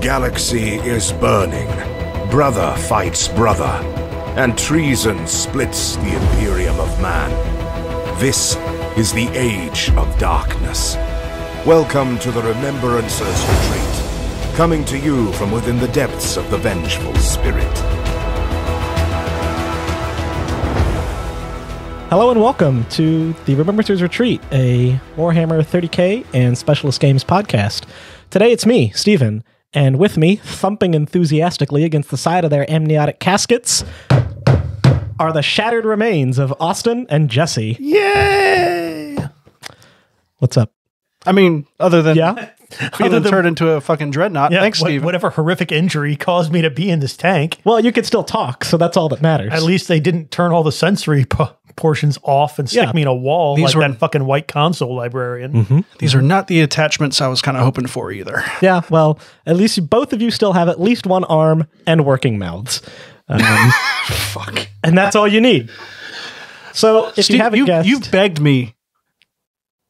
galaxy is burning. Brother fights brother, and treason splits the Imperium of man. This is the Age of Darkness. Welcome to the Remembrancers Retreat, coming to you from within the depths of the Vengeful Spirit. Hello and welcome to the Remembrancers Retreat, a Warhammer 30k and Specialist Games podcast. Today it's me, Steven, and with me, thumping enthusiastically against the side of their amniotic caskets, are the shattered remains of Austin and Jesse. Yay! What's up? I mean, other than Being turned into a fucking dreadnought. Yeah, Thanks, Steven. whatever horrific injury caused me to be in this tank. Well, you could still talk, so that's all that matters. At least they didn't turn all the sensory portions off and stick me in a wall These like were- that fucking white console librarian. Mm-hmm. These are not the attachments I was kind of hoping for either. Yeah, well, at least both of you still have at least one arm and working mouths. Fuck. And that's all you need. So, if Steve, you haven't guessed... you begged me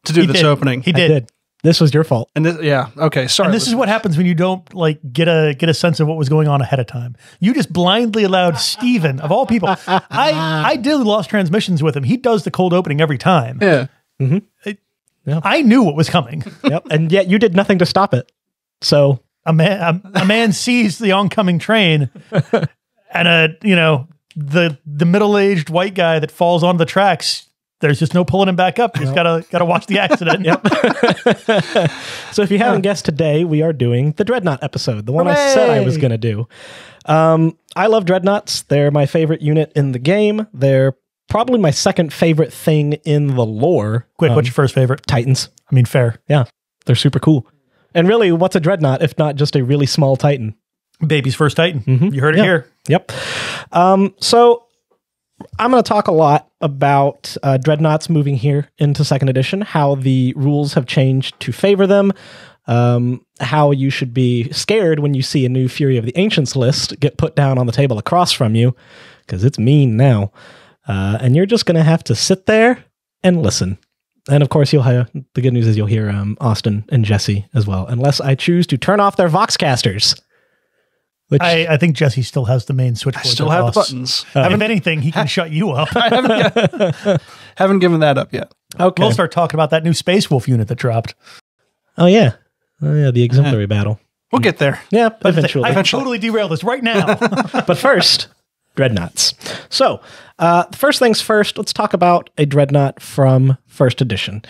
to do He this did. opening. He I did. did. This was your fault. And this, yeah, okay, sorry. And this is what happens when you don't get a sense of what was going on ahead of time. You just blindly allowed Steven, of all people. I did Lost Transmissions with him. He does the cold opening every time. Yeah. I knew what was coming. Yep, and yet you did nothing to stop it. So... A man sees the oncoming train, and the middle-aged white guy that falls on the tracks. There's just no pulling him back up. You just gotta watch the accident. Yep. So if you haven't guessed, today we are doing the Dreadnought episode, the one I said I was going to do. I love Dreadnoughts. They're my favorite unit in the game. They're probably my second favorite thing in the lore. Quick, what's your first favorite? Titans. I mean, fair. Yeah, they're super cool. And really, what's a Dreadnought if not just a really small Titan? Baby's first Titan. You heard it here. Yep. So I'm going to talk a lot about Dreadnoughts moving here into 2nd edition, how the rules have changed to favor them, how you should be scared when you see a new Fury of the Ancients list get put down on the table across from you, because it's mean now. And you're just going to have to sit there and listen. And of course, you'll have the good news is you'll hear Austin and Jesse as well, unless I choose to turn off their Voxcasters. Which I think Jesse still has the main switchboard. I still have the buttons. If anything, he can shut you up. I haven't given that up yet. okay. We'll start talking about that new Space Wolf unit that dropped. Oh yeah, the exemplary battle. We'll get there. Yeah, eventually. I totally derailed this right now. But first, Dreadnoughts. So, first things first, let's talk about a Dreadnought from 1st edition.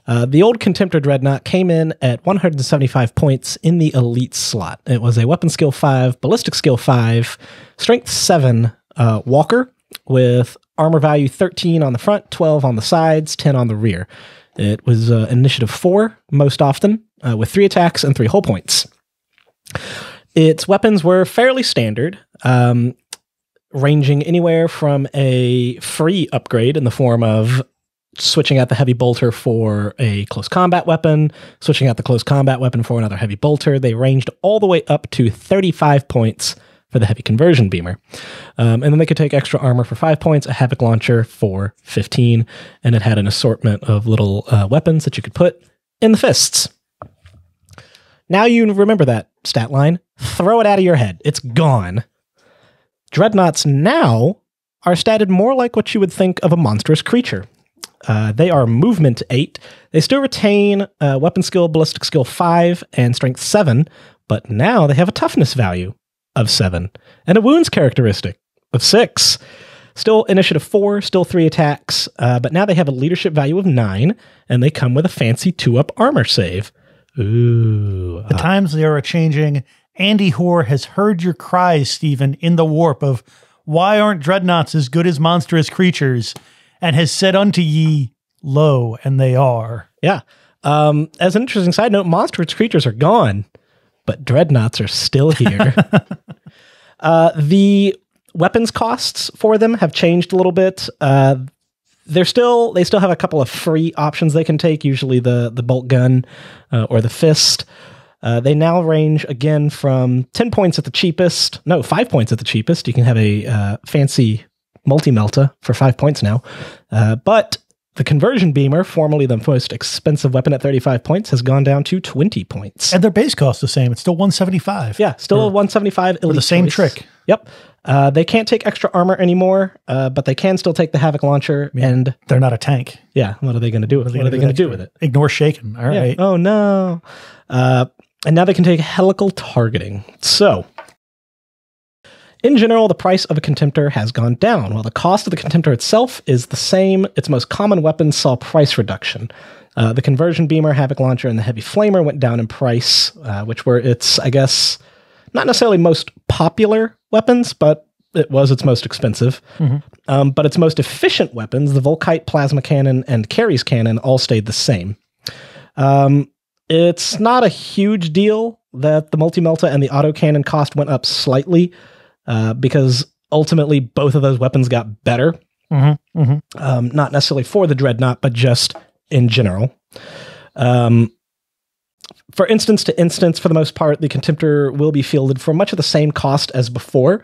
The old Contemptor Dreadnought came in at 175 points in the Elite slot. It was a Weapon Skill 5, Ballistic Skill 5, Strength 7 Walker with Armor Value 13 on the front, 12 on the sides, 10 on the rear. It was Initiative 4 most often, with 3 attacks and 3 hull points. Its weapons were fairly standard, ranging anywhere from a free upgrade in the form of switching out the heavy bolter for a close combat weapon, switching out the close combat weapon for another heavy bolter. They ranged all the way up to 35 points for the heavy conversion beamer. And then they could take extra armor for 5 points, a havoc launcher for 15, and it had an assortment of little weapons that you could put in the fists. Now you remember that stat line. Throw it out of your head. It's gone. Dreadnoughts now are statted more like what you would think of a monstrous creature. They are movement 8. They still retain weapon skill, ballistic skill 5, and strength 7, but now they have a toughness value of 7 and a wounds characteristic of 6. Still initiative 4, still 3 attacks, but now they have a leadership value of 9, and they come with a fancy 2-up armor save. Ooh. The times they are a-changing. Andy Hoare has heard your cries, Stephen, in the warp of why aren't Dreadnoughts as good as monstrous creatures, and has said unto ye, lo, and they are. Yeah. As an interesting side note, monstrous creatures are gone, but Dreadnoughts are still here. The weapons costs for them have changed a little bit. They still have a couple of free options they can take, usually the bolt gun or the fist. They now range, again, from 10 points at the cheapest. No, 5 points at the cheapest. You can have a fancy multi-melta for 5 points now. But The conversion beamer, formerly the most expensive weapon at 35 points, has gone down to 20 points. And their base cost the same. It's still 175. Yeah, still a 175 elite with the same choice. trick. Yep. They can't take extra armor anymore, but they can still take the Havoc Launcher. And they're not a tank. Yeah, what are they going to do with it? What are they going to do with it? Ignore shaken. All right. Oh, no. And now they can take helical targeting. So, in general, the price of a Contemptor has gone down, while the cost of the Contemptor itself is the same. Its most common weapons saw price reduction. The Conversion Beamer, Havoc Launcher, and the Heavy Flamer went down in price, which were its, I guess, not necessarily most popular weapons, but it was its most expensive. But its most efficient weapons, the Volkite Plasma Cannon and Carries Cannon, all stayed the same. It's not a huge deal that the Multi-Melta and the Autocannon cost went up slightly, because ultimately both of those weapons got better. Not necessarily for the Dreadnought, but just in general. For instance to instance, for the most part, the Contemptor will be fielded for much of the same cost as before.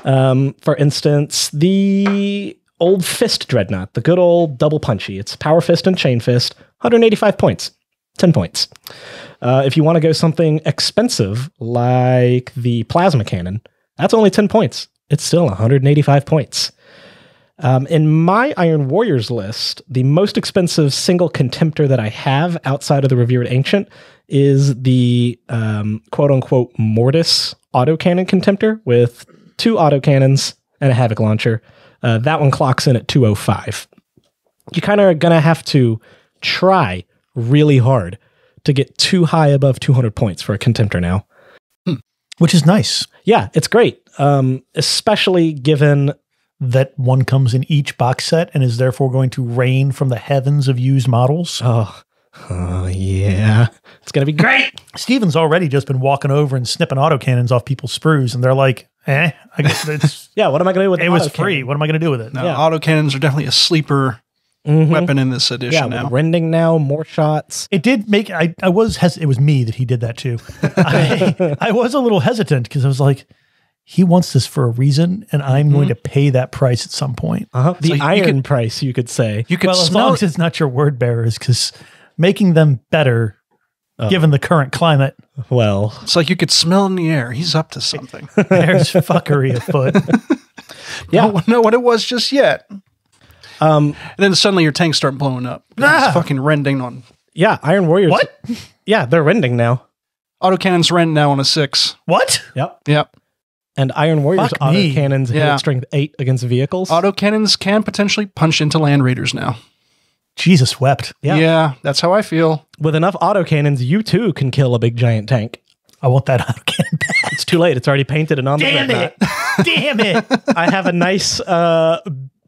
For instance, the old Fist Dreadnought, the good old double punchy. It's Power Fist and Chain Fist, 185 points, 10 points. If you want to go something expensive like the Plasma Cannon, that's only 10 points. It's still 185 points. In my Iron Warriors list, the most expensive single Contemptor that I have outside of the Revered Ancient is the quote-unquote Mortis autocannon Contemptor with 2 autocannons and a Havoc Launcher. That one clocks in at 205. You kind of are going to have to try really hard to get too high above 200 points for a Contemptor now. Which is nice. Yeah, it's great. Especially given that one comes in each box set and is therefore going to rain from the heavens of used models. Oh yeah. It's going to be great. Steven's already just been walking over and snipping autocannons off people's sprues, and they're like, I guess it's... Yeah, what am I going to do with it? It was free. What am I going to do with it? No, autocannons are definitely a sleeper weapon in this edition now. Rending now, more shots. It did make... it was me that he did that too. I was a little hesitant because I was like, he wants this for a reason, and I'm going to pay that price at some point. The so iron price, you could say. You could as long as it's not your word bearers, because making them better, given the current climate. Well, it's like you could smell in the air. He's up to something. There's fuckery afoot. Don't know what it was just yet. And then suddenly your tanks start blowing up. It's fucking rending on. Yeah, Iron Warriors. What? Yeah, they're rending now. Autocannons rend now on a 6. What? Yep. And Iron Warriors autocannons hit strength 8 against vehicles. Autocannons can potentially punch into Land Raiders now. Jesus wept. Yeah, that's how I feel. With enough autocannons, you too can kill a big giant tank. I want that autocannon back. It's too late. It's already painted and on the Dreadnought. Damn it. I have a nice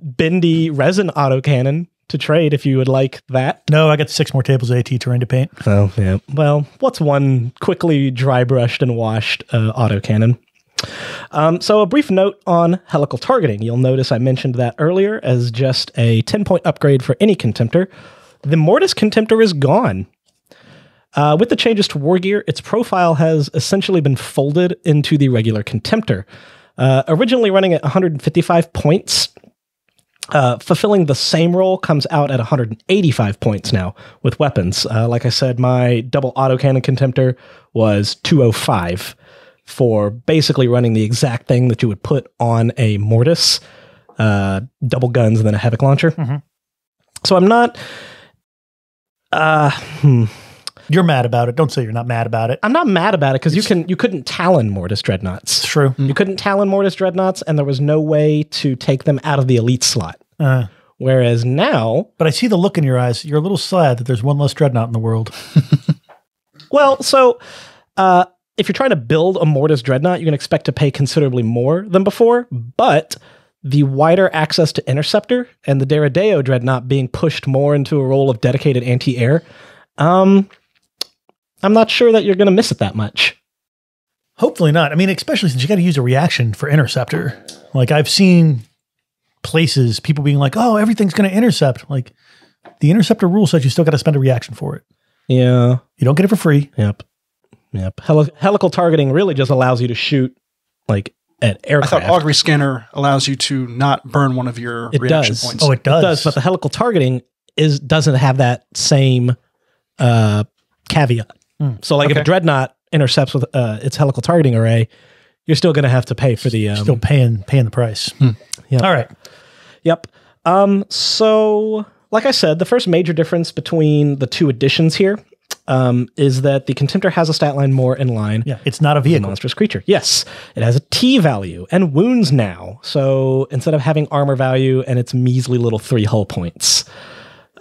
bendy resin autocannon to trade if you would like that. No, I got 6 more tables of AT terrain to paint. Oh, yeah. Well, what's one quickly dry brushed and washed autocannon? So a brief note on helical targeting. You'll notice I mentioned that earlier as just a 10-point upgrade for any Contemptor. The Mortis Contemptor is gone. With the changes to war gear, its profile has essentially been folded into the regular Contemptor. Originally running at 155 points, fulfilling the same role comes out at 185 points now with weapons. Like I said, my double autocannon Contemptor was 205. For basically running the exact thing that you would put on a Mortis, double guns and then a Havoc Launcher. So I'm not... You're mad about it. Don't say you're not mad about it. I'm not mad about it because you couldn't Talon Mortis Dreadnoughts. It's true. You couldn't Talon Mortis Dreadnoughts, and there was no way to take them out of the elite slot. Whereas now... But I see the look in your eyes. You're a little sad that there's one less Dreadnought in the world. Well, so... if you're trying to build a Mortis Dreadnought, you can expect to pay considerably more than before, but the wider access to Interceptor and the Deredeo Dreadnought being pushed more into a role of dedicated anti-air, I'm not sure that you're going to miss it that much. Hopefully not. I mean, especially since you got to use a reaction for Interceptor. Like, I've seen places, people being like, oh, everything's going to intercept. Like, the Interceptor rule says you still got to spend a reaction for it. Yeah. You don't get it for free. Yep. Helical targeting really just allows you to shoot, like, at aircraft. I thought Augury Scanner allows you to not burn one of your reaction points. Oh, it does. It does, but the helical targeting doesn't have that same caveat. So like if a Dreadnought intercepts with its helical targeting array, you're still going to have to pay for the still paying the price. Yep. All right. Yep. So like I said, the first major difference between the two editions here is that the Contemptor has a stat line more in line. Yeah, it's not a vehicle. Monstrous creature. Yes, it has a T value and wounds now. So instead of having armor value and its measly little 3 hull points.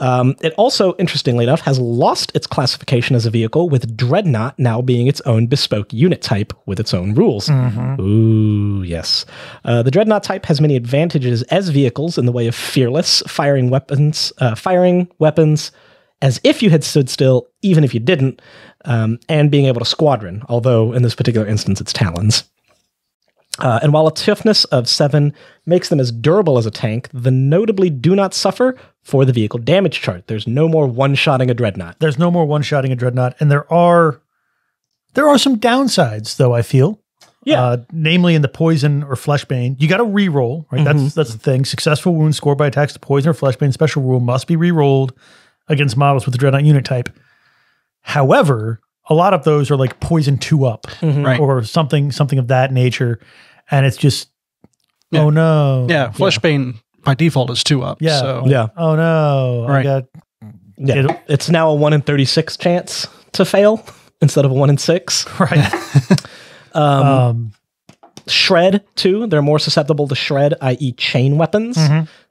It also, interestingly enough, has lost its classification as a vehicle, with Dreadnought now being its own bespoke unit type with its own rules. Ooh, yes. The Dreadnought type has many advantages as vehicles in the way of fearless, firing weapons as if you had stood still, even if you didn't, and being able to squadron, although in this particular instance it's talons. And while a toughness of 7 makes them as durable as a tank, the notably do not suffer for the vehicle damage chart. There's no more one-shotting a Dreadnought. There's no more one-shotting a Dreadnought, and there are some downsides, though, I feel. Yeah. Namely in the poison or fleshbane. You got to re-roll, right? That's the thing. Successful wounds scored by attacks to poison or fleshbane special rule must be re-rolled against models with the Dreadnought unit type. However, a lot of those are like poison 2 up, Right. or something of that nature. And it's just, oh no. Yeah, Fleshbane by default is 2 up. Yeah. So. Yeah. Oh no. Right. It's now a 1 in 36 chance to fail instead of a 1 in 6. Right. Shred, too. They're more susceptible to shred, i.e. chain weapons.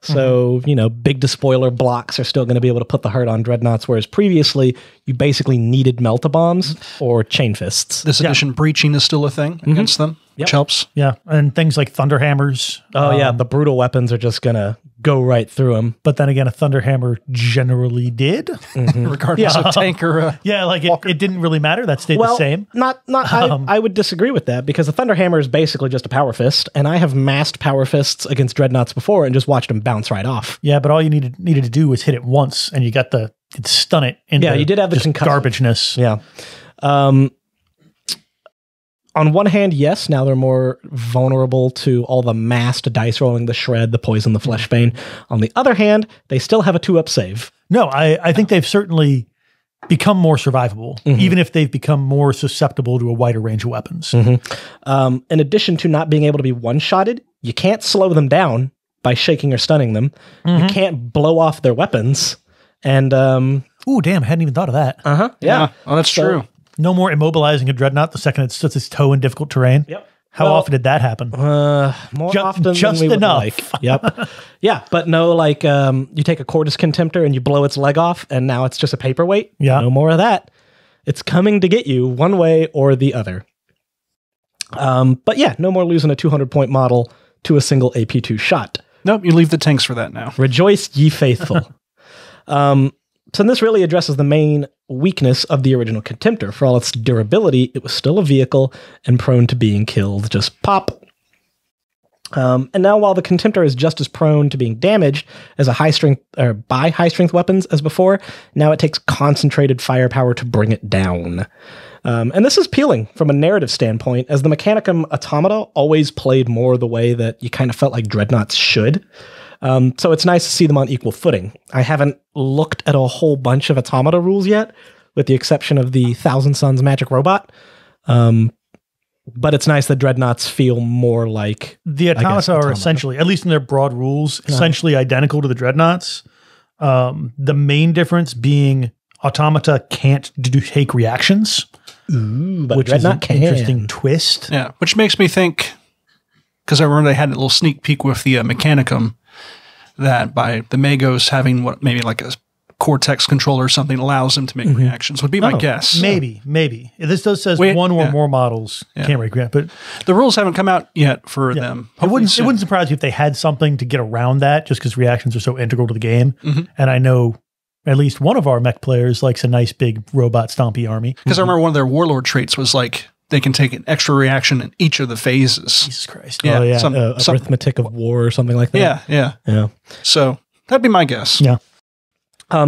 So, big despoiler blocks are still going to be able to put the hurt on Dreadnoughts, whereas previously you basically needed melt-a-bombs or chain fists. This edition, breaching is still a thing against them, which helps. Yeah. And things like Thunderhammers. Oh, yeah. The brutal weapons are just going to go right through them. But then again, a Thunderhammer generally did. Regardless of tank or yeah, like it didn't really matter. That stayed the same. I would disagree with that, because the Thunderhammer is basically just a power fist, and I have massed power fists against Dreadnoughts before and just watched them bounce right off. Yeah, but all you needed to do was hit it once, and you got you'd stun it into you did have the garbageness. Yeah. On one hand, yes, now they're more vulnerable to all the massed dice rolling, the shred, the poison, the fleshbane. On the other hand, they still have a 2-up save. No, I think they've certainly become more survivable, even if they've become more susceptible to a wider range of weapons. In addition to not being able to be one-shotted, you can't slow them down by shaking or stunning them. You can't blow off their weapons. And ooh, damn, I hadn't even thought of that. Yeah. Oh, that's true. No more immobilizing a Dreadnought the second it sets its toe in difficult terrain. Yep. How often did that happen? More often just than we enough. would like. Yep. Yeah, but no, like you take a Cordis Contemptor and you blow its leg off, and now it's just a paperweight. Yeah. No more of that. It's coming to get you one way or the other. But yeah, no more losing a 200-point model to a single AP2 shot. Nope, you leave the tanks for that now. Rejoice, ye faithful. So this really addresses the main weakness of the original Contemptor. For all its durability, it was still a vehicle and prone to being killed. Just pop. And now, while the Contemptor is just as prone to being damaged as a high strength or by high strength weapons as before, now it takes concentrated firepower to bring it down. And this is appealing from a narrative standpoint, as the Mechanicum Automata always played more the way that you kind of felt like Dreadnoughts should. So it's nice to see them on equal footing. I haven't looked at a whole bunch of Automata rules yet, with the exception of the Thousand Suns Magic Robot. But it's nice that Dreadnoughts feel more like... The Automata are essentially, at least in their broad rules, essentially identical to the Dreadnoughts. The main difference being Automata can't take reactions. Ooh, but which Dreadnought is an interesting twist. Yeah, which makes me think, because I remember they had a little sneak peek with the Mechanicum, that by the Magos having what maybe like a Cortex controller or something allows them to make reactions, would be my guess. Maybe. This does says one or more models can't make reactions, but the rules haven't come out yet for them. It wouldn't surprise you if they had something to get around that, just because reactions are so integral to the game. And I know at least one of our mech players likes a nice big robot stompy army. Because I remember one of their Warlord traits was like, they can take an extra reaction in each of the phases. Jesus Christ. Yeah, Arithmetic of War or something like that. Yeah. So that'd be my guess. Yeah.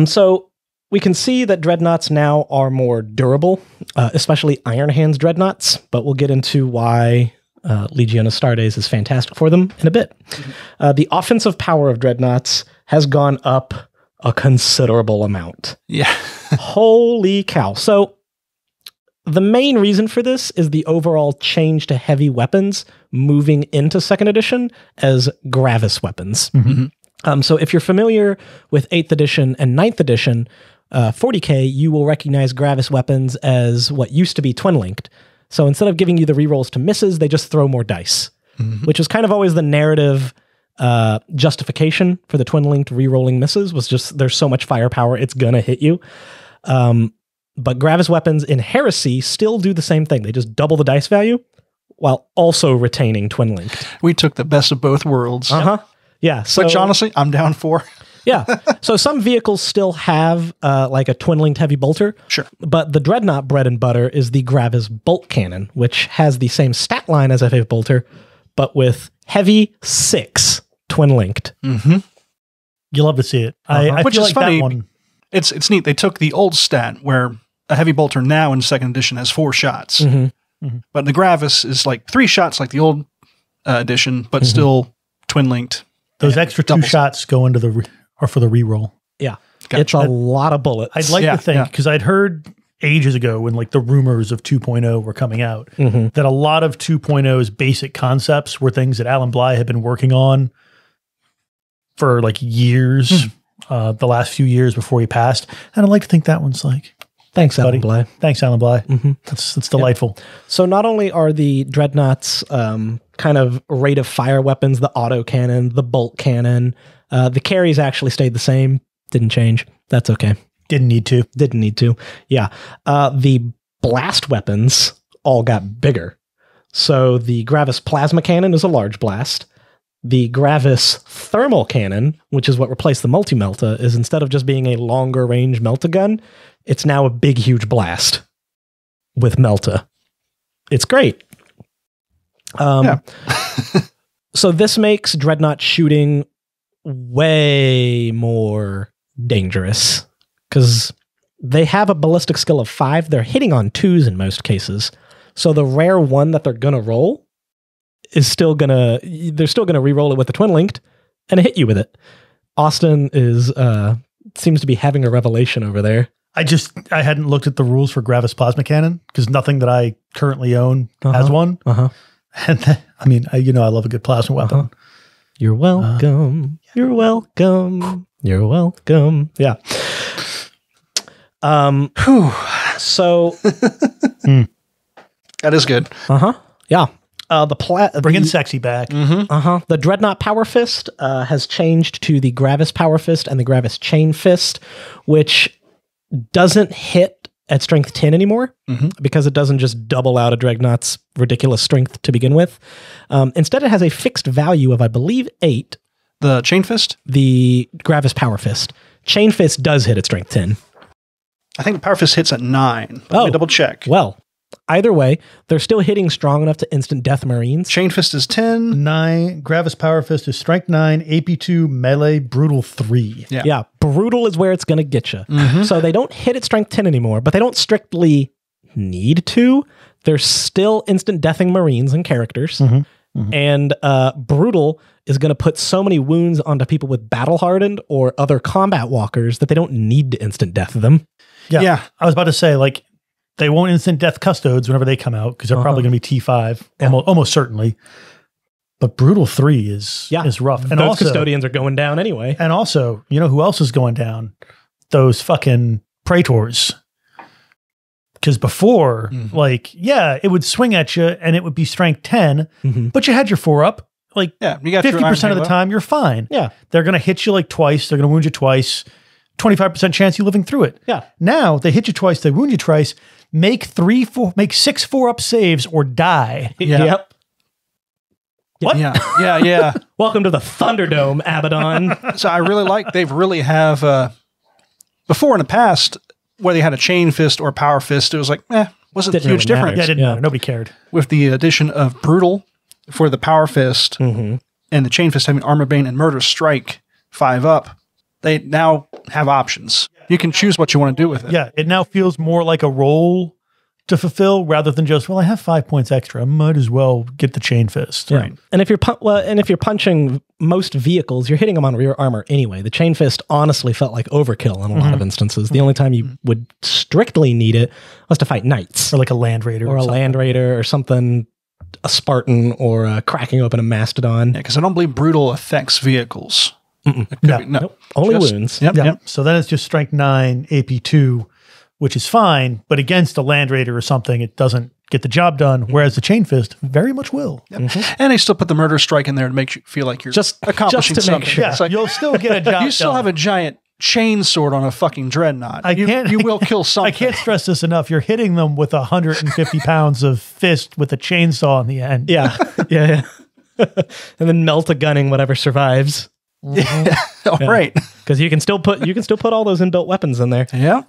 So we can see that Dreadnoughts now are more durable, especially Iron Hands Dreadnoughts, but we'll get into why Legiones Astartes is fantastic for them in a bit. The offensive power of Dreadnoughts has gone up a considerable amount. Yeah. Holy cow. So the main reason for this is the overall change to heavy weapons moving into 2nd edition as Gravis weapons. So if you're familiar with 8th edition and 9th edition, 40k, you will recognize Gravis weapons as what used to be twin-linked. So instead of giving you the rerolls to misses, they just throw more dice, which was kind of always the narrative justification for the twin-linked rerolling misses, was just there's so much firepower, it's going to hit you. But Gravis weapons in Heresy still do the same thing. They just double the dice value while also retaining twin-linked. We took the best of both worlds. Yeah. So, Which honestly, I'm down for. yeah. So some vehicles still have like a twin-linked heavy bolter. Sure. But the Dreadnought bread and butter is the Gravis bolt cannon, which has the same stat line as a heavy bolter, but with heavy 6 twin-linked. You love to see it. I Which feel is like funny. that one. It's neat. They took the old stat where a heavy bolter now in 2nd edition has 4 shots. But the Gravis is like 3 shots like the old edition, but still twin-linked. Those extra 2 shots go into or for the reroll. Yeah. Gotcha. It's a lot of bullets. I'd like to think, because I'd heard ages ago when like the rumors of 2.0 were coming out, that a lot of 2.0's basic concepts were things that Alan Bly had been working on for like years, the last few years before he passed. And I'd like to think that one's like, Thanks, Alan Bly. Thanks, Alan Bly. That's delightful. So not only are the Dreadnoughts kind of rate of fire weapons, the autocannon, the bolt cannon, the carries actually stayed the same. Didn't change. That's okay. Didn't need to. Yeah. The blast weapons all got bigger. So the Gravis plasma cannon is a large blast. The Gravis thermal cannon, which is what replaced the multi-melta, is instead of just being a longer range melta gun, it's now a big, huge blast with melta. It's great. So this makes Dreadnought shooting way more dangerous because they have a ballistic skill of 5. They're hitting on 2s in most cases. So the rare one that they're going to roll is still going to, they're still going to re-roll it with the twin-linked and hit you with it. Austin is, seems to be having a revelation over there. I hadn't looked at the rules for Gravis plasma cannon because nothing that I currently own has one. And I mean, I love a good plasma weapon. You're welcome. You're welcome. You're welcome. Yeah. So that is good. Yeah. Bringing sexy back. The Dreadnought Power Fist has changed to the Gravis Power Fist and the Gravis Chain Fist, which doesn't hit at strength 10 anymore because it doesn't just double out a Dreadnought's ridiculous strength to begin with. Instead, it has a fixed value of, I believe, 8. The Chain Fist? The Gravis Power Fist. Chain Fist does hit at strength 10. I think the Power Fist hits at 9. Let me double check. Well, either way, they're still hitting strong enough to instant death Marines. Chain Fist is 10. 9. Gravis Power Fist is strength 9, AP 2, melee, brutal 3. Yeah. Brutal is where it's going to get you. So they don't hit at strength 10 anymore, but they don't strictly need to. They're still instant deathing Marines and characters. And brutal is going to put so many wounds onto people with battle hardened or other combat walkers that they don't need to instant death them. Yeah. I was about to say, like, they won't instant death custodes whenever they come out because they're probably going to be T5, almost certainly. But brutal 3 is rough. And those also, custodians are going down anyway. And also, you know who else is going down? Those fucking Praetors. Because before, it would swing at you and it would be strength 10, but you had your 4 up. Like, you got 50% of the time, you're fine. Yeah. They're going to hit you like twice. They're going to wound you twice. 25% chance you living through it. Yeah. Now they hit you twice, they wound you twice. Make 6 4-up saves or die. Yep. What? Yeah. Welcome to the Thunderdome, Abaddon. So I really like they've really have before in the past where they had a Chain Fist or Power Fist, it was like, wasn't a huge difference. Yeah, it didn't matter. Nobody cared. With the addition of Brutal for the Power Fist and the Chain Fist having Armor Bane and Murder Strike 5 up, they now have options. You can choose what you want to do with it. Yeah, it now feels more like a roll to fulfill rather than just, well, I have 5 points extra. I might as well get the chain fist. Yeah. Right. And if you're punching most vehicles, you're hitting them on rear armor anyway. The chain fist honestly felt like overkill in a lot of instances. The only time you would strictly need it was to fight knights. Or like a land raider. Or a land raider or something, a Spartan or cracking open a mastodon. Yeah, because I don't believe brutal affects vehicles. No. Nope. Only wounds. Yep, yep. So then it's just strength 9, AP 2, which is fine, but against a land raider or something, it doesn't get the job done, whereas the chain fist very much will. Yep. And they still put the murder strike in there to make you feel like you're Just accomplishing to make something. sure. It's like, You'll still get a job you still done. have a giant chain sword on a fucking dreadnought. You will kill something. I can't stress this enough. You're hitting them with 150 pounds of fist with a chainsaw on the end. Yeah. Yeah. And then melt a gunning whatever survives. All right. Because you can still put all those inbuilt weapons in there. Yeah.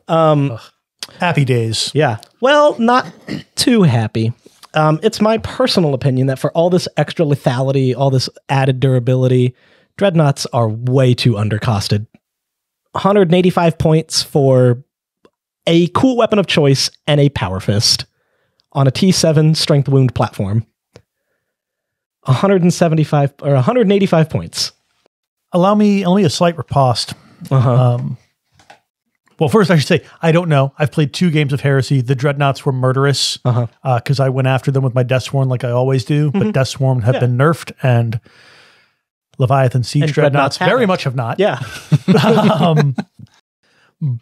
Happy days. Yeah. Well, not too happy. It's my personal opinion that for all this extra lethality, all this added durability, Dreadnoughts are way too undercosted. 185 points for a cool weapon of choice and a power fist on a T7 strength wound platform. 175 or 185 points. Allow me a slight riposte. Well, first I should say, I don't know. I've played 2 games of Heresy. The Dreadnoughts were murderous because I went after them with my Deathsworn like I always do, but Deathsworn have been nerfed, and Leviathan Siege And Dreadnoughts haven't. very much have not. Yeah.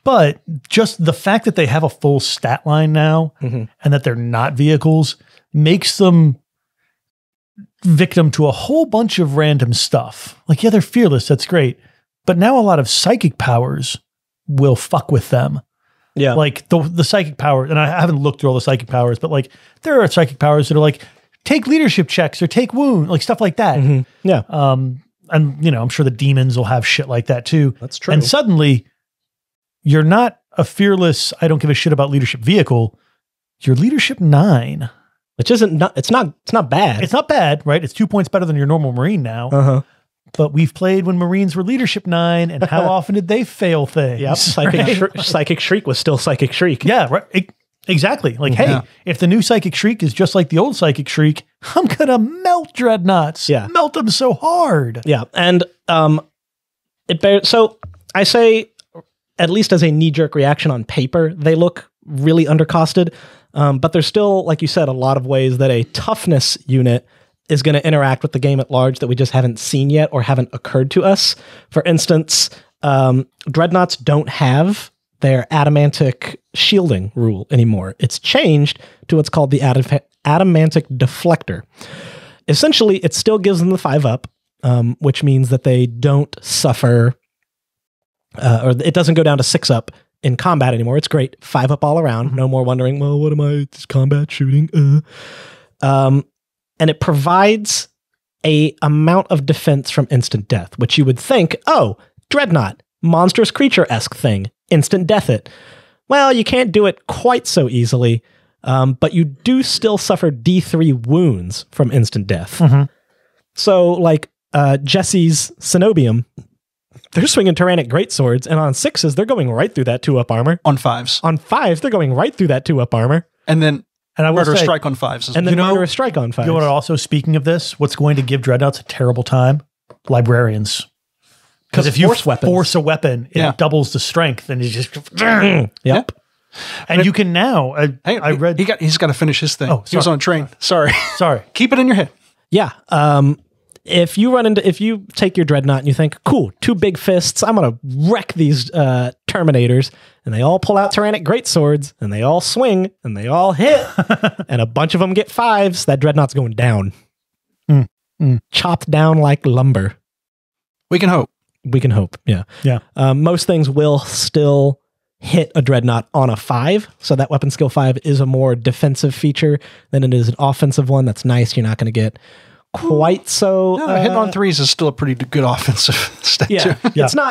But just the fact that they have a full stat line now and that they're not vehicles makes them victim to a whole bunch of random stuff. Like, yeah, they're fearless. That's great. But now a lot of psychic powers will fuck with them. Yeah. Like the psychic power, and I haven't looked through all the psychic powers, but like there are psychic powers that are like, take leadership checks or take wound, like stuff like that. Yeah. And you know, I'm sure the demons will have shit like that too. That's true. And suddenly you're not a fearless, I don't give a shit about leadership vehicle. You're leadership 9. Which it's not bad. It's not bad, right? It's 2 points better than your normal Marine now. But we've played when Marines were leadership 9, and how often did they fail things? Yep. Psychic Shriek was still Psychic Shriek. Yeah, right. Exactly. Like, hey, if the new Psychic Shriek is just like the old Psychic Shriek, I'm gonna melt Dreadnoughts. Yeah. Melt them so hard. Yeah. And so I say, at least as a knee-jerk reaction on paper, they look really undercosted. But there's still, like you said, a lot of ways that a toughness unit is going to interact with the game at large that we just haven't seen yet or haven't occurred to us. For instance, Dreadnoughts don't have their adamantic shielding rule anymore. It's changed to what's called the adamantic deflector. Essentially, it still gives them the 5-up, which means that they don't suffer, or it doesn't go down to 6-up in combat anymore. It's great. 5-up all around. No more wondering, well, what am I, it's combat shooting? And it provides a amount of defense from instant death, which you would think, oh, Dreadnought, monstrous creature-esque thing, instant death it. Well, you can't do it quite so easily, but you do still suffer D3 wounds from instant death. So, like Jesse's Cenobium, they're swinging Tyrannic Greatswords, and on 6s, they're going right through that 2-up armor. On 5s. On 5s, they're going right through that 2-up armor. And then And I will murder say, strike on 5s. And then murder strike on 5s. you know what? Also, speaking of this, what's going to give Dreadnoughts a terrible time? Librarians. Because if you force a weapon, it doubles the strength, and you just Yep. And you can now. I read he's got to finish his thing. Oh, he was on a train. Sorry. Keep it in your head. Yeah. If you take your Dreadnought and you think, cool, 2 big fists, I'm going to wreck these Terminators, and they all pull out Tyrannic Greatswords, and they all swing, and they all hit, and a bunch of them get 5s, that Dreadnought's going down. Chopped down like lumber. We can hope. We can hope, yeah. Yeah. Most things will still hit a Dreadnought on a 5, so that weapon skill 5 is a more defensive feature than it is an offensive one. That's nice. You're not going to get quite so... No, hitting on 3s is still a pretty good offensive stat. Yeah.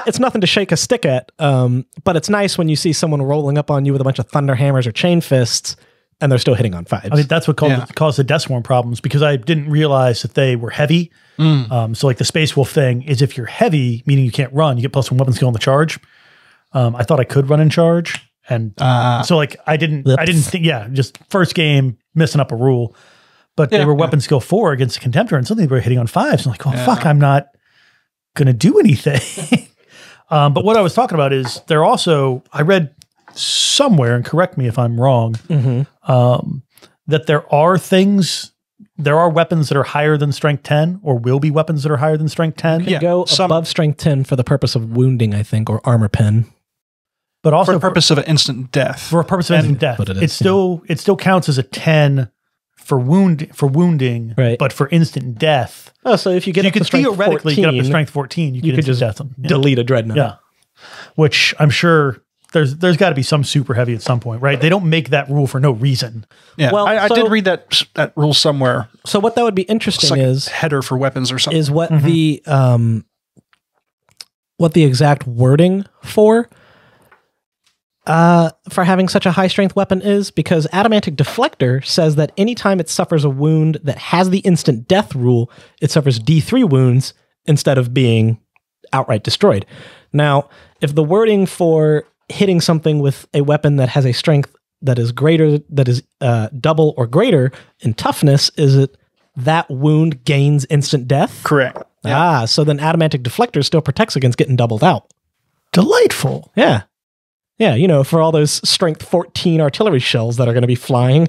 It's nothing to shake a stick at, but it's nice when you see someone rolling up on you with a bunch of thunder hammers or chain fists, and they're still hitting on 5s. I mean, that's what caused the Deathsworn problems, because I didn't realize that they were heavy. So like the Space Wolf thing is, if you're heavy, meaning you can't run, you get +1 weapon skill on the charge. I thought I could run and charge, And so like I didn't think, just first game messing up a rule, but they were weapon skill 4 against a Contemptor, and suddenly they were hitting on 5s. I'm like, oh fuck, I'm not going to do anything. But what I was talking about is they're also, I read somewhere, and correct me if I'm wrong, that there are weapons that are higher than strength 10, or will be weapons that are higher than strength 10. You can go above strength 10 for the purpose of wounding, I think, or armor pen. But also for the purpose of instant death. For a purpose of instant death. But it still counts as a 10 for wounding, right. But for instant death. Oh, so if you get you up to could strength theoretically 14, get up to strength 14, you could just death them. delete a Dreadnought. Yeah. Which I'm sure there's got to be some super heavy at some point, right? They don't make that rule for no reason. Yeah, well, I did read that rule somewhere. So what that would be interesting like is header for weapons or something. Is what the exact wording for having such a high strength weapon is, because Adamantic Deflector says that anytime it suffers a wound that has the instant death rule, it suffers D3 wounds instead of being outright destroyed. Now, if the wording for hitting something with a weapon that has a strength that is double or greater in toughness, is it that wound gains instant death? Correct. Yeah. So then Adamantic Deflector still protects against getting doubled out. Delightful. Yeah. Yeah, for all those strength 14 artillery shells that are going to be flying.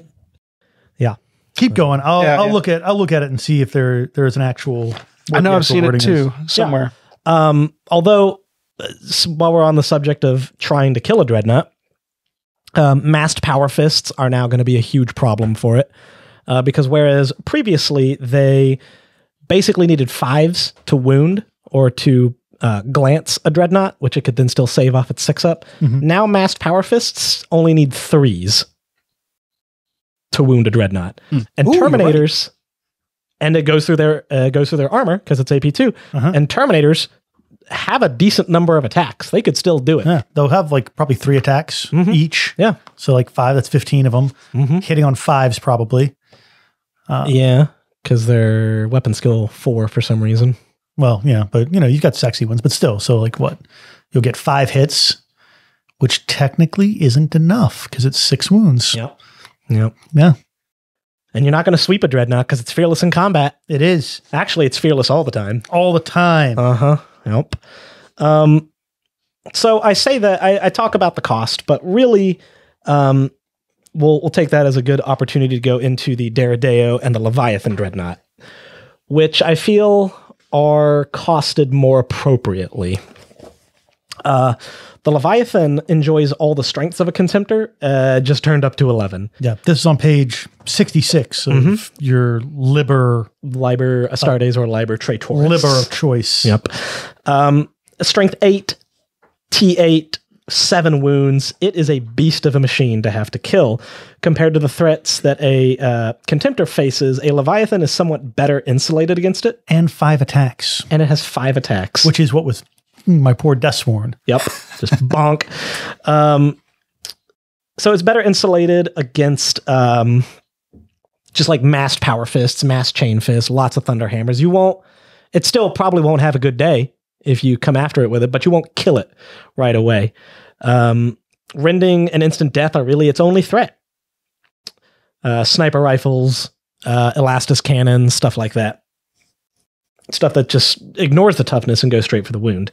Yeah. Keep going. I'll look at it and see if there's an actual. I know I've seen it too somewhere. Yeah. Although while we're on the subject of trying to kill a Dreadnought, massed power fists are now going to be a huge problem for it. Because whereas previously they basically needed 5s to wound or to glance a Dreadnought, which it could then still save off its 6-up. Now massed power fists only need 3s to wound a Dreadnought. And Terminators, right. And it goes through their armor because it's AP2. And Terminators have a decent number of attacks. They could still do it. Yeah, they'll have like probably 3 attacks each. Yeah. So like 5, that's 15 of them. Hitting on 5s probably. Yeah, because they're weapon skill 4 for some reason. Well, yeah, but you've got sexy ones, but still. So like what? You'll get 5 hits, which technically isn't enough because it's 6 wounds. Yep. Yeah. And you're not going to sweep a Dreadnought because it's fearless in combat. It is. Actually, it's fearless all the time. All the time. Yep. So I say that I talk about the cost, but really, we'll take that as a good opportunity to go into the Deredeo and the Leviathan Dreadnought, which I feel are costed more appropriately. The Leviathan enjoys all the strengths of a Contemptor, just turned up to 11. Yeah, this is on page 66 of your Liber Astartes or Liber Traitoris. Liber of choice. Yep. Strength 8, T8, 7 wounds. It is a beast of a machine to have to kill. Compared to the threats that a Contemptor faces, a Leviathan is somewhat better insulated against it. And 5 attacks. And it has 5 attacks. Which is what was my poor Deathsworn. Yep. Just bonk. So it's better insulated against just like massed power fists, massed chain fists, lots of thunder hammers. It still probably won't have a good day if you come after it with it, but you won't kill it right away. Rending and instant death are really its only threat. Sniper rifles, Elastus cannons, stuff like that. Stuff that just ignores the toughness and goes straight for the wound.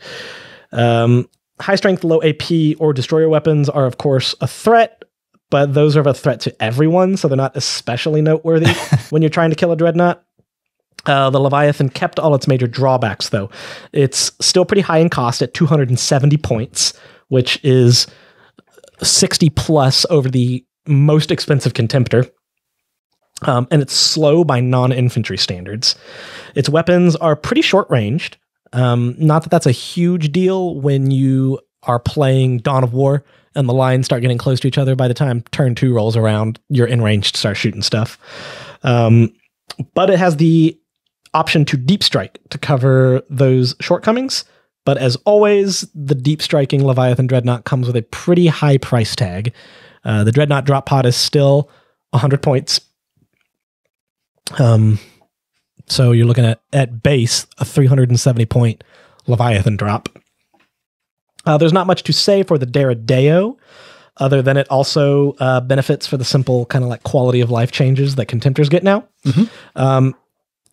High strength, low AP, or destroyer weapons are, of course, a threat, but those are a threat to everyone, so they're not especially noteworthy when you're trying to kill a Dreadnought. The Leviathan kept all its major drawbacks, though. It's still pretty high in cost at 270 points, which is 60 plus over the most expensive Contemptor. And it's slow by non-infantry standards. Its weapons are pretty short-ranged. Not that that's a huge deal when you are playing Dawn of War and the lines start getting close to each other. By the time turn 2 rolls around, you're in range to start shooting stuff. But it has the option to deep strike to cover those shortcomings. But as always, the deep striking Leviathan Dreadnought comes with a pretty high price tag. The Dreadnought drop pod is still 100 points. So you're looking at base a 370 point Leviathan drop. There's not much to say for the Deredeo. other than it also benefits for the simple kind of like quality of life changes that Contemptors get now.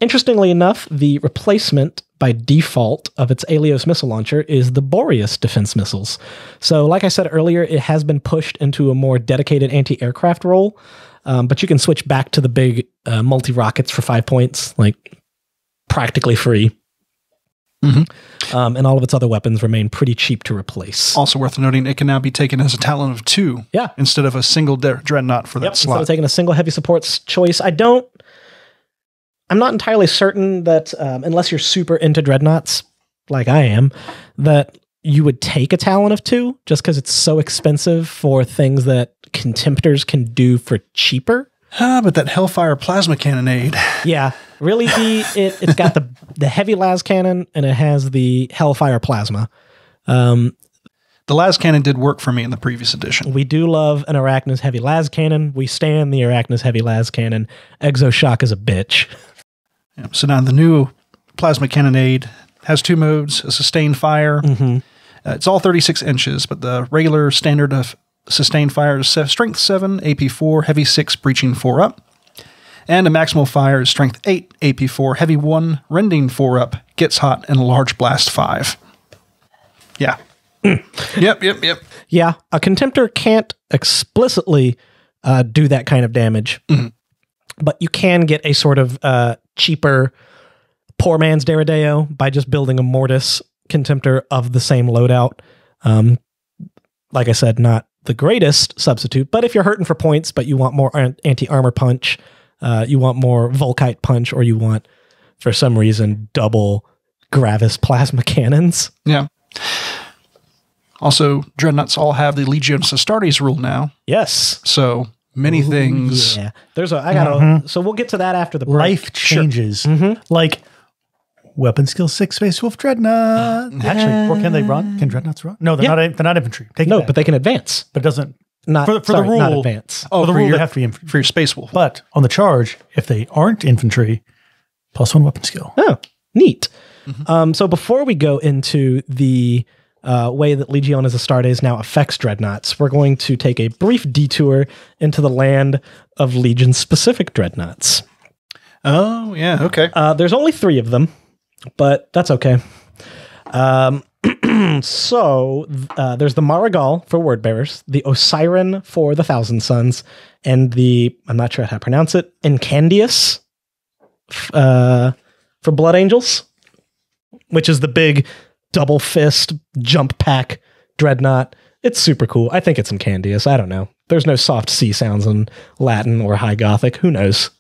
Interestingly enough, the replacement by default of its Aelios missile launcher is the Boreas defense missiles. So like I said earlier, it has been pushed into a more dedicated anti-aircraft role, but you can switch back to the big multi-rockets for 5 points, like practically free. And all of its other weapons remain pretty cheap to replace. Also worth noting, it can now be taken as a talent of 2 instead of a single Dreadnought for that slot. Instead of taking a single heavy supports choice. I'm not entirely certain that unless you're super into Dreadnoughts, like I am, that you would take a talent of 2 just because it's so expensive for things that Contemptors can do for cheaper. But that Hellfire plasma cannonade. Yeah, really, it's got the heavy las cannon and it has the Hellfire plasma. The las cannon did work for me in the previous edition. We do love an Arachnus heavy las cannon. We stand the Arachnus heavy las cannon. Exoshock is a bitch. Yeah, so now the new plasma cannonade has 2 modes: a sustained fire. It's all 36 inches, but the regular standard of sustained fire is strength 7, AP 4, heavy 6, breaching 4 up. And a maximal fire is strength 8, AP 4, heavy 1, rending 4 up, gets hot, and a large blast 5. Yeah. Yep. Yeah, a Contemptor can't explicitly do that kind of damage, but you can get a sort of cheaper poor man's Deredeo by just building a Mortis Contemptor of the same loadout. Like I said, not the greatest substitute, but if you're hurting for points, but you want more anti-armor punch, you want more Volkite punch, or you want, for some reason, double Gravis plasma cannons. Yeah. Also, Dreadnoughts all have the Legiones Astartes rule now. Yes. So many things. Yeah. So we'll get to that after the break. Life changes. Like weapon skill 6 Space Wolf Dreadnought. Actually, or can they run? Can Dreadnoughts run? No, they're not infantry. But they can advance. But it doesn't. Not for the rule. Not advance. For the rule, they have to be infantry. For your Space Wolf. But on the charge, if they aren't infantry, +1 weapon skill. Oh, neat. So before we go into the way that Legiones Astartes now affects Dreadnoughts, we're going to take a brief detour into the land of Legion-specific Dreadnoughts. Oh, yeah, okay. There's only 3 of them, but that's okay. So there's the Marigal for Wordbearers, the Osiren for the Thousand Sons, and the, I'm not sure how to pronounce it, Incandius for Blood Angels, which is the big double fist jump pack Dreadnought. It's super cool. I think it's Incandius. I don't know. There's no soft C sounds in Latin or High Gothic. Who knows?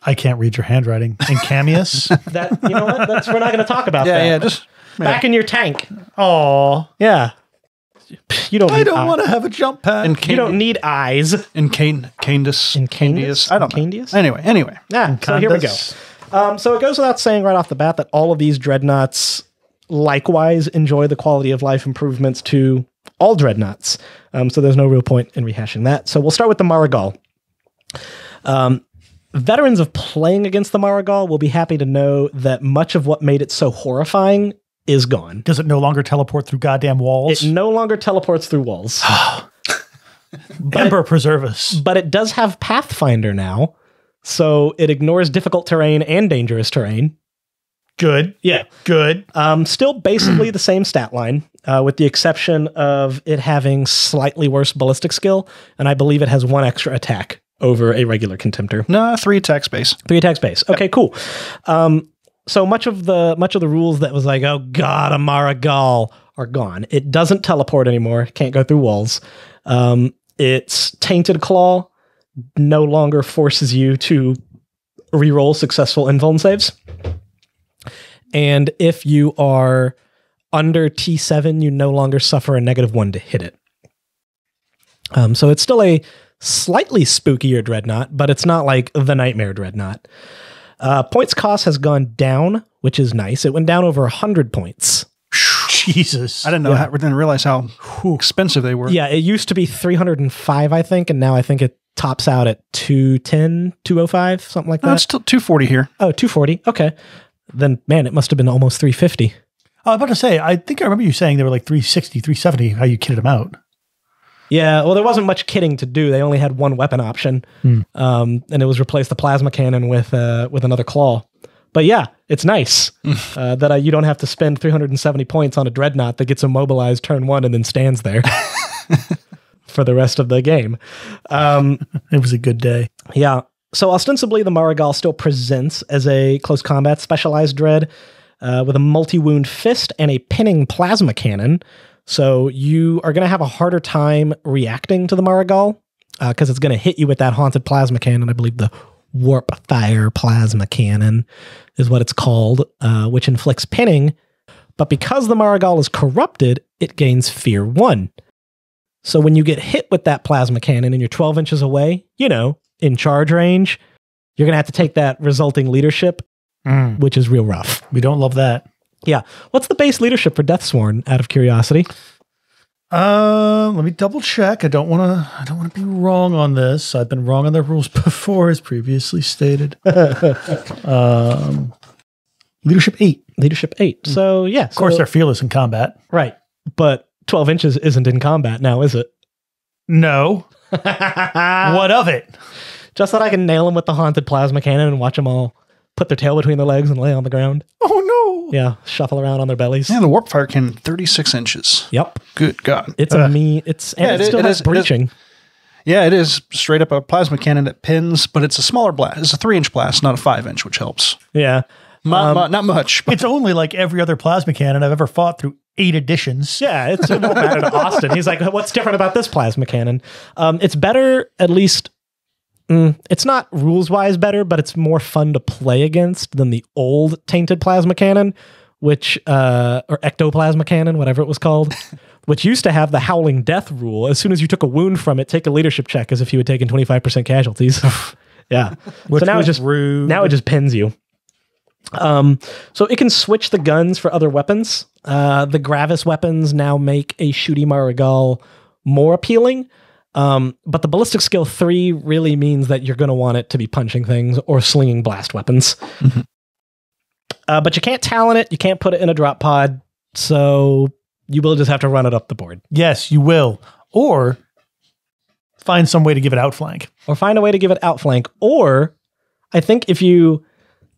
I can't read your handwriting. Incamius? You know what? We're not going to talk about that. Yeah, just back in your tank. Oh, yeah. You don't. I don't want to have a jump pad. You don't need eyes. Candius. I don't know. Candius? Anyway. Yeah. So here we go. So it goes without saying right off the bat that all of these Dreadnoughts likewise enjoy the quality of life improvements to all Dreadnoughts. So there's no real point in rehashing that. So we'll start with the Marigal. Veterans of playing against the Marigal will be happy to know that much of what made it so horrifying is gone. Does it no longer teleport through goddamn walls? It no longer teleports through walls. Emperor preserve us. But it does have Pathfinder now, so it ignores difficult terrain and dangerous terrain. Good. Yeah. Good. Still basically the same stat line, with the exception of it having slightly worse ballistic skill, and I believe it has 1 extra attack over a regular Contemptor. No, 3 attack space. 3 attack space. Okay, cool. So much of the rules that was like, oh god, a Marigal, are gone. It doesn't teleport anymore. Can't go through walls. Its Tainted Claw no longer forces you to reroll successful invuln saves. And if you are under T7, you no longer suffer a -1 to hit it. So it's still a slightly spookier Dreadnought, but it's not like the Nightmare Dreadnought. Points cost has gone down, which is nice. It went down over 100 points. Jesus. I didn't realize how expensive they were. Yeah, it used to be 305, I think, and now I think it tops out at 210, 205, something like that. No, it's still 240 here. Oh, 240. Okay. Then, man, it must have been almost 350. I was about to say, I think I remember you saying they were like 360, 370, how you kitted them out. Yeah, well, there wasn't much kitting to do. They only had one weapon option, and it was replace the plasma cannon with another claw. But yeah, it's nice that you don't have to spend 370 points on a Dreadnought that gets immobilized turn 1 and then stands there for the rest of the game. It was a good day. Yeah. So ostensibly, the Marigal still presents as a close combat specialized dread with a multi-wound fist and a pinning plasma cannon. So you are going to have a harder time reacting to the Marigal because it's going to hit you with that haunted plasma cannon. I believe the Warp Fire Plasma Cannon is what it's called, which inflicts pinning. But because the Marigal is corrupted, it gains Fear 1. So when you get hit with that plasma cannon and you're 12 inches away, in charge range, you're going to have to take that resulting leadership, which is real rough. We don't love that. Yeah. What's the base leadership for Deathsworn, out of curiosity? Let me double check. I don't want to be wrong on this. I've been wrong on the rules before, as previously stated. Leadership 8. Leadership 8. So, yeah. Of course, they're fearless in combat. Right. But 12 inches isn't in combat now, is it? No. What of it? Just that I can nail them with the haunted plasma cannon and watch them all put their tail between their legs and lay on the ground. Oh, no. Yeah, shuffle around on their bellies. Yeah, the warp fire cannon, 36 inches. Yep. Good God. It's it still has breaching. It is straight up a plasma cannon that pins, but it's a smaller blast. It's a 3-inch blast, not a 5-inch, which helps. Yeah. Not much. But it's only like every other plasma cannon I've ever fought through 8 editions. Yeah, it won't matter to Austin. He's like, what's different about this plasma cannon? It's better, at least. It's not rules-wise better, but it's more fun to play against than the old tainted plasma cannon, or ectoplasma cannon, whatever it was called, which used to have the howling death rule. As soon as you took a wound from it, take a leadership check as if you had taken 25% casualties. Yeah. So now it just pins you. So it can switch the guns for other weapons. The Gravis weapons now make a shooty Marigal more appealing. But the ballistic skill 3 really means that you're going to want it to be punching things or slinging blast weapons. Mm-hmm. But you can't talent it. You can't put it in a drop pod. So you will just have to run it up the board. Yes, you will. Or find some way to give it outflank. Or I think if you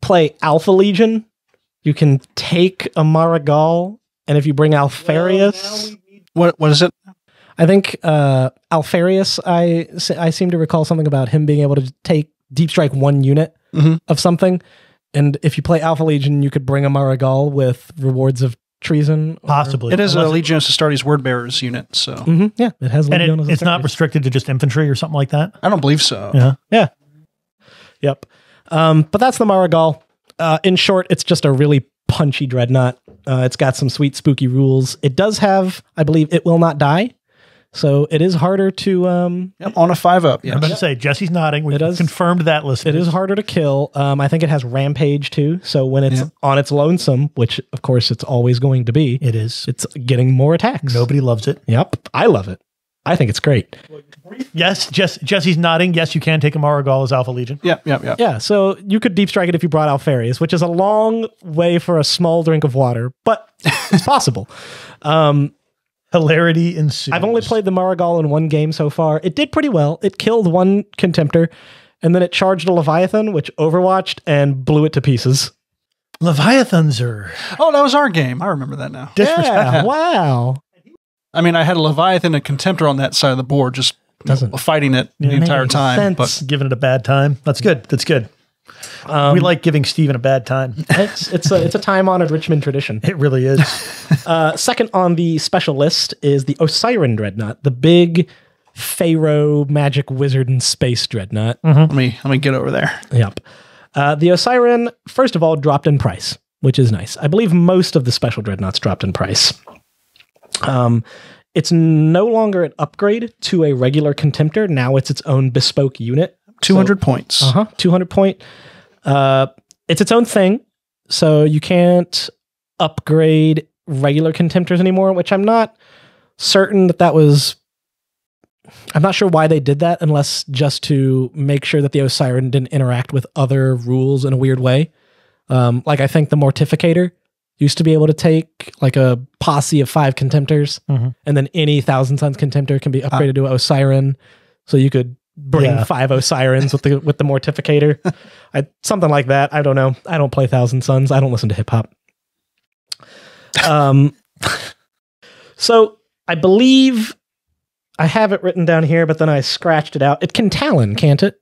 play Alpha Legion, you can take a Marigal. And if you bring Alfarius... What is it? I think Alfarius, I seem to recall something about him being able to take deep strike 1 unit of something. And if you play Alpha Legion, you could bring a Marigal with rewards of treason. Possibly. It is a Legiones Astartes word bearers unit, so. Yeah, it has Legiones Astartes. It's not restricted to just infantry or something like that? I don't believe so. Yeah. Yep. But that's the Marigal. In short, it's just a really punchy Dreadnought. It's got some sweet, spooky rules. It does have, I believe, it will not die. So it is harder to... on a 5-up, yes. I'm about to say, Jesse's nodding. We've confirmed that, listeners. It is harder to kill. I think it has Rampage, too. So when it's on its lonesome, which, of course, it's always going to be... It is. It's getting more attacks. Nobody loves it. Yep. I love it. I think it's great. Yes, Jesse's nodding. Yes, you can take a Marigal as Alpha Legion. Yep. Yeah, so you could deep strike it if you brought Alfarius, which is a long way for a small drink of water, but it's possible. Hilarity ensues. I've only played the Marigal in 1 game so far. It did pretty well. It killed 1 Contemptor, and then it charged a Leviathan, which overwatched and blew it to pieces. Leviathans are... Oh, that was our game. I remember that now. Yeah, wow. I mean, I had a Leviathan and Contemptor on that side of the board, just fighting it the entire time. But giving it a bad time. That's good. We like giving Steven a bad time. It's a time-honored Richmond tradition. It really is. Second on the special list is the Osiren Dreadnought, the big Pharaoh magic wizard in space Dreadnought. Let me get over there. Yep. The Osiren, first of all, dropped in price, which is nice. I believe most of the special Dreadnoughts dropped in price. It's no longer an upgrade to a regular Contemptor. Now it's its own bespoke unit. 200 points. 200 point. It's its own thing, so you can't upgrade regular Contemptors anymore, which I'm not certain that was... I'm not sure why they did that, unless just to make sure that the Osiren didn't interact with other rules in a weird way. Like, I think the Mortificator, used to be able to take like a posse of 5 Contemptors, and then any Thousand Suns Contemptor can be upgraded to Osiren. So you could bring 5 Osirens with the Mortificator. Something like that. I don't know. I don't play Thousand Suns. I don't listen to hip hop. So I believe I have it written down here, but then I scratched it out. It can Talon, can't it?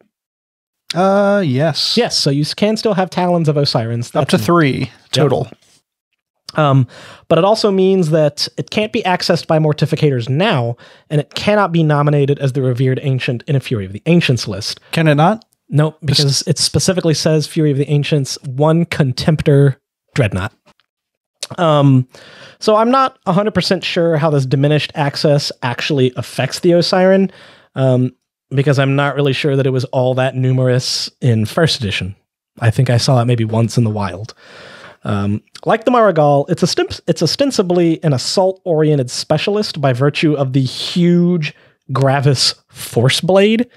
Yes. Yes, so you can still have Talons of Osirens. Up to 3 total. But it also means that it can't be accessed by Mortificators now, and it cannot be nominated as the Revered Ancient in a Fury of the Ancients list. Can it not? No, because it specifically says Fury of the Ancients, 1 Contemptor Dreadnought. So I'm not 100% sure how this diminished access actually affects the Osiren, because I'm not really sure that it was all that numerous in first edition. I think I saw it maybe once in the wild. Like the Marigal, it's ostensibly an assault-oriented specialist by virtue of the huge Gravis Force Blade,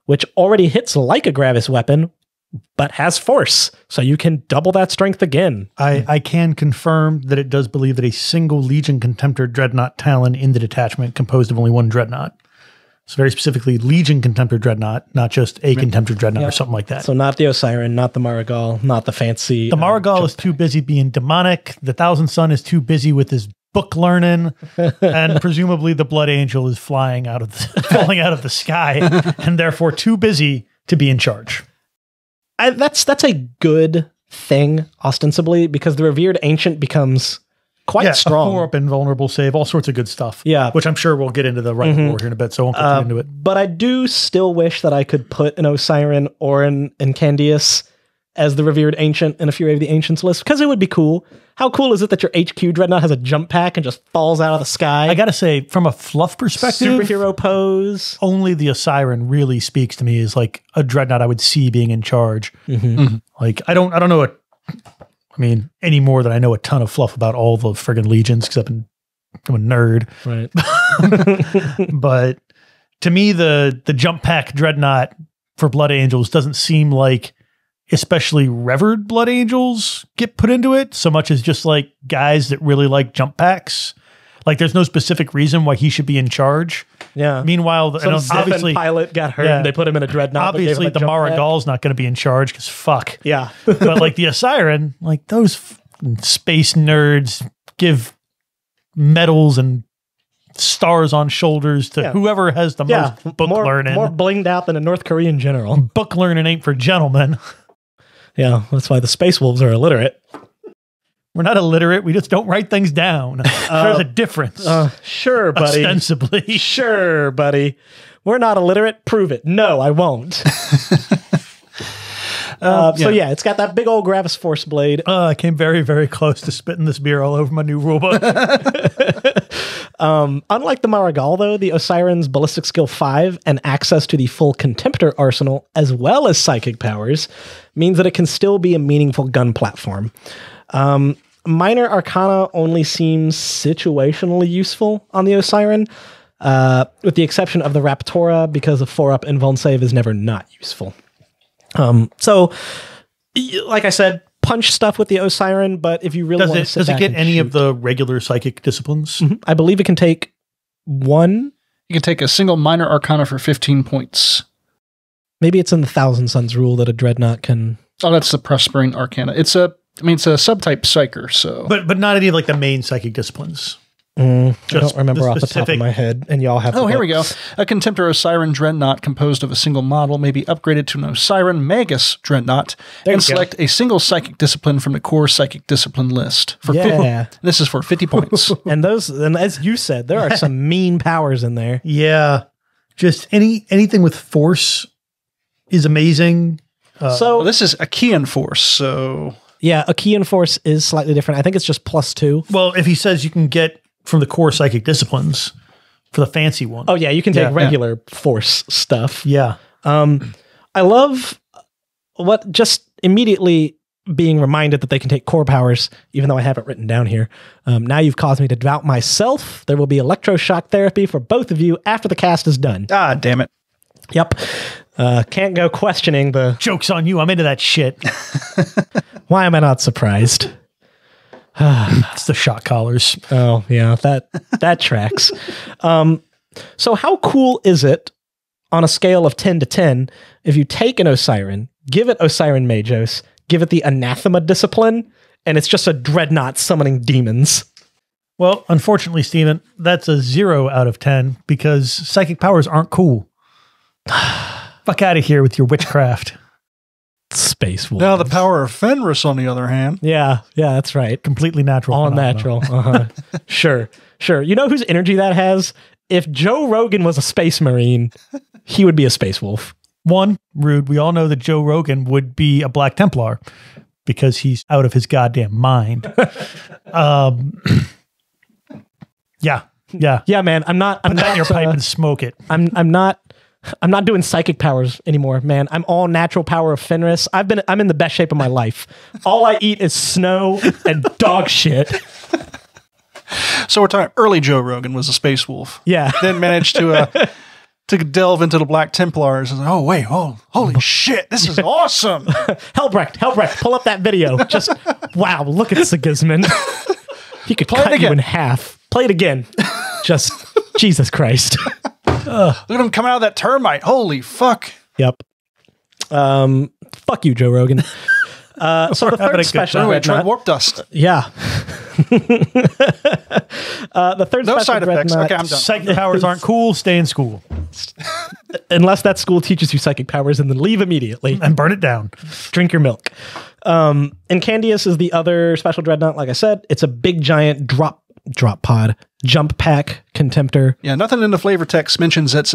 which already hits like a Gravis weapon, but has force, so you can double that strength again. I can confirm that it does believe that a single Legion Contemptor Dreadnought Talon in the detachment composed of only 1 Dreadnought. So very specifically Legion Contemptor Dreadnought, not just a Contemptor Dreadnought or something like that. So not the Osiren, not the Marigal, not the fancy... The Marigal is too busy being demonic. The Thousand Sun is too busy with his book learning, and presumably the Blood Angel is falling out of the sky, and therefore too busy to be in charge. That's a good thing, ostensibly, because the Revered Ancient becomes quite strong. 4-up invulnerable save, all sorts of good stuff. Yeah. Which I'm sure we'll get into the Rite of War here in a bit, so I won't get into it. But I do still wish that I could put an Osiren or an Incandius as the Revered Ancient in a Fury of the Ancients list, because it would be cool. How cool is it that your HQ Dreadnought has a jump pack and just falls out of the sky? I gotta say, from a fluff perspective, superhero pose, only the Osiren really speaks to me as like a Dreadnought I would see being in charge. Like I don't know any more than I know a ton of fluff about all the friggin' legions, because I'm a nerd. Right. But to me, the jump pack Dreadnought for Blood Angels doesn't seem like especially revered Blood Angels get put into it so much as just like guys that really like jump packs. Like there's no specific reason why he should be in charge. Yeah. Meanwhile, obviously pilot got hurt and they put him in a Dreadnought. Obviously the Marigal's not going to be in charge because fuck. Yeah. But like the Osiren, like those space nerds give medals and stars on shoulders to whoever has the most book learning. More blinged out than a North Korean general. Book learning ain't for gentlemen. Yeah, that's why the Space Wolves are illiterate. We're not illiterate. We just don't write things down. There's a difference. Sure, buddy. Ostensibly. Sure, buddy. We're not illiterate. Prove it. No, I won't. So yeah, it's got that big old Gravis Force Blade. I came very, very close to spitting this beer all over my new rulebook. Unlike the Marigal, though, the Osiren's Ballistic Skill 5 and access to the full Contemptor arsenal, as well as psychic powers, means that it can still be a meaningful gun platform. Minor Arcana only seems situationally useful on the Osiren, with the exception of the Raptora, because a 4-up invuln save is never not useful. So, like I said, punch stuff with the Osiren, but if you really want to sit back, does it get any of the regular psychic disciplines? I believe it can take 1. You can take a single minor arcana for 15 points. Maybe it's in the Thousand Suns rule that a Dreadnought can... Oh, that's the Prospering Arcana. It's a subtype psyker, so... But not any of like the main psychic disciplines. I don't remember off the top of my head, and y'all have. Oh, here we go. A Contemptor Osiren Dreadnought composed of a single model may be upgraded to an Osiren Magus Dreadnought and select a single psychic discipline from the core psychic discipline list. This is for 50 points. And as you said, there are some mean powers in there. Yeah, just anything with force is amazing. So this is Achaean Force. So yeah, Achaean Force is slightly different. I think it's just +2. Well, if he says you can get from the core psychic disciplines for the fancy one. Oh yeah, you can take regular force stuff. Yeah. I love what just immediately being reminded that they can take core powers, even though I have it written down here. Now you've caused me to doubt myself. There will be electroshock therapy for both of you after the cast is done. Ah, damn it. Yep. Can't go questioning the... Joke's on you. I'm into that shit. Why am I not surprised? It's the shot collars. Oh, yeah, that tracks. So how cool is it on a scale of 10 to 10 if you take an Osiren, give it Osiren Magos, give it the Anathema discipline, and it's just a Dreadnought summoning demons? Well, unfortunately, Steven, that's a 0 out of 10 because psychic powers aren't cool. Fuck out of here with your witchcraft. Space Wolves. Now the power of Fenris, on the other hand. Yeah, that's right. Completely natural. All phenomena. natural. Sure. You know whose energy that has? If Joe Rogan was a space marine, he would be a space wolf. One, rude. We all know that Joe Rogan would be a Black Templar because he's out of his goddamn mind. Yeah, man. I'm not Put that in your pipe and smoke it. I'm not doing psychic powers anymore, man. I'm all natural power of Fenris. I'm in the best shape of my life. All I eat is snow and dog shit. So we're talking early Joe Rogan was a space wolf. Yeah. Then managed to delve into the Black Templars. And, holy shit, this is awesome. Helbrecht, pull up that video. Just, wow, look at Sigismund. He could cut you in half. Play it again. Just, Jesus Christ. Look at him coming out of that termite. Holy fuck. Yep. Fuck you, Joe Rogan. So the third special Dreadnought, warp dust. Yeah. The third No special side effects. Dreadnought, Okay, I'm done. Psychic powers aren't cool. Stay in school unless that school teaches you psychic powers, and then leave immediately. and burn it down. Drink your milk. Incandius is the other special Dreadnought. Like I said, it's a big giant drop pod, jump pack contemptor. Yeah, nothing in the flavor text mentions it's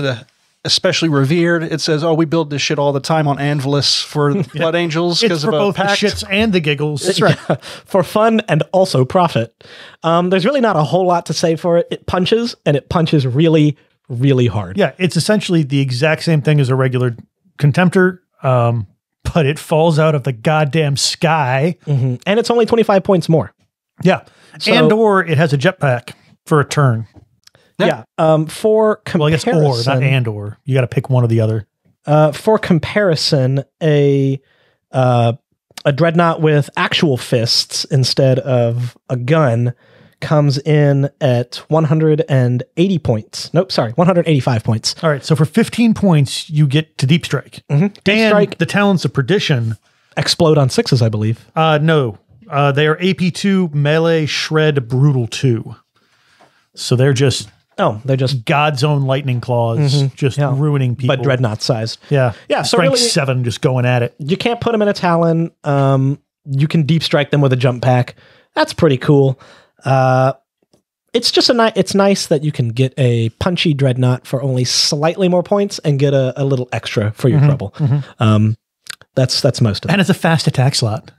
especially revered. It says, we build this shit all the time on Anvilus for Blood Angels It's because for of both the pact. shits and the giggles. That's right. For fun and also profit. There's really not a whole lot to say for it. It punches, and it punches really, really hard. Yeah, it's essentially the exact same thing as a regular contemptor, but it falls out of the goddamn sky. Mm-hmm. And it's only 25 points more. Yeah, and or it has a jetpack for a turn. Yeah. For comparison, Well, I guess or, not and or. You got to pick one or the other. For comparison, a Dreadnought with actual fists instead of a gun comes in at 180 points. Nope, sorry, 185 points. All right, so for 15 points, you get to Deep Strike. Mm-hmm. Deep Strike. The Talons of Perdition. Explode on 6s, I believe. No. They are AP2, Melee, Shred, Brutal 2. So they're just God's own lightning claws, just ruining people. But Dreadnought sized. Yeah. Yeah, so Strength really, 7 just going at it. You can't put them in a Talon. You can Deep Strike them with a jump pack. That's pretty cool. It's just it's nice that you can get a punchy Dreadnought for only slightly more points and get a little extra for your trouble. Mm-hmm. That's most of it. And it's a fast attack slot.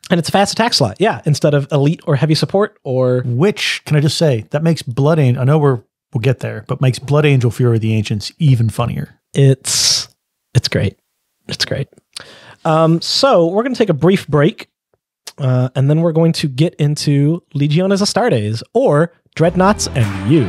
Yeah, instead of elite or heavy support or... Which, can I just say, that makes Blood Angel... I know we'll get there, but makes Blood Angel Fury of the Ancients even funnier. It's great. It's great. So we're going to take a brief break, and then we're going to get into Legiones Astartes, or Dreadnoughts and You.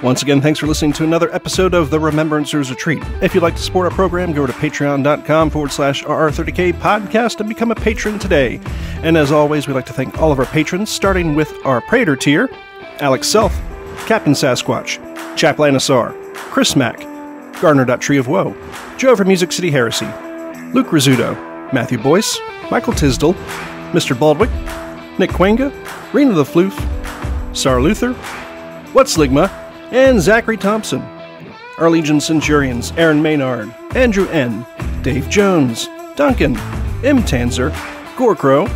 Once again, thanks for listening to another episode of the Remembrancers Retreat. If you'd like to support our program, go to patreon.com/RR30K podcast and become a patron today. And as always, we'd like to thank all of our patrons, starting with our Praetor tier, Alex Self, Captain Sasquatch, Chap Lanasar, Chris Mack, Garner.Tree of Woe, Joe from Music City Heresy, Luke Rizzuto, Matthew Boyce, Michael Tisdall, Mr. Baldwick, Nick Quenga, Rena the Floof, Sar Luther, What's Ligma, and Zachary Thompson. Our Legion Centurions, Aaron Maynard, Andrew N., Dave Jones, Duncan, M. Tanzer, Gorecrow,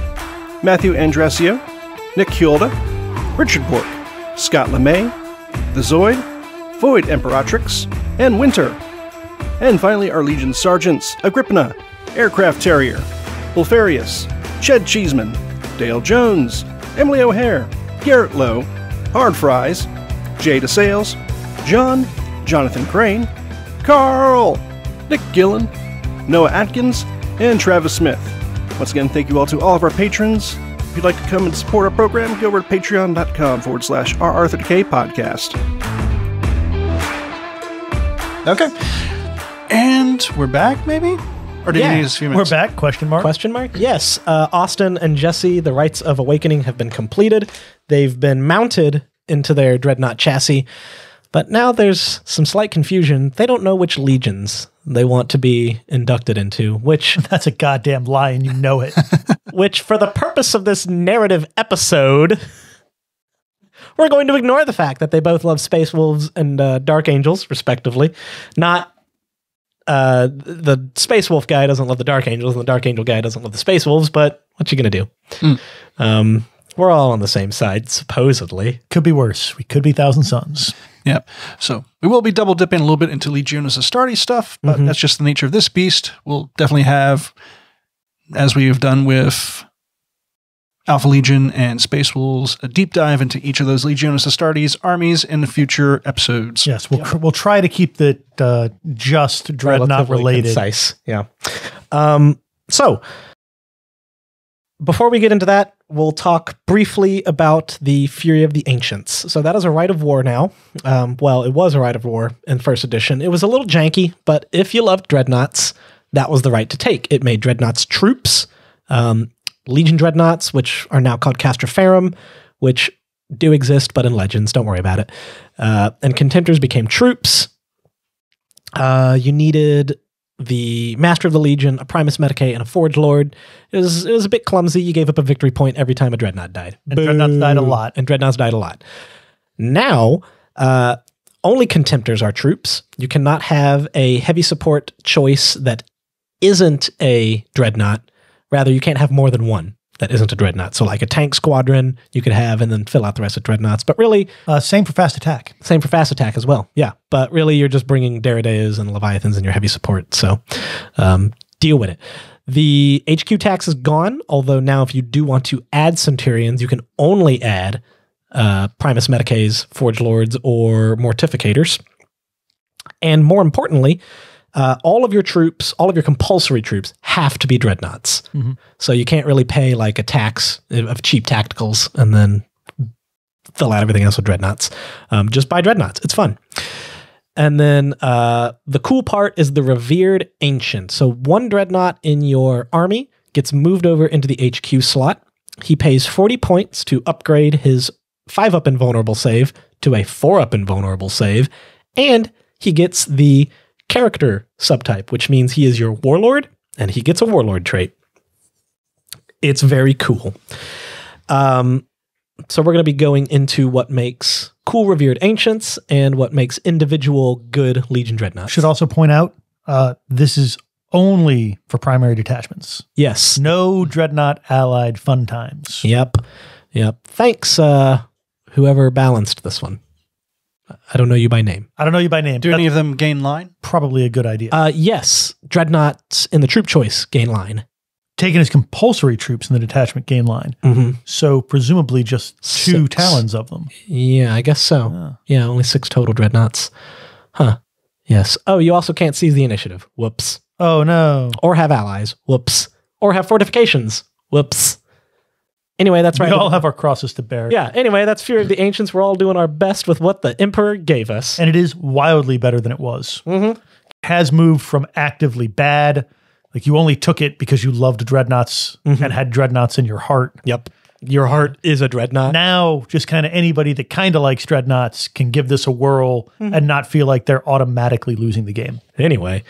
Matthew Andrasio, Nick Hjolda, Richard Bork, Scott LeMay, The Zoid, Void Imperatrix, and Winter. And finally, our Legion Sergeants, Agrippina, Aircraft Terrier, Bulfarius, Ched Cheeseman, Dale Jones, Emily O'Hare, Garrett Lowe, Hard Fries, Jay DeSales, John, Jonathan Crane, Carl, Nick Gillen, Noah Atkins, and Travis Smith. Once again, thank you all to all of our patrons. If you'd like to come and support our program, go over to patreon.com/RR30K podcast. Okay. And we're back, maybe? Or do you need a few minutes? We're back, question mark. Question mark? Yes. Austin and Jesse, the rites of awakening have been completed. They've been mounted into their Dreadnought chassis. But now there's some slight confusion. They don't know which legions they want to be inducted into, which... That's a goddamn lie, and you know it. Which, for the purpose of this narrative episode, we're going to ignore the fact that they both love Space Wolves and Dark Angels, respectively. Not... the Space Wolf guy doesn't love the Dark Angels, and the Dark Angel guy doesn't love the Space Wolves, but what you gonna do? We're all on the same side, supposedly. Could be worse. We could be Thousand Suns. Yeah. So we will be double dipping a little bit into Legiones Astartes stuff, but that's just the nature of this beast. We'll definitely have, as we have done with Alpha Legion and Space Wolves, a deep dive into each of those Legiones Astartes armies in the future episodes. Yes, we'll try to keep it just Dreadnought related. Concise. Yeah. So, before we get into that, we'll talk briefly about the Fury of the Ancients. So that is a rite of war now. Well, it was a rite of war in first edition. It was a little janky, but if you loved Dreadnoughts, that was the rite to take. It made Dreadnoughts troops, Legion Dreadnoughts, which are now called Castroferum, which do exist, but in Legends, don't worry about it. And Contenders became troops. You needed the Master of the Legion, a Primus Medicae, and a Forge Lord. It was a bit clumsy. You gave up a victory point every time a Dreadnought died. And Dreadnoughts died a lot. And Dreadnoughts died a lot. Now, only Contemptors are troops. You cannot have a heavy support choice that isn't a Dreadnought. Rather, you can't have more than one that isn't a Dreadnought. So like a tank squadron you could have and then fill out the rest of Dreadnoughts. But really... same for fast attack. Same for fast attack as well, yeah. But really, you're just bringing Derrideas and Leviathans in your heavy support. So deal with it. The HQ tax is gone, although now if you do want to add Centurions, you can only add Primus Medicaes, Forge Lords, or Mortificators. And more importantly... all of your troops, all of your compulsory troops have to be Dreadnoughts. So you can't really pay like a tax of cheap tacticals and then fill out everything else with Dreadnoughts. Just buy Dreadnoughts. It's fun. And then the cool part is the Revered Ancient. So one Dreadnought in your army gets moved over into the HQ slot. He pays 40 points to upgrade his 5-up invulnerable save to a 4-up invulnerable save. And he gets the character subtype, which means he is your Warlord, and he gets a Warlord trait. It's very cool. So we're going to be going into what makes cool Revered Ancients and what makes individual good Legion Dreadnoughts. Should also point out, this is only for primary detachments. Yes. No Dreadnought allied fun times. Yep. Thanks, whoever balanced this one. I don't know you by name. Do any of them gain line? Probably a good idea. Yes. Dreadnoughts in the troop choice gain line. Taken as compulsory troops in the detachment gain line. So presumably just 2 6. talons of them. Yeah, I guess so. Yeah, only 6 total Dreadnoughts. Huh. Yes. Oh, you also can't seize the initiative. Whoops. Oh, no. Or have allies. Whoops. Or have fortifications. Whoops. Anyway, that's right. We all have our crosses to bear. Yeah, anyway, that's Fury of the Ancients. We're all doing our best with what the Emperor gave us. And it is wildly better than it was. It has moved from actively bad, like you only took it because you loved Dreadnoughts and had Dreadnoughts in your heart. Yep. Your heart is a Dreadnought. Now, just kind of anybody that kind of likes Dreadnoughts can give this a whirl and not feel like they're automatically losing the game. Anyway,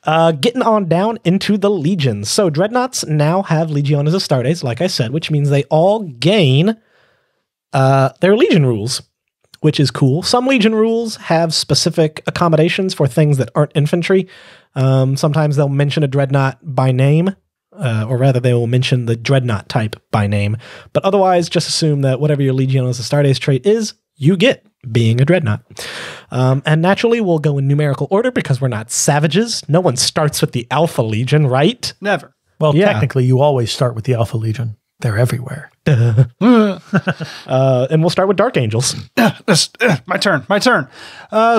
getting on down into the legions. So Dreadnoughts now have Legiones Astartes, like I said, which means they all gain their Legion rules, which is cool. Some Legion rules have specific accommodations for things that aren't infantry. Sometimes they'll mention a Dreadnought by name, or rather they will mention the Dreadnought type by name. But otherwise, just assume that whatever your Legiones Astartes trait is, you get being a Dreadnought. And naturally, we'll go in numerical order because we're not savages. No one starts with the Alpha Legion, right? Never. Well, technically, you always start with the Alpha Legion. They're everywhere. And we'll start with Dark Angels. My turn.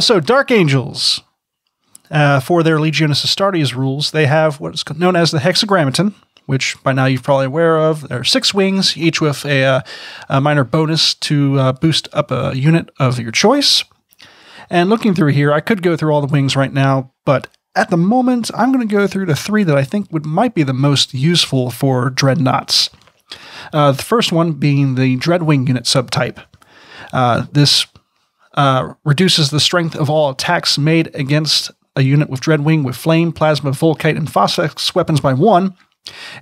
So Dark Angels, for their Legiones Astartes rules, they have what is known as the Hexagrammaton, which by now you're probably aware of. There are 6 wings, each with a minor bonus to boost up a unit of your choice. And looking through here, I could go through all the wings right now, but at the moment, I'm going to go through the 3 that I think might be the most useful for Dreadnoughts. The first one being the Dreadwing unit subtype. This reduces the strength of all attacks made against a unit with Dreadwing with Flame, Plasma, Volkite, and Phosphex weapons by 1,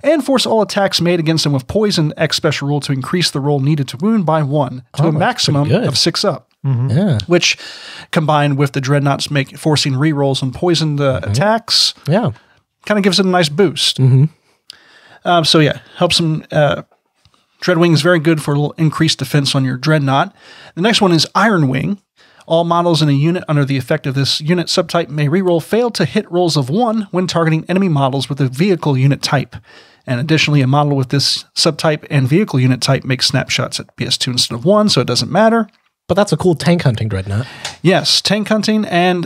and force all attacks made against them with Poison X special rule to increase the roll needed to wound by 1 to a maximum of 6 up. Yeah. Which, combined with the Dreadnoughts forcing rerolls on poisoned attacks, kind of gives it a nice boost. So yeah, helps them. Dreadwing is very good for a little increased defense on your Dreadnought. The next one is Iron Wing. All models in a unit under the effect of this unit subtype may reroll fail to hit rolls of 1 when targeting enemy models with a vehicle unit type. And additionally, a model with this subtype and vehicle unit type makes snapshots at PS2 instead of 1, so it doesn't matter. But that's a cool tank hunting Dreadnought. Yes, tank hunting and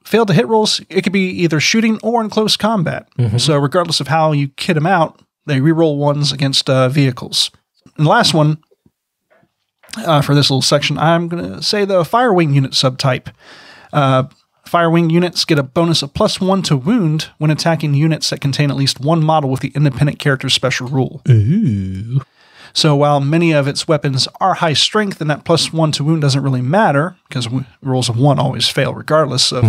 fail to hit rolls. It could be either shooting or in close combat. So regardless of how you kit them out, they reroll 1s against vehicles. And the last one for this little section, I'm going to say the Firewing unit subtype. Firewing units get a bonus of +1 to wound when attacking units that contain at least 1 model with the independent character's special rule. Ooh. So while many of its weapons are high strength, and that +1 to wound doesn't really matter, because rolls of 1 always fail regardless of...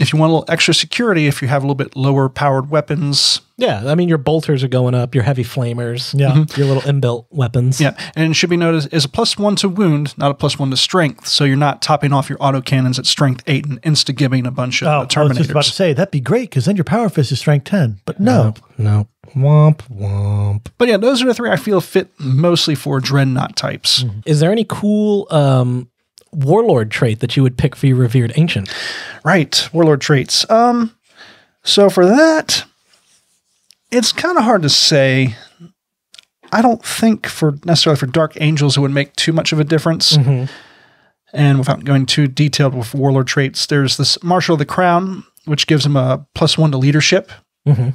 if you want a little extra security, if you have a little bit lower powered weapons... Yeah, I mean, your bolters are going up, your heavy flamers, your little inbuilt weapons. Yeah, and it should be noted is a +1 to wound, not a +1 to strength, so you're not topping off your autocannons at strength 8 and insta-gibbing a bunch of Terminators. I was just about to say, that'd be great, because then your Power Fist is strength 10, but no. No. Womp, womp. But yeah, those are the 3 I feel fit mostly for Dreadnought types. Is there any cool Warlord trait that you would pick for your revered Ancient? Right, Warlord traits. So for that, it's kind of hard to say. I don't think necessarily for Dark Angels it would make too much of a difference. And without going too detailed with Warlord traits, there's this Marshal of the Crown, which gives him a +1 to leadership,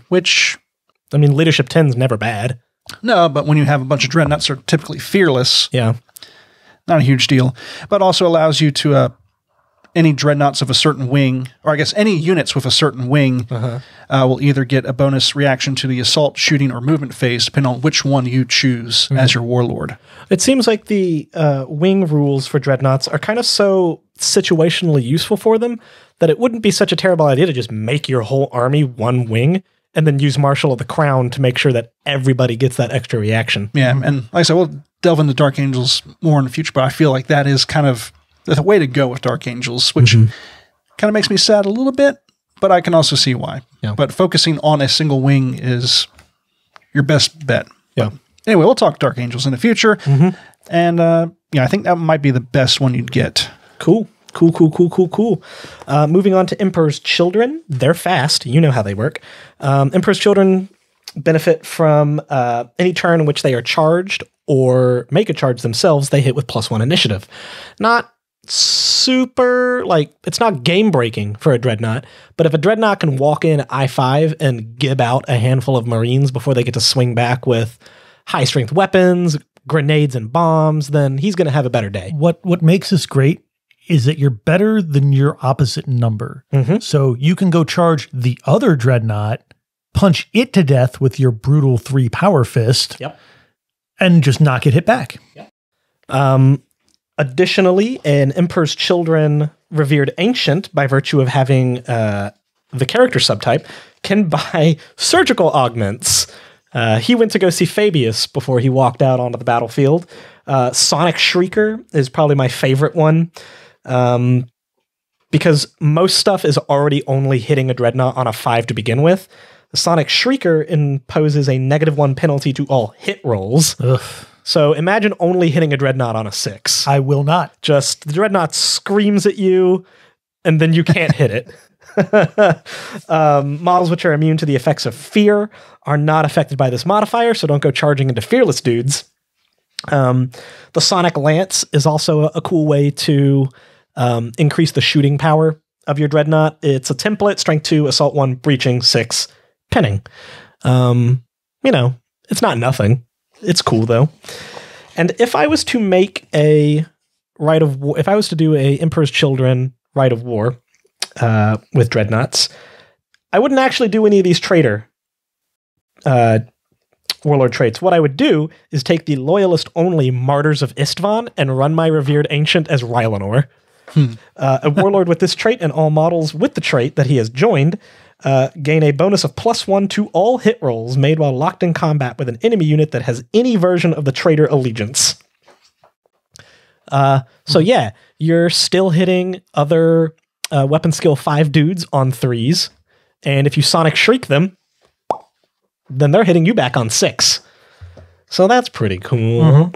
which... I mean, leadership 10's never bad. No, but when you have a bunch of Dreadnoughts that are typically fearless, Yeah. not a huge deal. But also allows you to, any Dreadnoughts of a certain wing, or I guess any units with a certain wing, will either get a bonus reaction to the assault, shooting, or movement phase, depending on which one you choose as your Warlord. It seems like the wing rules for Dreadnoughts are kind of so situationally useful for them that it wouldn't be such a terrible idea to just make your whole army 1 wing and then use Marshal of the Crown to make sure that everybody gets that extra reaction. Yeah, and like I said, we'll delve into Dark Angels more in the future, but I feel like that is kind of the way to go with Dark Angels, which kind of makes me sad a little bit, but I can also see why. Yeah. But focusing on a single wing is your best bet. Yeah. But anyway, we'll talk Dark Angels in the future, and I think that might be the best one you'd get. Cool. Moving on to Emperor's Children. They're fast. You know how they work. Emperor's Children benefit from any turn in which they are charged or make a charge themselves. They hit with +1 initiative. Not super, it's not game breaking for a Dreadnought, but if a Dreadnought can walk in I-5 and gib out a handful of Marines before they get to swing back with high strength weapons, grenades, and bombs, then he's going to have a better day. What makes this great is that you're better than your opposite number. So you can go charge the other Dreadnought, punch it to death with your brutal 3 Power Fist, and just not get hit back. Additionally, an Emperor's Children revered Ancient, by virtue of having the character subtype, can buy surgical augments. He went to go see Fabius before he walked out onto the battlefield. Sonic Shrieker is probably my favorite one. Because most stuff is already only hitting a Dreadnought on a 5 to begin with. The Sonic Shrieker imposes a -1 penalty to all hit rolls. So imagine only hitting a Dreadnought on a 6. I will not. Just the Dreadnought screams at you, and then you can't hit it. Models which are immune to the effects of fear are not affected by this modifier, so don't go charging into fearless dudes. The Sonic Lance is also a cool way to increase the shooting power of your Dreadnought. It's a template, strength 2, assault 1, breaching 6, pinning. It's not nothing. It's cool though. And if I was to make a Rite of War, if I was to do a Emperor's Children Rite of War, with Dreadnoughts. I wouldn't actually do any of these traitor Warlord traits. What I would do is take the Loyalist-only Martyrs of Istvan and run my Revered Ancient as Rylanor. A Warlord with this trait and all models with the trait that he has joined gain a bonus of +1 to all hit rolls made while locked in combat with an enemy unit that has any version of the traitor allegiance. So yeah, you're still hitting other weapon skill 5 dudes on 3s, and if you Sonic Shriek them, then they're hitting you back on 6. So that's pretty cool.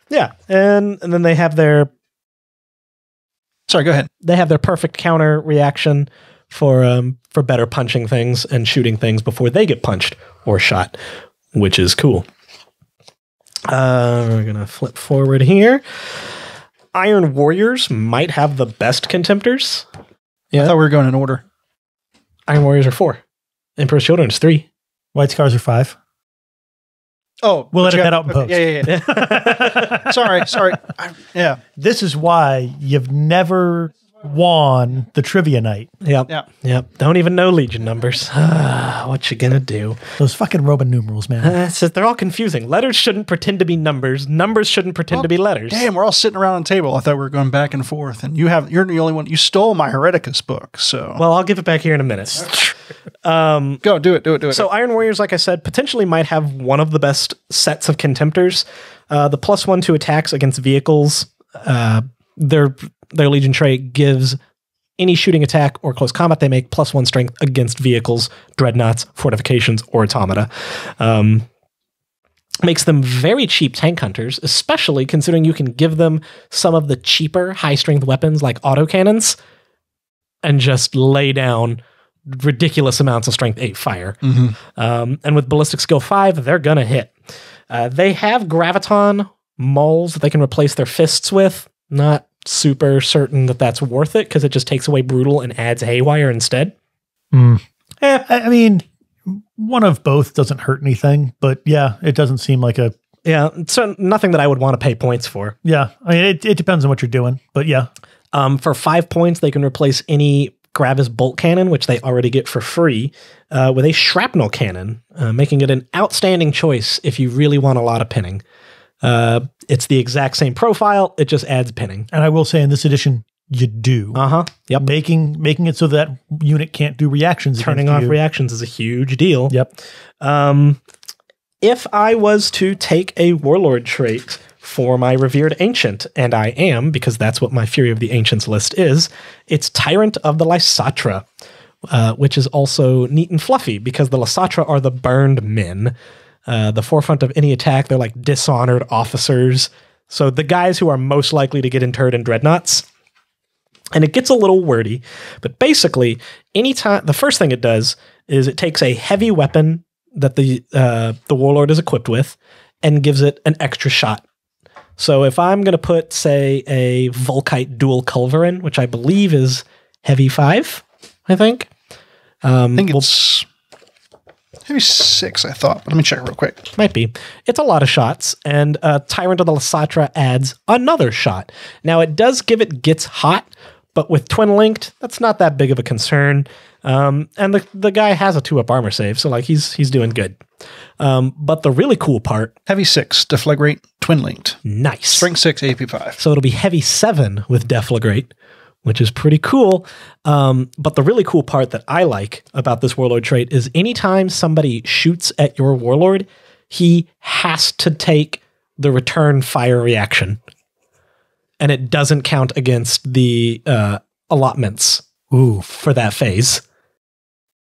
Yeah, and then they have their... Sorry, go ahead. They have their perfect counter reaction for better punching things and shooting things before they get punched or shot, which is cool. We're going to flip forward here. Iron Warriors might have the best Contemptors. Yeah. I thought we were going in order. Iron Warriors are 4. Emperor's Children is 3. White Scars are 5. Oh, we'll edit that out in post. Yeah. Sorry. Yeah. This is why you've never won the trivia night. Yep. Don't even know Legion numbers. What you gonna do? Those fucking Roman numerals, man. They're all confusing. Letters shouldn't pretend to be numbers. Numbers shouldn't pretend to be letters. Damn, we're all sitting around the table. I thought we were going back and forth, and you're the only one. You stole my Hereticus book, so. Well, I'll give it back here in a minute. Go, do it. So Iron Warriors, like I said, potentially might have one of the best sets of Contemptors. The +1 to attacks against vehicles. Their Legion trait gives any shooting attack or close combat they make +1 strength against vehicles, dreadnoughts, fortifications, or automata. Makes them very cheap tank hunters, especially considering you can give them some of the cheaper high-strength weapons like autocannons and just lay down ridiculous amounts of strength 8 fire. And with ballistic skill 5, they're gonna hit. They have graviton mauls that they can replace their fists with. Not super certain that that's worth it because it just takes away brutal and adds haywire instead. I mean, one of both doesn't hurt anything, but yeah, it doesn't seem like a... Yeah, so nothing that I would want to pay points for. Yeah, I mean, it depends on what you're doing, but yeah. For 5 points, they can replace any Gravis bolt cannon, which they already get for free, with a shrapnel cannon, making it an outstanding choice if you really want a lot of pinning. It's the exact same profile, it just adds pinning. And I will say in this edition, you do. Yep. Making it so that unit can't do reactions. Turning off reactions is a huge deal. Yep. If I was to take a Warlord trait for my Revered Ancient, and I am, because that's what my Fury of the Ancients list is, it's Tyrant of the Lysatra, which is also neat and fluffy, because the Lysatra are the burned men. The forefront of any attack, they're like dishonored officers. So the guys who are most likely to get interred in Dreadnoughts. And it gets a little wordy, but basically, anytime the first thing it does is it takes a heavy weapon that the Warlord is equipped with and gives it an extra shot. So if I'm going to put, say, a Volkite dual culverin, which I believe is heavy 5, I think. I think it's maybe 6, I thought. But let me check real quick. Might be. It's a lot of shots, and Tyrant of the Lysatra adds another shot. Now, it does give it gets hot, but with Twin Linked, that's not that big of a concern. And the guy has a 2-up armor save, so like he's doing good. But the really cool part... Heavy 6, Deflagrate, Twin Linked. Nice. Strength 6, AP 5. So it'll be Heavy 7 with Deflagrate, which is pretty cool. But the really cool part that I like about this Warlord trait is anytime somebody shoots at your Warlord, he has to take the return fire reaction. And it doesn't count against the allotments for that phase.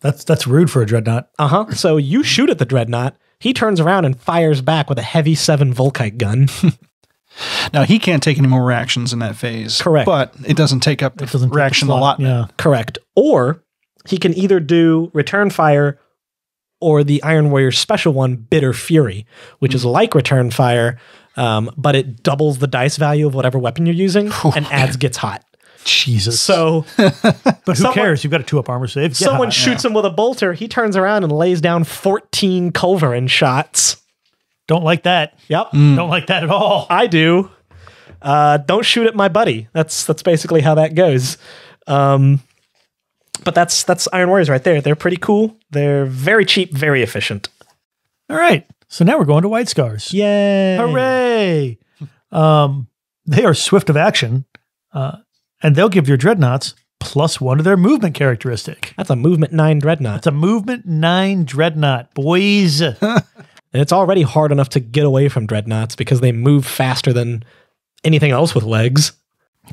That's rude for a Dreadnought. So you shoot at the Dreadnought, he turns around and fires back with a Heavy 7 Volkite gun. Now, he can't take any more reactions in that phase. Correct. But it doesn't take up the reaction allotment. Yeah. Correct. Or he can either do Return Fire or the Iron Warrior special one, Bitter Fury, which is like Return Fire, but it doubles the dice value of whatever weapon you're using and adds gets hot. Jesus. So, but who cares? You've got a 2-up armor save. Someone shoots him with a bolter, he turns around and lays down 14 culverin shots. Don't like that. Yep. Don't like that at all. I do. Don't shoot at my buddy. That's basically how that goes. But that's Iron Warriors right there. They're pretty cool. They're very cheap, very efficient. All right. So now we're going to White Scars. Yay! Hooray! They are swift of action, and they'll give your Dreadnoughts +1 to their movement characteristic. That's a movement 9 Dreadnought. It's a movement 9 Dreadnought, boys. And it's already hard enough to get away from Dreadnoughts because they move faster than anything else with legs.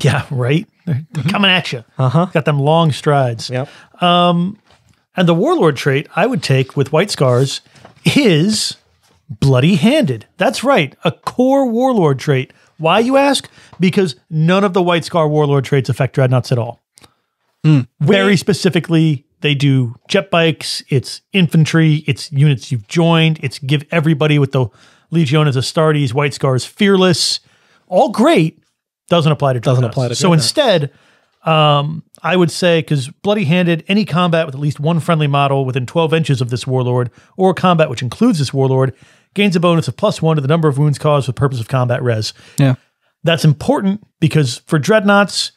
Yeah, right? They're coming at you. Uh-huh. Got them long strides. Yep. And the Warlord trait I would take with White Scars is Bloody-Handed. That's right, a core Warlord trait. Why, you ask? Because none of the White Scar Warlord traits affect Dreadnoughts at all. Very specifically, they do jet bikes, it's infantry, it's units you've joined, it's give everybody with the Legiones Astartes, White Scars Fearless. All great, doesn't apply to Dreadnoughts. Doesn't apply to So Dreadnoughts. instead, I would say, because Bloody-Handed, any combat with at least one friendly model within 12 inches of this Warlord, or combat which includes this Warlord, gains a bonus of +1 to the number of wounds caused for the purpose of combat res. Yeah. That's important because for Dreadnoughts,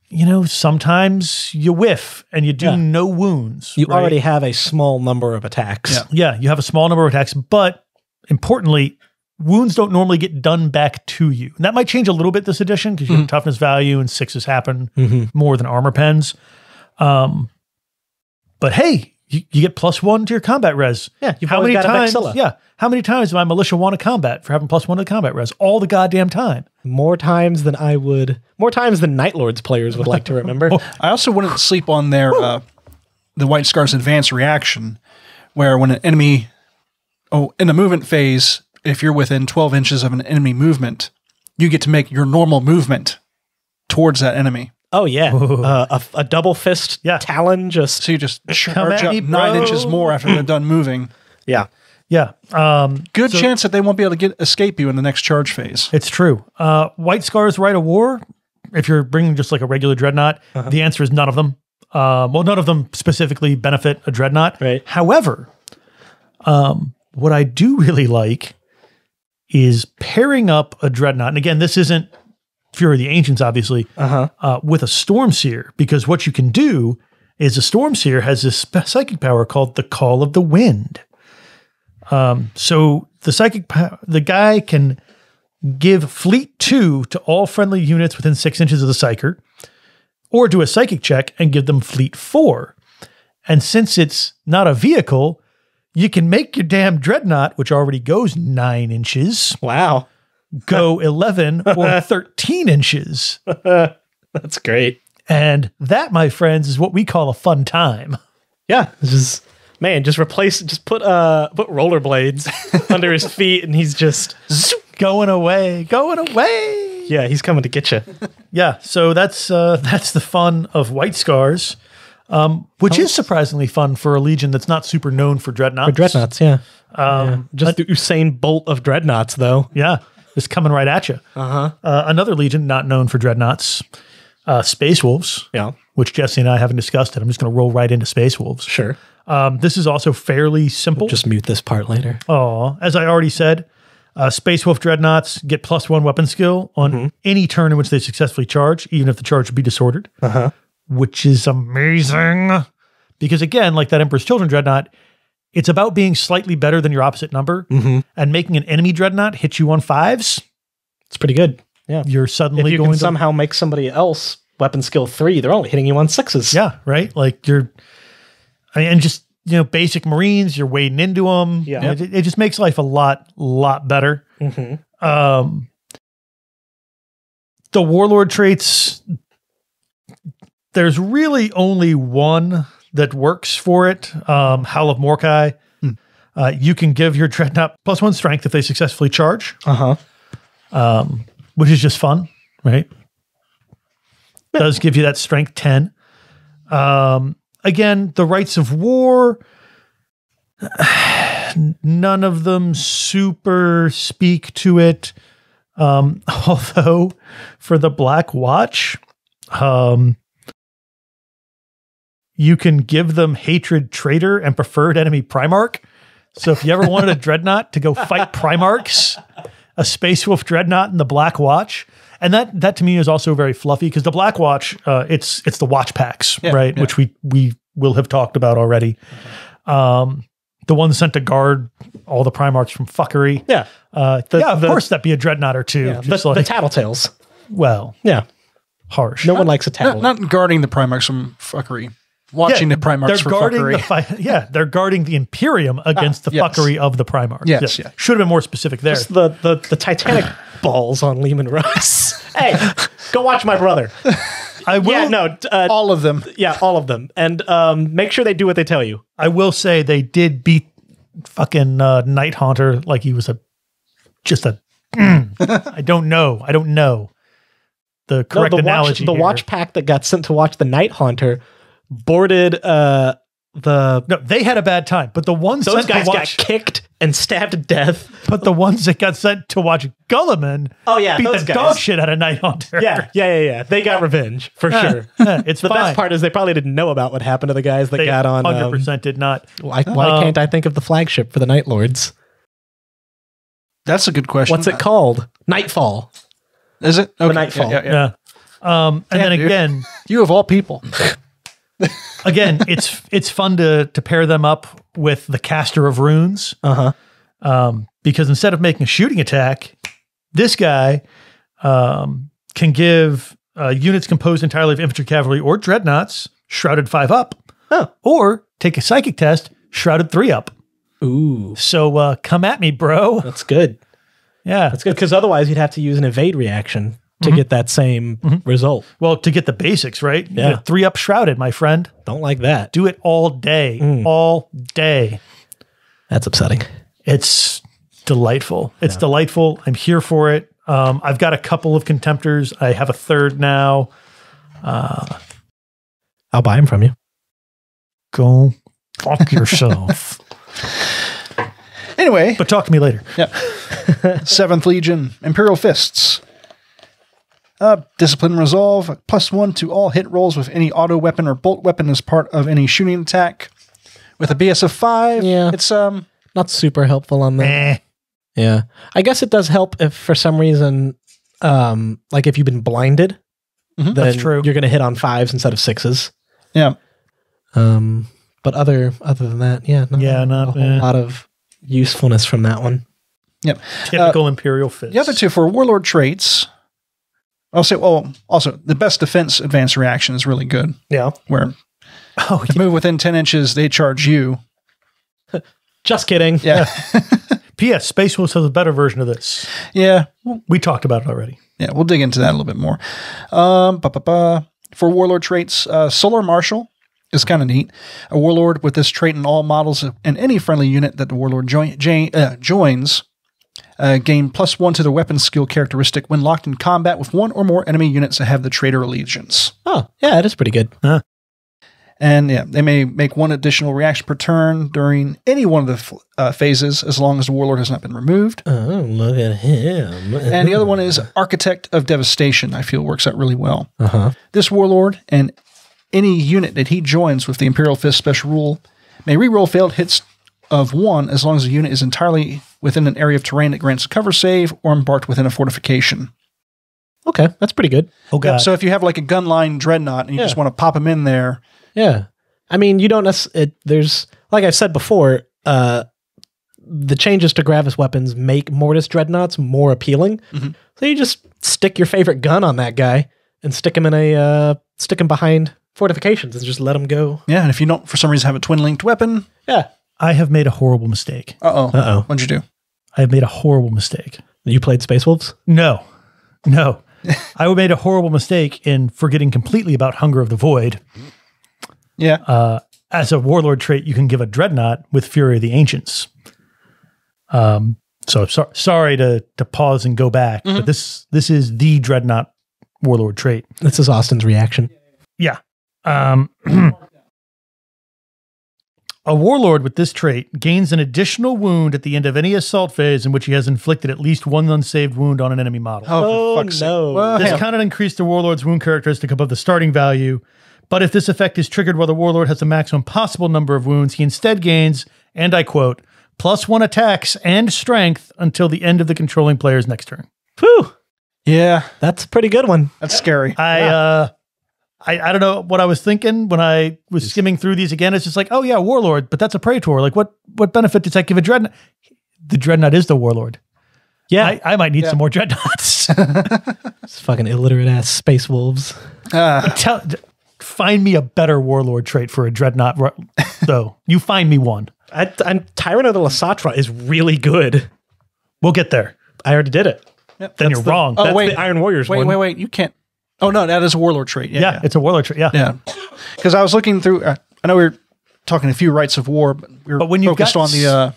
you know, sometimes you whiff and you do no wounds. You right? already have a small number of attacks. Yeah. Yeah, you have a small number of attacks, but importantly, wounds don't normally get done back to you. And that might change a little bit this edition because you have toughness value and 6s happen more than armor pens. But hey, you get +1 to your combat res. Yeah, you've always got a Vexilla. Yeah, how many times do my militia want to combat for having +1 to the combat res? All the goddamn time. More times than Night Lords players would like to remember. I also wouldn't sleep on their the White Scar's advanced reaction, where when an enemy, in the movement phase, if you're within 12 inches of an enemy movement, you get to make your normal movement towards that enemy. Oh, yeah. A double fist talon just... So you just Come charge at up me, 9 bro. inches more after they're done moving. Yeah. Yeah. Good chance that they won't be able to escape you in the next charge phase. It's true. White Scar's Rite of War, if you're bringing just like a regular Dreadnought, the answer is none of them. Well, none of them specifically benefit a Dreadnought. Right. However, what I do really like is pairing up a Dreadnought. And again, this isn't Fury of the Ancients, obviously, with a Stormseer, because what you can do is a Stormseer has this psychic power called the Call of the Wind. So the guy can give Fleet 2 to all friendly units within 6 inches of the Psyker, or do a psychic check and give them Fleet 4. And since it's not a vehicle, you can make your damn Dreadnought, which already goes 9 inches, Wow. go 11 or 13 inches. That's great. And that, my friends, is what we call a fun time. Yeah. Just put rollerblades under his feet and he's just Going away. yeah, he's coming to get you. Yeah, so that's the fun of White Scars, which is surprisingly fun for a legion that's not super known for Dreadnoughts. For Dreadnoughts, yeah. Just the Usain Bolt of Dreadnoughts, though. Yeah, it's coming right at you. Another legion not known for Dreadnoughts, Space Wolves. Yeah. Which Jesse and I haven't discussed it. I'm just going to roll right into Space Wolves. Sure. This is also fairly simple. Just mute this part later. As I already said, Space Wolf Dreadnoughts get +1 weapon skill on any turn in which they successfully charge, even if the charge would be disordered, which is amazing. Because again, like that Emperor's Children Dreadnought, it's about being slightly better than your opposite number and making an enemy Dreadnought hit you on 5s. It's pretty good. Yeah. You're suddenly If you going can to somehow make somebody else weapon skill 3, they're only hitting you on 6s. Yeah, right? Like and just, basic Marines, you're wading into them. Yeah. It just makes life a lot better. The Warlord traits, there's really only one that works for it. Howl of Mordecai. You can give your Dreadnought +1 strength if they successfully charge. Which is just fun, right? Does give you that strength 10. Again, the Rites of War, none of them super speak to it. Although for the Black Watch, you can give them Hatred Traitor and Preferred Enemy Primarch. So if you ever wanted a Dreadnought to go fight Primarchs, a Space Wolf Dreadnought in the Black Watch, And that to me is also very fluffy because the Black Watch, it's the watch packs, right? Yeah. Which we will have talked about already. The one sent to guard all the Primarchs from fuckery. Yeah. Of course that'd be a Dreadnought or two. Yeah, the Tattletales. Well, yeah. Harsh. No one likes a tattle. Not guarding the Primarchs from fuckery. Watching the Primarchs for fuckery. They're guarding the Imperium against the fuckery of the Primarchs. Yes. Yeah. Should have been more specific there. Just the Titanic balls on Lehman Russ. Hey, go watch my brother. I will. Yeah, no. All of them. Yeah, all of them. And make sure they do what they tell you. I will say they did beat fucking Night Haunter like he was I don't know. The correct analogy. The watch pack that got sent to watch the Night Haunter boarded No, they had a bad time, but the ones those guys got kicked and stabbed to death. But the ones that got sent to watch Gulliman, beat the dog shit out of Night Haunter. Yeah. They got revenge for sure. It's the best part is they probably didn't know about what happened to the guys that got on. 100% did not. Why can't I think of the flagship for the Night Lords? That's a good question. What's it called? Nightfall. Is it? Okay. The Nightfall. Yeah. And then again, you of all people. Again, it's fun to pair them up with the Caster of Runes. Because instead of making a shooting attack, this guy can give units composed entirely of infantry, cavalry, or dreadnoughts shrouded 5 up, or take a psychic test shrouded 3 up. Ooh! So come at me, bro. That's good. Yeah, that's good because otherwise you'd have to use an evade reaction to get that same result. Well, to get the basics, right? Yeah. You get 3 up shrouded, my friend. Don't like that. Do it all day. All day. That's upsetting. It's delightful. It's delightful. I'm here for it. I've got a couple of Contemptors. I have a third now. I'll buy them from you. Go fuck yourself. Anyway. But talk to me later. Yep. 7th Legion, Imperial Fists. Discipline Resolve, +1 to all hit rolls with any auto weapon or bolt weapon as part of any shooting attack. With a BS of 5, it's not super helpful on that. Yeah. I guess it does help if for some reason, like if you've been blinded, then that's true. You're going to hit on 5s instead of 6s. Yeah. But other than that, not a whole lot of usefulness from that one. Yep. Typical Imperial Fist. The other two for Warlord traits, I'll say, also, the best defense advanced reaction is really good. Yeah. Where to move within 10 inches, they charge you. Just kidding. Yeah. P.S. Space Wolves has a better version of this. Yeah. We talked about it already. Yeah, we'll dig into that a little bit more. For Warlord traits, Solar Marshal is kind of neat. A Warlord with this trait in all models and any friendly unit that the Warlord joins gain +1 to the weapon skill characteristic when locked in combat with 1 or more enemy units that have the traitor allegiance. Oh, yeah, that is pretty good. And they may make 1 additional reaction per turn during any one of the phases as long as the Warlord has not been removed. Oh, look at him. And the other one is Architect of Devastation, I feel works out really well. This Warlord and any unit that he joins with the Imperial Fist special rule may reroll failed hits of 1 as long as the unit is entirely within an area of terrain that grants a cover save or embarked within a fortification. Okay, that's pretty good. Oh, God. So if you have like a gunline dreadnought and you just want to pop them in there. Yeah. I mean, you don't necessarily, there's, like I've said before, the changes to Gravis weapons make Mortis dreadnoughts more appealing. So you just stick your favorite gun on that guy and stick him behind fortifications and just let him go. Yeah, and if you don't, for some reason, have a twin-linked weapon. Yeah. I have made a horrible mistake. Uh-oh. What'd you do? I have made a horrible mistake. You played Space Wolves? No. I made a horrible mistake in forgetting completely about Hunger of the Void. Yeah. As a Warlord trait, you can give a Dreadnought with Fury of the Ancients. So sorry to pause and go back, but this is the Dreadnought Warlord trait. This is Austin's reaction. Yeah. A Warlord with this trait gains an additional wound at the end of any assault phase in which he has inflicted at least 1 unsaved wound on an enemy model. Oh, for fuck's sake. Well, this cannot increase the Warlord's wound characteristic above the starting value, but if this effect is triggered while the Warlord has the maximum possible number of wounds, he instead gains, and I quote, +1 attacks and strength until the end of the controlling player's next turn. Whew. Yeah, That's a pretty good one. that's scary. I don't know what I was thinking when I was skimming through these again. It's just like, oh yeah, Warlord, but that's a Praetor. Like what benefit does that give a Dreadnought? The Dreadnought is the Warlord. Yeah. I might need some more Dreadnoughts. It's fucking illiterate ass space wolves. Find me a better Warlord trait for a Dreadnought, though. You find me one. Tyrant of the Lasatra is really good. We'll get there. I already did it. Then you're wrong. That's the Iron Warriors one. Wait. You can't. Oh, no, that is a Warlord trait. Yeah, it's a Warlord trait. Yeah. Yeah. Because I was looking through, I know we were talking a few Rites of War, but we were when you've focused got on the...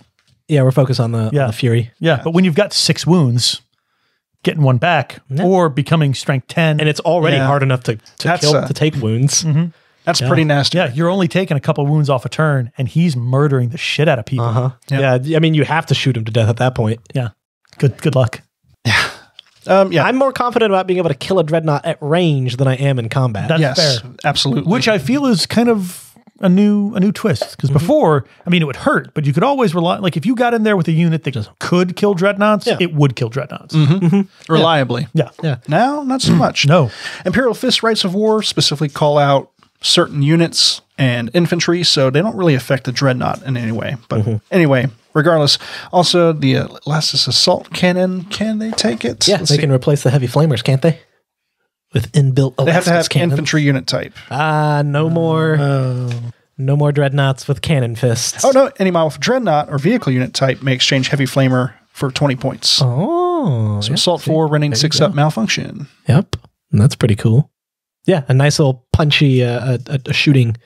Yeah, we're focused on the Fury. Yeah, but when you've got 6 wounds, getting one back or becoming strength 10. And it's already hard enough to take wounds. That's pretty nasty. Yeah, you're only taking a couple wounds off a turn, and he's murdering the shit out of people. Yeah, I mean, you have to shoot him to death at that point. Yeah. Good luck. I'm more confident about being able to kill a Dreadnought at range than I am in combat. That's fair. Absolutely. Which I feel is kind of a new twist. Because before, I mean, it would hurt, but you could always rely. Like if you got in there with a unit that could kill Dreadnoughts, it would kill Dreadnoughts. Reliably. Yeah. Now, not so much. No. Imperial Fist Rites of War specifically call out certain units and infantry, so they don't really affect the Dreadnought in any way. But anyway, regardless, also the Lassus Assault Cannon, can they take it? Yeah, they can replace the heavy flamers, can't they? With inbuilt They have to have cannon. infantry unit type. No more Dreadnoughts with cannon fists. Oh, no, any model with Dreadnought or vehicle unit type may exchange heavy flamer for 20 points. Oh. So Assault 4 running 6 up malfunction. Yep. That's pretty cool. Yeah, a nice little punchy a shooting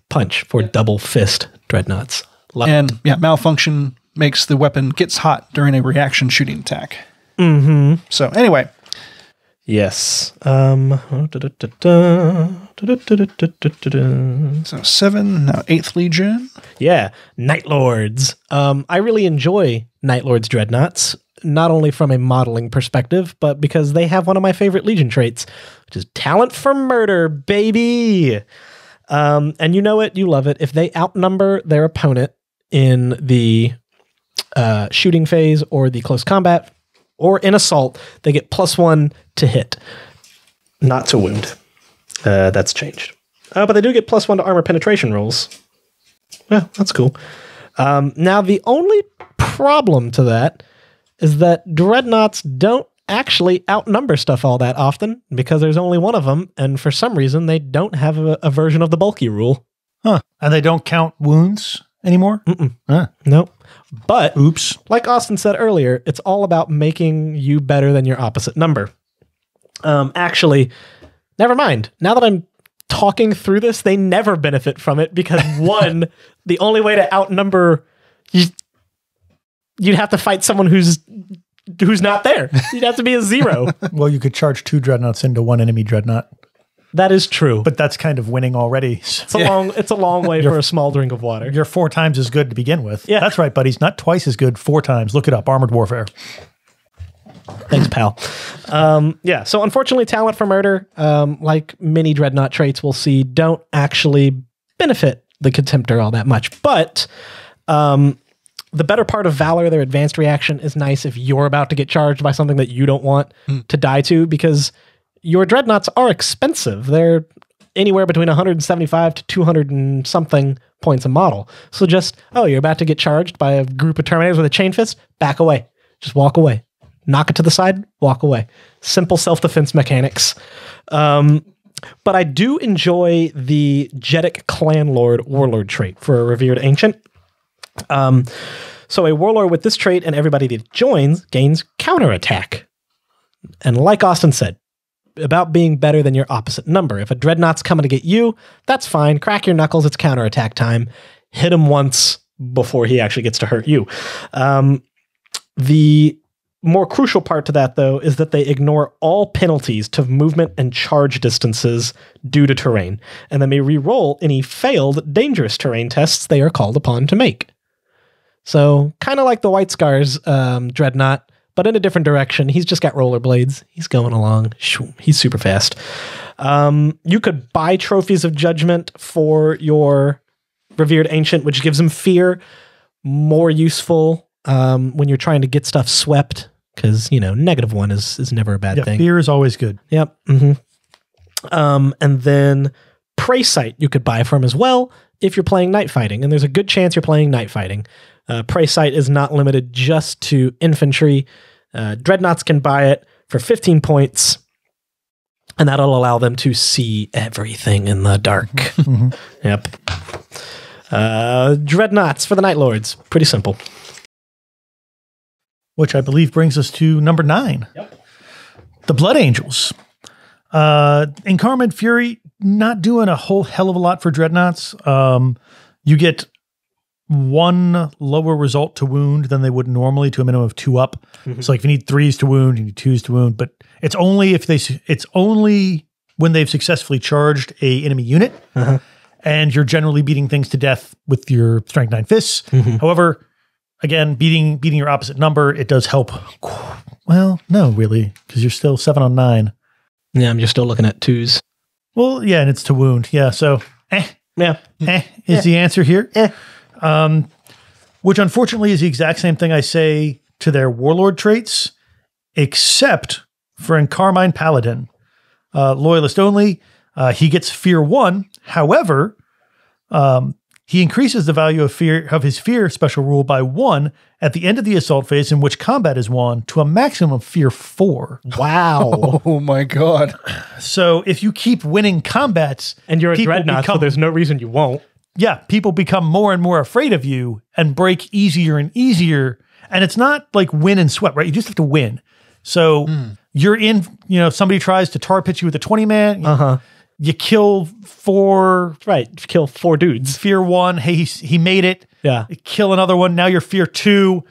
punch for double fist Dreadnoughts. And malfunction makes the weapon gets hot during a reaction shooting attack. So anyway. Yes. So 7, now 8th Legion. Yeah, Night Lords. I really enjoy Night Lords Dreadnoughts, not only from a modeling perspective, but because they have one of my favorite Legion traits, which is talent for murder, baby. And you know it, you love it. If they outnumber their opponent in the shooting phase or the close combat or in assault, they get +1 to hit, not to wound. That's changed. But they do get +1 to armor penetration rolls. Yeah, that's cool. Now, the only problem to that is that Dreadnoughts don't actually outnumber stuff all that often because there's only one of them, and for some reason, they don't have a version of the bulky rule. Huh. And they don't count wounds anymore? Nope. But, oops. Like Austin said earlier, it's all about making you better than your opposite number. Actually, never mind. Now that I'm talking through this, they never benefit from it because one, the only way to outnumber, you'd have to fight someone who's not there. You'd have to be a 0. Well, you could charge 2 Dreadnoughts into one enemy Dreadnought. That is true. But that's kind of winning already. It's a long way for a small drink of water. You're 4 times as good to begin with. Yeah. That's right, buddies. Not twice as good, 4 times. Look it up. Armored Warfare. Thanks, pal. So unfortunately, talent for murder, like many Dreadnought traits we'll see, don't actually benefit the Contemptor all that much. But the better part of Valor, their advanced reaction, is nice if you're about to get charged by something that you don't want to die to, because your Dreadnoughts are expensive. They're anywhere between 175 to 200 and something points a model. So you're about to get charged by a group of Terminators with a chain fist, back away. Just walk away. Knock it to the side, walk away. Simple self-defense mechanics. But I do enjoy the Jetic Clanlord Warlord trait for a Revered Ancient. So a Warlord with this trait and everybody that joins gains counterattack. And like Austin said, about being better than your opposite number. If a Dreadnought's coming to get you, that's fine. Crack your knuckles, it's counterattack time. Hit him once before he actually gets to hurt you. The more crucial part to that, though, is that they ignore all penalties to movement and charge distances due to terrain, and they may re-roll any failed dangerous terrain tests they are called upon to make. So, kind of like the White Scars Dreadnought, but in a different direction. He's just got rollerblades. He's going along. He's super fast. You could buy Trophies of Judgment for your Revered Ancient, which gives him fear. More useful when you're trying to get stuff swept because, -1 is never a bad thing. Fear is always good. Yep. And then Prey Sight you could buy from as well if you're playing night fighting, and there's a good chance you're playing night fighting. Prey Sight is not limited just to infantry. Dreadnoughts can buy it for 15 points, and that'll allow them to see everything in the dark. Yep. Dreadnoughts for the Night Lords. Pretty simple. Which I believe brings us to number 9. Yep. The Blood Angels. In Carmine Fury, not doing a whole hell of a lot for Dreadnoughts. You get 1 lower result to wound than they would normally, to a minimum of 2 up. So like if you need 3s to wound, you need 2s to wound, but it's only when they've successfully charged a enemy unit, and you're generally beating things to death with your Strength 9 fists. However, again, beating your opposite number, it does help. Well, no, really, because you're still 7 on 9. Yeah, I'm just still looking at 2s. Well, yeah, and it's to wound. Yeah, so is the answer here. Which unfortunately is the exact same thing I say to their Warlord traits, except for in Carmine Paladin. Loyalist only, he gets Fear 1. However, he increases the value of his Fear special rule by 1 at the end of the assault phase in which combat is won to a maximum of Fear 4. Wow. Oh my God. So if you keep winning combats, And you're a Dreadnought, so there's no reason you won't. Yeah, people become more and more afraid of you and break easier and easier. And it's not like win and sweat, right? You just have to win. So you're in, somebody tries to tar pit you with a 20-man. You kill 4. Right. Kill 4 dudes. Fear 1. Hey, he made it. Yeah. Kill another one. Now you're Fear 2.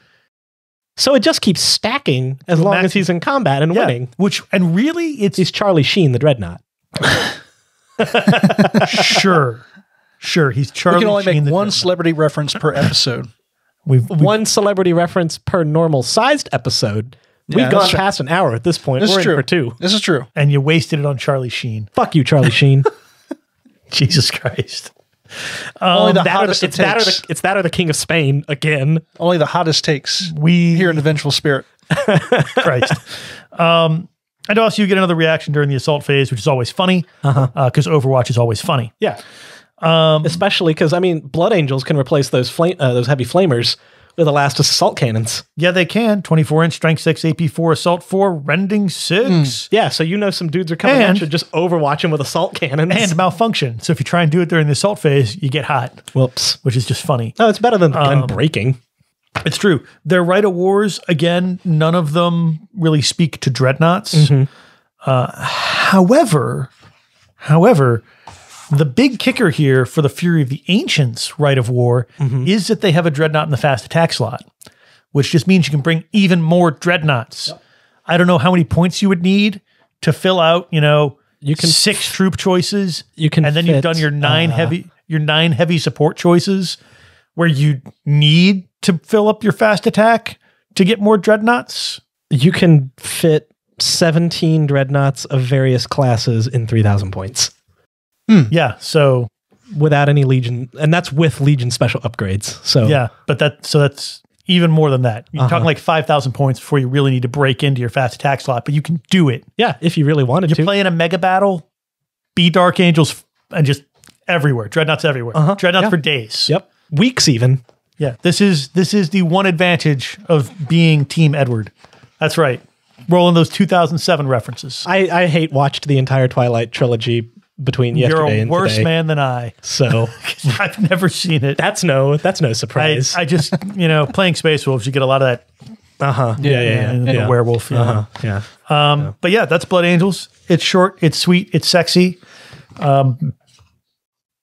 So it just keeps stacking as long as he's in combat and winning. And really, he's Charlie Sheen, the Dreadnought. Sure, he's Charlie. We can only Sheen, make one celebrity reference per episode. We've one celebrity reference per normal sized episode. We've gone past an hour at this point. We're in for 2. This is true. And you wasted it on Charlie Sheen. Fuck you, Charlie Sheen. Jesus Christ. Only the hottest it's that or the King of Spain again. Only the hottest takes here in the Vengeful Spirit. Christ. And also you get another reaction during the assault phase, which is always funny, because Overwatch is always funny. Yeah. Especially because, Blood Angels can replace those heavy flamers with Elastus assault cannons. Yeah, they can. 24-inch, strength 6, AP 4, assault 4, rending 6. Yeah, so some dudes are coming at you, just overwatch them with assault cannons. And malfunction. So if you try and do it during the assault phase, you get hot. Whoops. Which is just funny. No, it's better than gun breaking. It's true. Their Rite of Wars, again, none of them really speak to Dreadnoughts. However, the big kicker here for the Fury of the Ancients Rite of War is that they have a Dreadnought in the fast attack slot, which just means you can bring even more Dreadnoughts. Yep. I don't know how many points you would need to fill out, you can 6 troop choices. And then you've done your 9 heavy support choices where you need to fill up your fast attack to get more Dreadnoughts. You can fit 17 Dreadnoughts of various classes in 3,000 points. Yeah, so without any Legion, and that's with Legion special upgrades. So yeah, but that's even more than that. You're talking like 5,000 points before you really need to break into your fast attack slot, but you can do it. Yeah, if you really wanted to. You're playing a mega battle, be Dark Angels, and just everywhere. Dreadnoughts everywhere. Dreadnoughts for days. Yep, weeks even. Yeah, this is the one advantage of being Team Edward. That's right. Rolling those 2007 references. I hate watched the entire Twilight trilogy between yesterday and today. You're a worse man than I. So I've never seen it. That's no surprise. I just playing Space Wolves, you get a lot of that. The werewolf. But yeah, that's Blood Angels. It's short, it's sweet, it's sexy.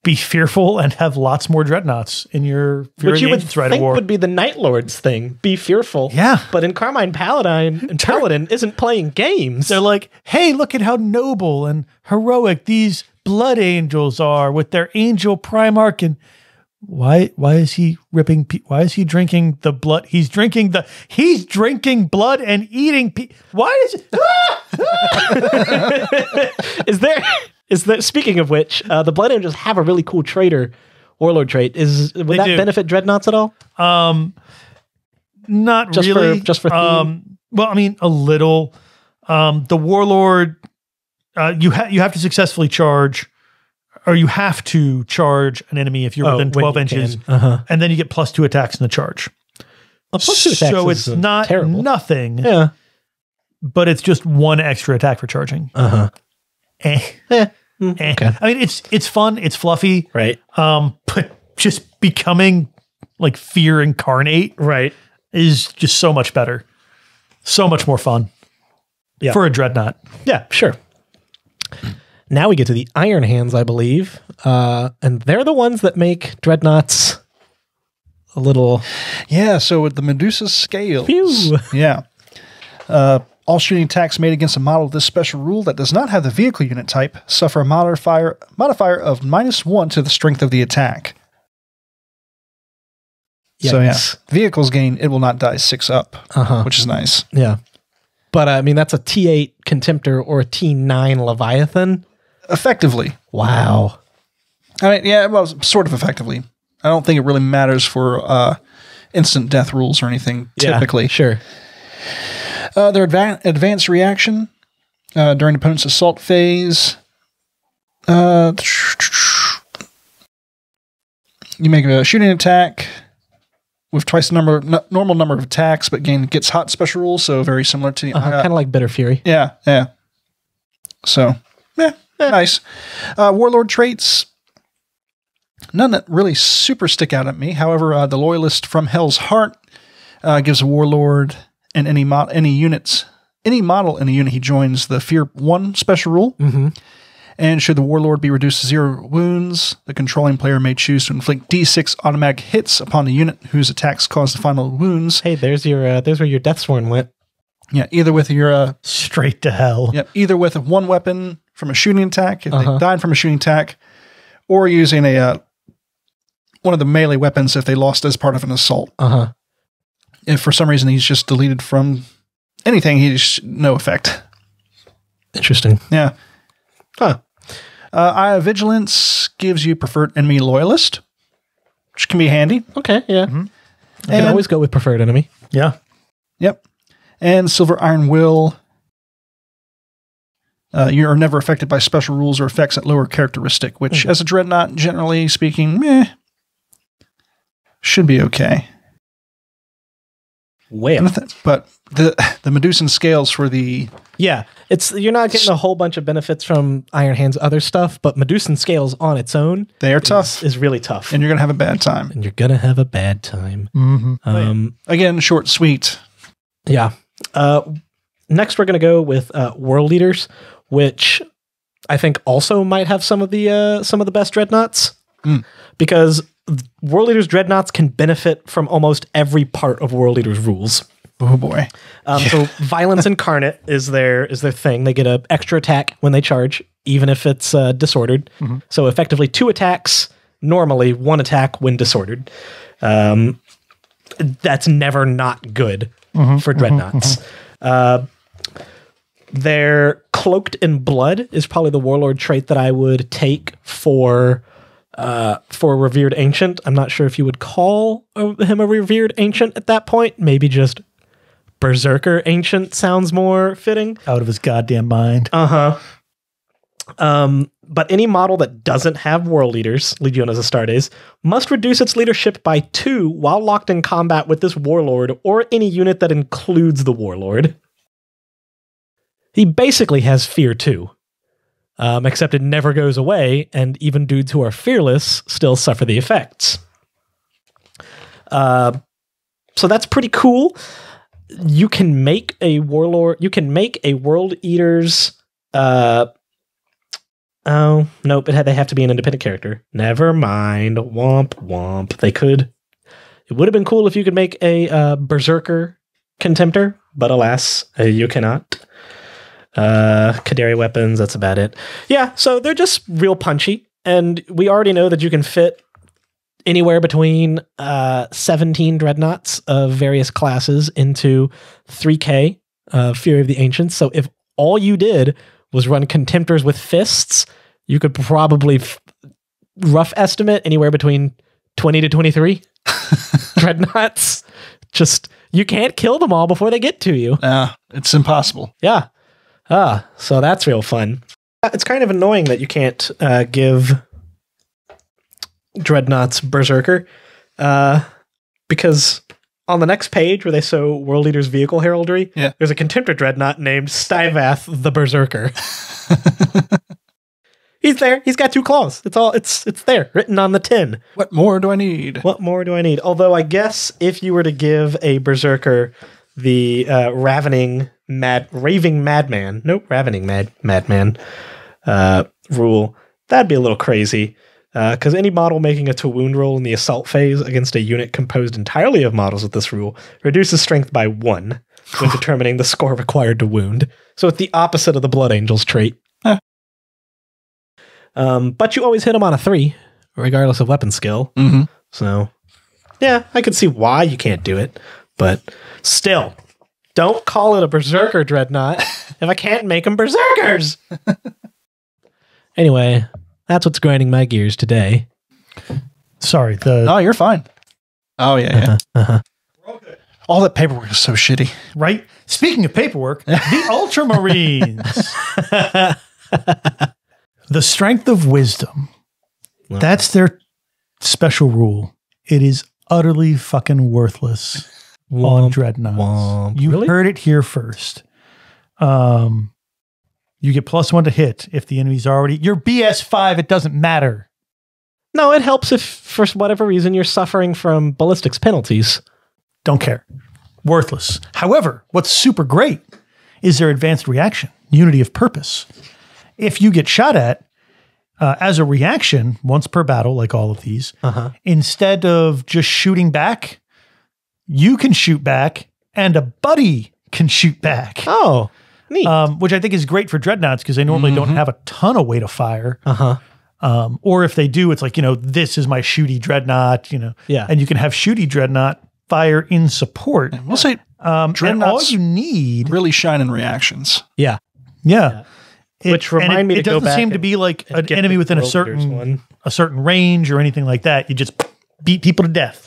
Be fearful and have lots more Dreadnoughts in your Fury Which you would Rite of War. would be the Night Lords thing. Be fearful. Yeah. But in Carmine Paladin isn't playing games. They're like, hey, look at how noble and heroic these Blood Angels are with their Angel Primarch. And why is he why is he drinking the blood? He's drinking blood and eating why is it? Is there, speaking of which, the Blood Angels have a really cool Warlord trait. Would that benefit Dreadnoughts at all? Not really. Just for theme? Well, I mean, a little. The Warlord, you have to successfully charge, or you have to charge an enemy if you're within 12 inches, and then you get +2 attacks in the charge. +2 attacks so it's not terrible. Nothing. Yeah. But it's just 1 extra attack for charging. Okay. I mean, it's fun. It's fluffy. Right. But just becoming like fear incarnate. Right. Is just so much better. So much more fun. Yeah. For a Dreadnought. Yeah, sure. Now we get to the Iron Hands, I believe. And they're the ones that make Dreadnoughts a little... Yeah, so with the Medusa scales. Phew. Yeah. All shooting attacks made against a model with this special rule that does not have the vehicle unit type suffer a modifier of -1 to the strength of the attack. Yikes. So yeah, vehicles gain, it will not die 6 up, which is nice. Yeah. But I mean, that's a T8 Contemptor or a T9 Leviathan. Effectively. Wow. I mean, yeah, well, sort of effectively. I don't think it really matters for instant death rules or anything, typically. Yeah, sure. Their advanced reaction during opponent's assault phase. You make a shooting attack with twice the normal number of attacks, but gets hot special rules, so very similar to... kind of like Bitter Fury. Yeah, yeah. So, nice. Warlord traits, none that really super stick out at me. However, the Loyalist from Hell's Heart gives a Warlord and any model in a unit he joins the Fear 1 special rule. And should the Warlord be reduced to 0 wounds, the controlling player may choose to inflict D6 automatic hits upon the unit whose attacks cause the final wounds. Hey, there's where your Deathsworn went. Yeah, either with your... straight to hell. Yeah, either with one weapon from a shooting attack, if they died from a shooting attack, or using one of the melee weapons if they lost as part of an assault. If for some reason he's just deleted from anything, he's no effect. Interesting. Yeah. Eye of Vigilance gives you preferred enemy loyalist, which can be handy. Okay, yeah. You can always go with preferred enemy. Yeah. Yep. And Silver Iron Will. You are never affected by special rules or effects at lower characteristic, which, as a Dreadnought, generally speaking, should be okay. Well, but the Medusan scales for the... Yeah, you're not getting a whole bunch of benefits from Iron Hand's other stuff, but Medusan scales on its own... They are tough. Is really tough. And you're going to have a bad time. Again, short, sweet. Yeah. Next, we're going to go with World Leaders, which I think also might have some of the best Dreadnoughts. Because World Leaders Dreadnoughts can benefit from almost every part of World Leaders rules. Oh boy. So Violence Incarnate is their thing. They get an extra attack when they charge, even if it's disordered. So effectively 2 attacks, normally 1 attack when disordered. That's never not good for Dreadnoughts. Their Cloaked in Blood is probably the Warlord trait that I would take for Revered Ancient. I'm not sure if you would call him a Revered Ancient at that point. Maybe just Berserker Ancient sounds more fitting. Out of his goddamn mind. But any model that doesn't have World Leaders, Legiones Astartes, must reduce its leadership by 2 while locked in combat with this Warlord or any unit that includes the Warlord. He basically has Fear 2. Except it never goes away, and even dudes who are fearless still suffer the effects. So that's pretty cool. You can make a Warlord. You can make a World Eaters. Oh nope! They have to be an independent character. Never mind. Womp womp. They could. It would have been cool if you could make a Berserker Contemptor, but alas, you cannot. Kaderi weapons, that's about it. Yeah, so they're just real punchy, and we already know that you can fit anywhere between 17 Dreadnoughts of various classes into 3K Fury of the Ancients. So if all you did was run Contemptors with fists, you could probably rough estimate anywhere between 20 to 23 Dreadnoughts. Just You can't kill them all before they get to you. It's impossible. Yeah. So that's real fun. It's kind of annoying that you can't give Dreadnoughts Berserker, because on the next page where they show World Leader's vehicle heraldry, there's a Contemptor Dreadnought named Styvath the Berserker. He's there. He's got 2 claws. It's there, written on the tin. What more do I need? What more do I need? Although I guess if you were to give a Berserker the Raving Madman rule, that'd be a little crazy. Because any model making a to wound roll in the assault phase against a unit composed entirely of models with this rule reduces strength by 1 when determining the score required to wound. So it's the opposite of the Blood Angels trait. But you always hit them on a 3, regardless of weapon skill. So, yeah, I could see why you can't do it. But still, don't call it a Berserker Dreadnought if I can't make them Berserkers. Anyway, that's what's grinding my gears today. Sorry. Oh, you're fine. Oh, yeah. All that paperwork is so shitty. Right? Speaking of paperwork, the Ultramarines. The Strength of Wisdom. That's their special rule. It is utterly fucking worthless on Dreadnoughts. You heard it here first. You get +1 to hit if the enemy's already... You're BS5, it doesn't matter. No, it helps if, for whatever reason, you're suffering from ballistics penalties. Don't care. Worthless. However, what's super great is their advanced reaction, unity of purpose. If you get shot at, as a reaction, once per battle, like all of these, instead of just shooting back, you can shoot back, and a buddy can shoot back. Oh, neat. Which I think is great for Dreadnoughts because they normally don't have a ton of way to fire. Or if they do, it's like, this is my shooty Dreadnought, and you can have shooty Dreadnought fire in support. We'll say Dreadnoughts and all you need really shine in reactions. Yeah. Which remind me to go back. It doesn't seem to be like an enemy within a certain range or anything like that. You just beat people to death,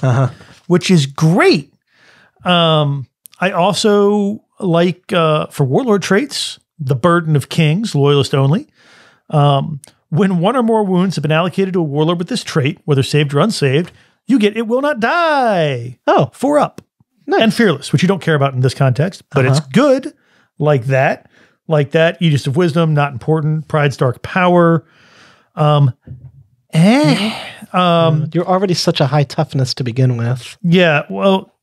which is great. I also like, for Warlord traits, the Burden of Kings, Loyalist only. When 1 or more wounds have been allocated to a Warlord with this trait, whether saved or unsaved, you get It Will Not Die. 4 up. Nice. And Fearless, which you don't care about in this context, but it's good like that. Like that, Aegis of Wisdom, not important. Pride's Dark Power. You're already such a high toughness to begin with. Yeah, well,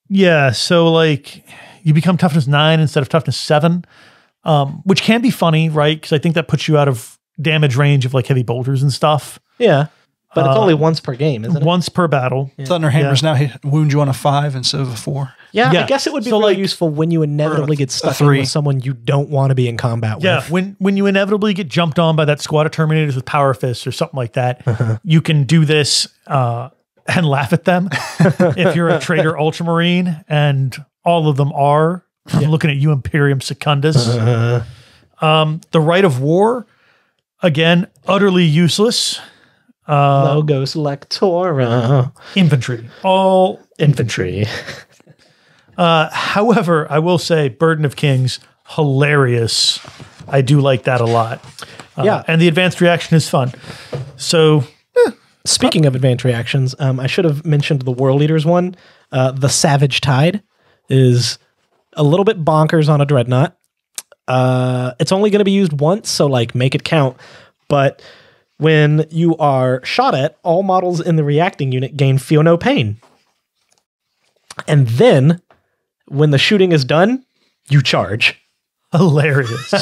yeah. So like, you become toughness 9 instead of toughness 7, which can be funny, right? Because I think that puts you out of damage range of like heavy bolters and stuff. Yeah, but it's only once per game, isn't it? Once per battle. Thunderhammers now wound you on a 5 instead of a 4. Yeah, I guess it would be really useful when you inevitably get stuck in with someone you don't want to be in combat with. Yeah, when you inevitably get jumped on by that squad of Terminators with Power Fists or something like that, you can do this and laugh at them. If you're a traitor Ultramarine, and all of them are, I'm looking at you, Imperium Secundus. The Rite of War, again, utterly useless. Logos Lectora. Infantry. All infantry. However, I will say Burden of Kings, hilarious. I do like that a lot. And the advanced reaction is fun. So, speaking of advanced reactions, I should have mentioned the World Leaders one. The Savage Tide is a little bit bonkers on a Dreadnought. It's only going to be used once, so like make it count. But when you are shot at, all models in the reacting unit gain Feel No Pain. And then, when the shooting is done, you charge. Hilarious.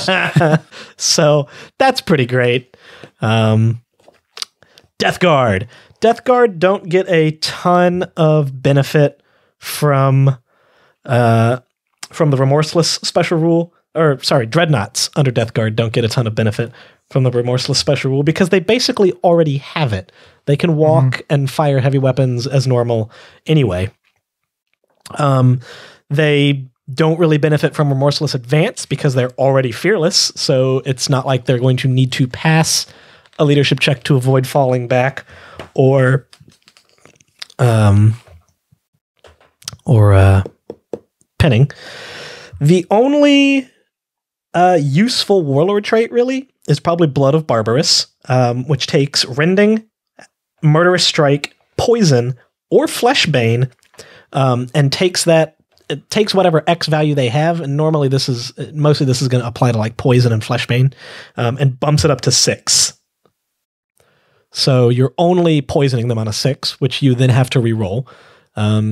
So, that's pretty great. Death Guard. Death Guard don't get a ton of benefit from the Remorseless special rule. Or, sorry, Dreadnoughts under Death Guard don't get a ton of benefit from the Remorseless special rule because they basically already have it. They can walk and fire heavy weapons as normal anyway. They don't really benefit from Remorseless Advance because they're already fearless, so it's not like they're going to need to pass a leadership check to avoid falling back or or pinning. The only useful warlord trait, really, is probably Blood of Barbarous, which takes Rending, Murderous Strike, Poison, or Fleshbane, and takes whatever X value they have, and normally this is going to apply to like Poison and Fleshbane, and bumps it up to 6. So you're only poisoning them on a 6, which you then have to reroll.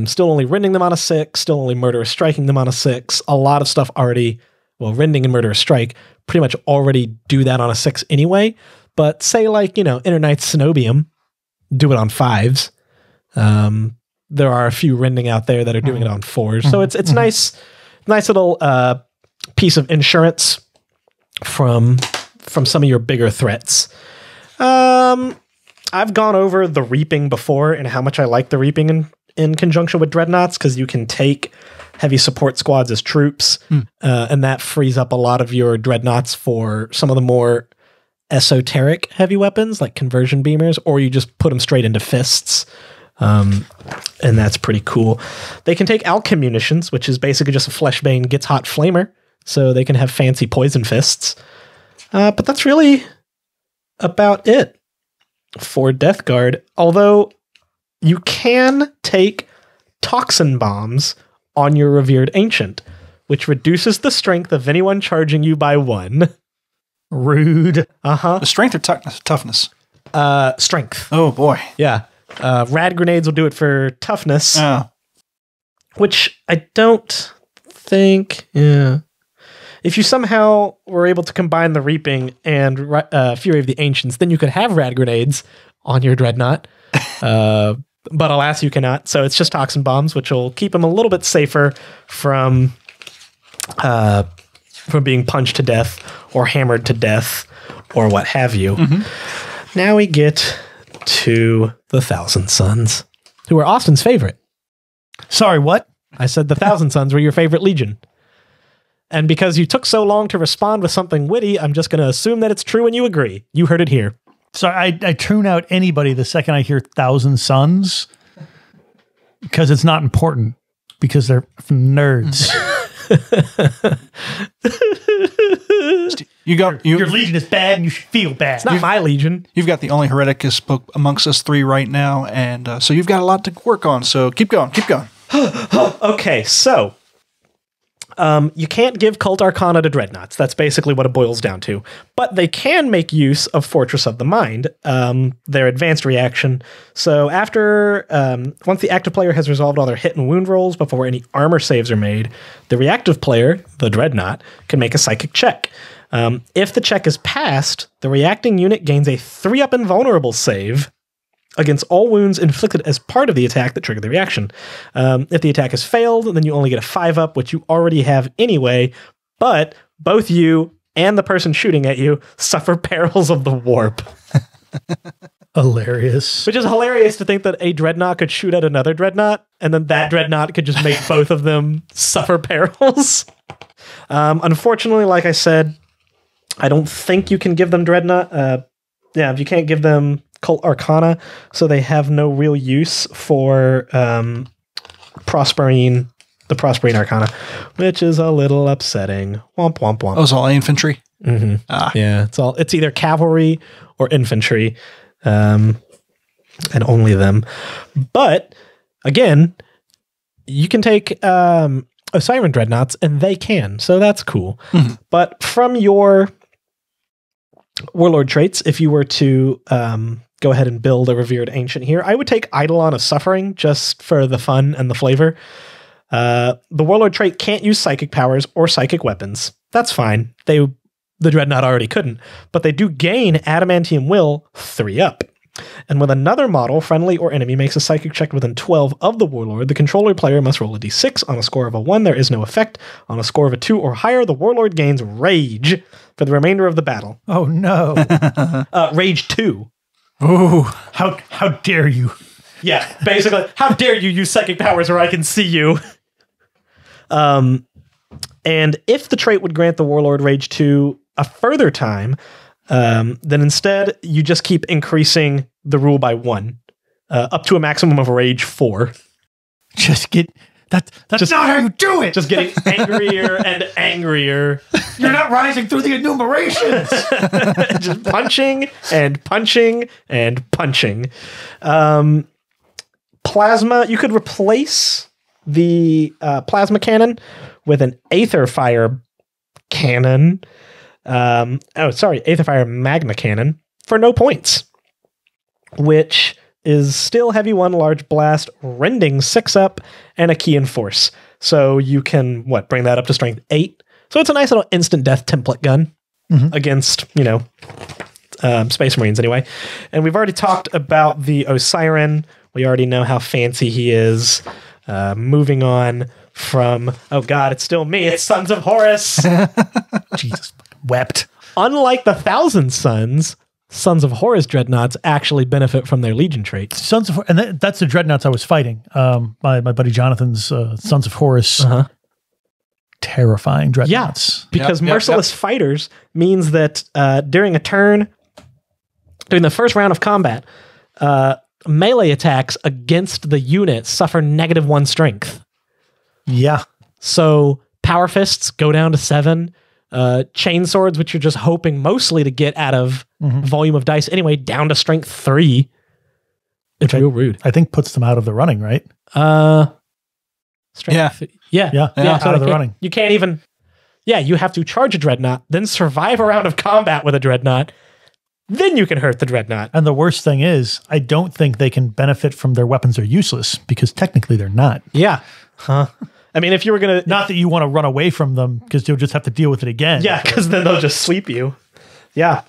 Still only Rending them on a 6, still only Murderous Striking them on a 6. A lot of stuff already, Rending and Murderous Strike pretty much already do that on a 6 anyway. But say like, Inner Knight's Cenobium, do it on 5s. There are a few Rending out there that are doing it on 4s. So it's nice little piece of insurance from some of your bigger threats. I've gone over the Reaping before and how much I like the Reaping in conjunction with Dreadnoughts, because you can take heavy support squads as troops, and that frees up a lot of your Dreadnoughts for some of the more esoteric heavy weapons like conversion beamers, or you just put them straight into fists. And that's pretty cool. They can take alchem munitions, which is basically just a Fleshbane gets hot flamer, so they can have fancy poison fists. But that's really about it for Death Guard. Although you can take toxin bombs on your revered ancient, which reduces the strength of anyone charging you by 1. Rude. The strength or toughness? Strength. Oh boy. Yeah. Rad grenades will do it for toughness. Oh. Which I don't think... Yeah. If you somehow were able to combine the Reaping and Fury of the Ancients, then you could have rad grenades on your Dreadnought. But alas, you cannot. So it's just toxin bombs, which will keep them a little bit safer from being punched to death or hammered to death or what have you. Now we get to the Thousand Sons, who are Austin's favorite. Sorry, what? I said the Thousand Sons were your favorite legion. And because you took so long to respond with something witty, I'm just going to assume that it's true and you agree. You heard it here. So I tune out anybody the second I hear Thousand Sons, because it's not important, because they're nerds. Your legion is bad and you should feel bad. It's not my legion. You've got the only hereticus book amongst us 3 right now, and so you've got a lot to work on, so keep going. Okay, so you can't give Cult Arcana to Dreadnoughts. That's basically what it boils down to. But they can make use of Fortress of the Mind, their advanced reaction. So after, once the active player has resolved all their hit and wound rolls before any armor saves are made, the reactive player, the Dreadnought, can make a psychic check. If the check is passed, the reacting unit gains a 3-up invulnerable save against all wounds inflicted as part of the attack that triggered the reaction. If the attack has failed, then you only get a 5-up, which you already have anyway, but both you and the person shooting at you suffer perils of the warp. Hilarious. Which is hilarious to think that a Dreadnought could shoot at another Dreadnought, and then that Dreadnought could just make both of them suffer perils. Unfortunately, like I said, I don't think you can give them Dreadnought. If you can't give them Cult Arcana, so they have no real use for the Prosperine Arcana, which is a little upsetting. Womp womp womp. Oh, it's all infantry? Yeah, it's either cavalry or infantry, and only them. But again, you can take Osiren Dreadnoughts, and they can, so that's cool. But from your Warlord traits, if you were to go ahead and build a Revered Ancient here, I would take Eidolon of Suffering just for the fun and the flavor. The Warlord trait can't use psychic powers or psychic weapons. That's fine. The Dreadnought already couldn't, but they do gain Adamantium Will 3-up. And when another model, friendly or enemy, makes a psychic check within 12 of the Warlord, the controller player must roll a d6. On a score of a 1, there is no effect. On a score of a 2 or higher, the Warlord gains Rage for the remainder of the battle. Oh, no. Rage 2. Ooh, how dare you? Yeah, basically, how dare you use psychic powers or I can see you. And if the trait would grant the Warlord Rage 2 a further time, then instead you just keep increasing the rule by 1, up to a maximum of Rage 4. That's not how you do it. Just getting angrier and angrier. You're not rising through the enumerations. Just punching and punching and punching. Plasma, you could replace the plasma cannon with an Aether Fire cannon. Aether Fire Magma Cannon for no points, which is still heavy 1, large blast, rending 6 up, and a key in force. So you can, bring that up to strength 8. So it's a nice little instant death template gun against, Space Marines anyway. And we've already talked about the Osiren. We already know how fancy he is. Moving on from, oh God, it's still me. It's Sons of Horus. Jesus, wept. Unlike the Thousand Sons, Sons of Horus Dreadnoughts actually benefit from their Legion traits. That's the Dreadnoughts I was fighting. My buddy Jonathan's Sons of Horus. Terrifying Dreadnoughts. Yeah, because merciless fighters means that during a turn, during the first round of combat, melee attacks against the unit suffer -1 strength. Yeah. So power fists go down to 7. Chain swords, which you're just hoping mostly to get out of volume of dice anyway, down to strength 3. It's real rude. I think puts them out of the running, right? Strength. Yeah. Out of the running. You can't even. Yeah, you have to charge a Dreadnought, then survive a round of combat with a Dreadnought. Then you can hurt the Dreadnought. And the worst thing is, I don't think they can benefit from their weapons are useless, because technically they're not. Yeah. Huh. I mean, if you were going to... Not that you want to run away from them, because you'll just have to deal with it again. Yeah, because then they'll just sweep you. Yeah.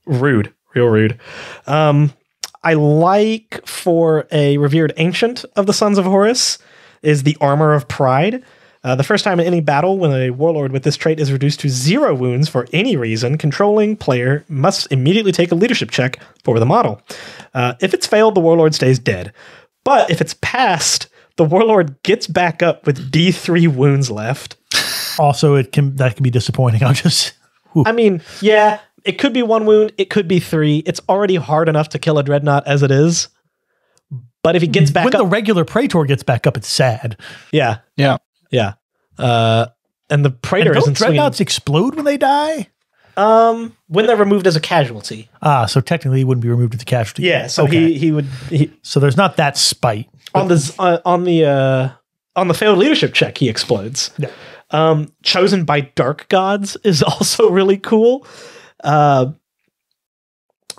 Rude. Real rude. I like, for a revered ancient of the Sons of Horus, is the Armor of Pride. The first time in any battle when a Warlord with this trait is reduced to 0 wounds for any reason, controlling player must immediately take a leadership check for the model. If it's failed, the Warlord stays dead. But if it's passed, the Warlord gets back up with D3 wounds left. Also, that can be disappointing. I mean, yeah, it could be 1 wound, it could be 3. It's already hard enough to kill a Dreadnought as it is. But if he gets back when up... the regular Praetor gets back up, it's sad. Yeah. Yeah. Yeah. And the Praetor isn't Dreadnoughts explode when they die? When they're removed as a casualty. So technically he wouldn't be removed as a casualty. Yeah, so okay. he would... So there's not that spite. On the failed leadership check, he explodes. Yeah. Chosen by Dark Gods is also really cool.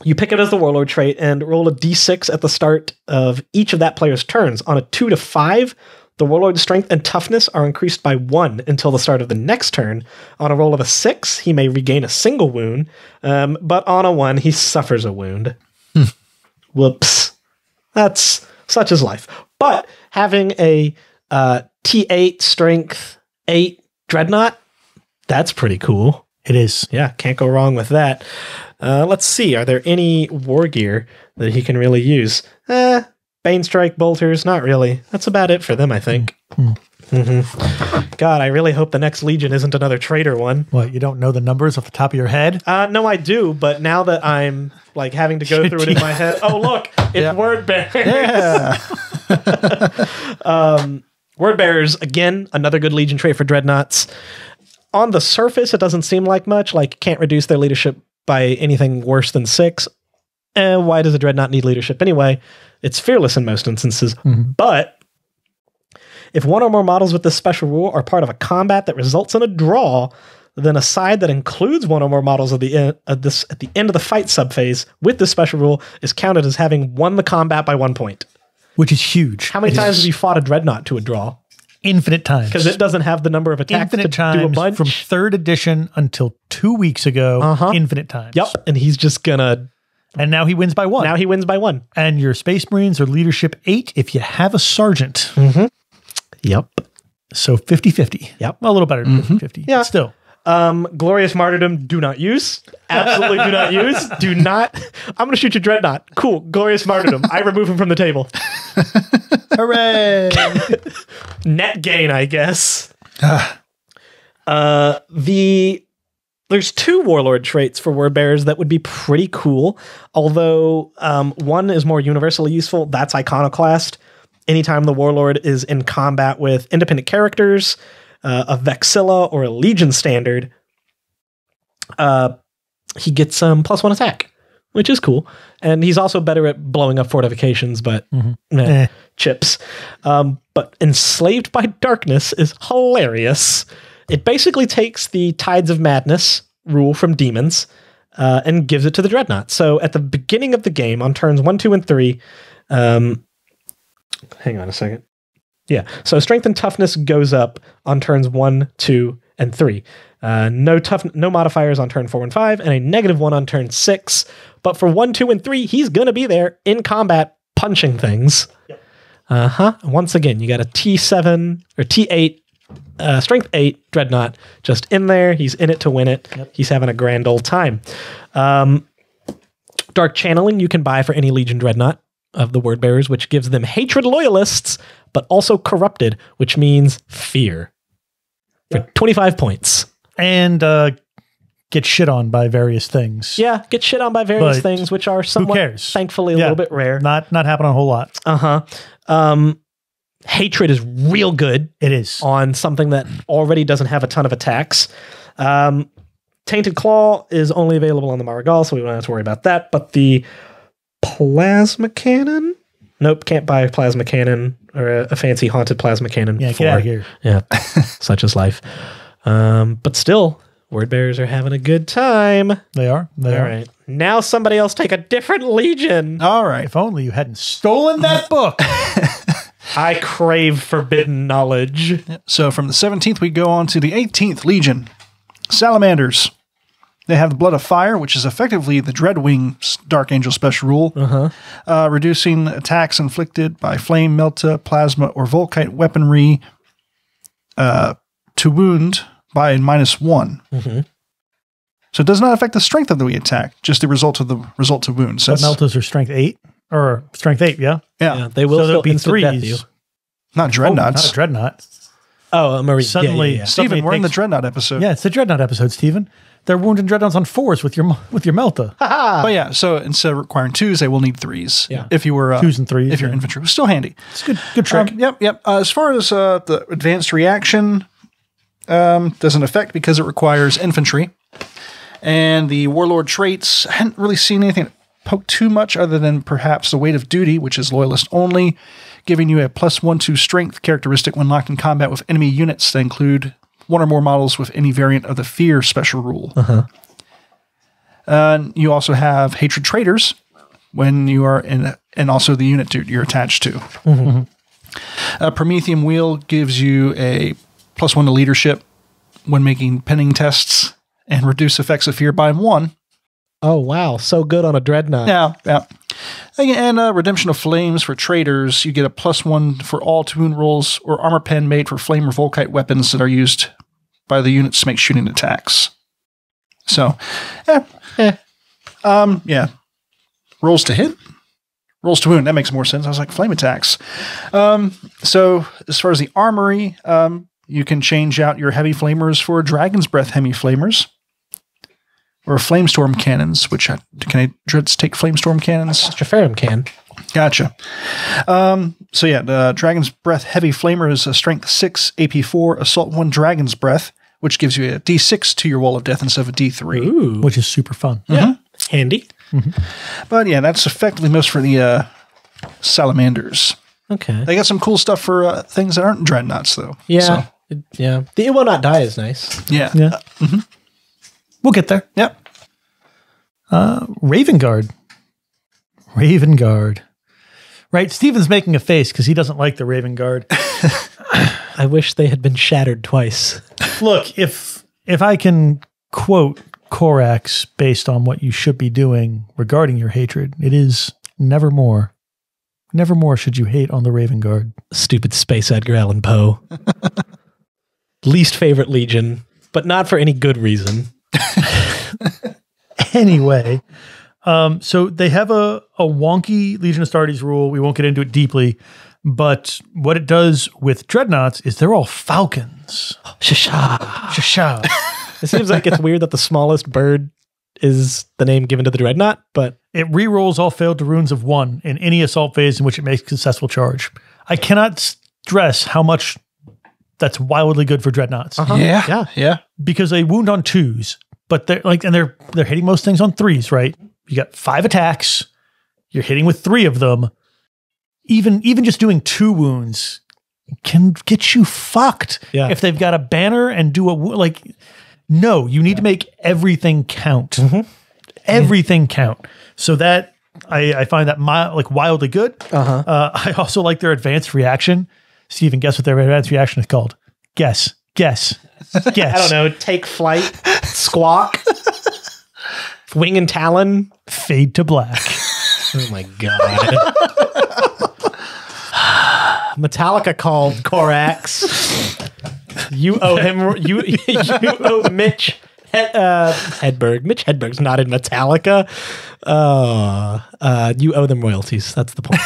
You pick it as the Warlord trait and roll a d6 at the start of each of that player's turns. On a 2 to 5, the Warlord's strength and toughness are increased by 1 until the start of the next turn. On a roll of a 6, he may regain a single wound, but on a 1, he suffers a wound. Whoops. That's such is life. But having a T8 strength 8 Dreadnought, that's pretty cool. It is. Yeah, can't go wrong with that. Let's see. Are there any war gear that he can really use? Bane Strike bolters, not really. That's about it for them, I think. God, I really hope the next Legion isn't another traitor one. What, you don't know the numbers off the top of your head? No, I do, but now that I'm like having to go through it in my head, oh look, it's word bearers. Yeah. Word bearers, again, another good Legion trait for Dreadnoughts. On the surface, it doesn't seem like much, like can't reduce their leadership by anything worse than 6. Why does a Dreadnought need leadership anyway? It's fearless in most instances, but if one or more models with this special rule are part of a combat that results in a draw, then a side that includes one or more models at the end of the fight subphase with this special rule is counted as having won the combat by 1 point. Which is huge. How many times have you fought a Dreadnought to a draw? Infinite times. Because it doesn't have the number of attacks infinite to times do a bunch. From 3rd edition until 2 weeks ago. Infinite times. Yep, and he's just gonna... And now he wins by 1. Now he wins by 1. And your Space Marines are leadership 8 if you have a sergeant. Yep. So 50-50. Yep. Well, a little better than 50-50. Yeah. Still. Glorious Martyrdom, do not use. Absolutely do not use. Do not. I'm going to shoot your Dreadnought. Cool. Glorious Martyrdom. I remove him from the table. Hooray. Net gain, I guess. There's 2 Warlord traits for Word Bearers that would be pretty cool. Although one is more universally useful. That's Iconoclast. anytime the Warlord is in combat with independent characters, a Vexilla or a Legion standard, he gets +1 attack, which is cool. And he's also better at blowing up fortifications, but chips. But Enslaved by Darkness is hilarious. It basically takes the Tides of Madness rule from demons and gives it to the Dreadnought. So at the beginning of the game, on turns 1, 2, and 3, hang on a second. Yeah, so strength and toughness goes up on turns 1, 2, and 3. No modifiers on turn 4 and 5, and a -1 on turn 6. But for 1, 2, and 3, he's going to be there in combat punching things. Yep. Once again, you got a T7 or T8, strength 8 Dreadnought just in there. He's in it to win it. Yep. He's having a grand old time. Dark Channeling you can buy for any Legion Dreadnought of the Word Bearers, which gives them Hatred Loyalists, but also Corrupted, which means fear. For 25 points. And get shit on by various things. Yeah, get shit on by various things, which are somewhat, thankfully, a little bit rare. Not happening a whole lot. Hatred is real good. It is. On something that already doesn't have a ton of attacks. Tainted Claw is only available on the Marigal, so we don't have to worry about that. But the Plasma Cannon? Nope, can't buy a Plasma Cannon or a fancy haunted Plasma Cannon. Yeah, get out of here. Yeah, such is life. But still, Word Bearers are having a good time. They are. They are. Right. Now somebody else take a different Legion. All right. If only you hadn't stolen that book. I crave forbidden knowledge. So from the 17th, we go on to the 18th Legion. Salamanders. They have the Blood of Fire, which is effectively the Dreadwing Dark Angel special rule, reducing attacks inflicted by Flame, Melta, Plasma, or Volkite weaponry to wound by -1. So it does not affect the strength of the attack, just the result of to wound. So Meltas are strength 8 or strength 8, yeah? Yeah. They will still be instant death you. 3s. Not Dreadnoughts. Not a Dreadnought. Oh, a Marine. Suddenly, Steven, we're in the Dreadnought episode. Yeah, it's the Dreadnought episode, Steven. They're wounding Dreadnoughts on 4s with your Melta. But yeah, so instead of requiring 2s, they will need 3s. Yeah. If you were 2s and 3s. if you're infantry, it was still handy. It's a good trick. Yep. As far as the advanced reaction, doesn't affect because it requires infantry. And the Warlord traits, I hadn't really seen anything poke too much other than perhaps the Weight of Duty, which is loyalist only, giving you a +1/2 strength characteristic when locked in combat with enemy units that include one or more models with any variant of the Fear special rule. You also have Hatred Traitors when you are in, and also the unit you're attached to. Prometheum Wheel gives you a +1 to leadership when making penning tests and reduce effects of fear by 1. Oh, wow. So good on a Dreadnought. Yeah. And Redemption of Flames for Traitors, you get a +1 for all to wound rolls or armor pen made for flame or Volkite weapons that are used by the units to make shooting attacks. So, rolls to hit, rolls to wound. That makes more sense. I was like, flame attacks. So as far as the armory, you can change out your heavy flamers for Dragon's Breath heavy flamers. Or Flamestorm cannons, which can Dreads take Flamestorm cannons? Astropharum can. Gotcha. So yeah, the Dragon's Breath Heavy Flamer is a Strength 6, AP 4, Assault 1 Dragon's Breath, which gives you a D6 to your Wall of Death instead of a D3. Ooh. Which is super fun. Yeah. Handy. But yeah, that's effectively most for the Salamanders. Okay. They got some cool stuff for things that aren't Dreadnoughts, though. Yeah. So, The It Will Not Die is nice. yeah. We'll get there. Yep. Raven Guard. Right, Steven's making a face because he doesn't like the Raven Guard. I wish they had been shattered twice. Look, if I can quote Corax based on what you should be doing regarding your hatred, it is nevermore. Nevermore should you hate on the Raven Guard. Stupid Space Edgar Allan Poe. Least favorite Legion, but not for any good reason. Anyway, so they have a wonky Legion Astartes rule. We won't get into it deeply, but what it does with Dreadnoughts is they're all falcons. Shasha. It seems like it's weird that the smallest bird is the name given to the Dreadnought, but it rerolls all failed to runes of 1 in any assault phase in which it makes a successful charge. I cannot stress how much that's wildly good for Dreadnoughts. Yeah. Because they wound on 2s, but they're hitting most things on 3s, right? You got 5 attacks. You're hitting with 3 of them. Even just doing 2 wounds can get you fucked. Yeah. If they've got a banner and do no, you need to make everything count. Everything count. So that I find that wildly good. I also like their advanced reaction. Steven, guess what their advanced reaction is called? Guess. I don't know. Take flight, squawk, wing and talon, fade to black. Oh my god. Metallica called Corax. You owe him. You owe Mitch Hedberg. Mitch Hedberg's not in Metallica. You owe them royalties. That's the point.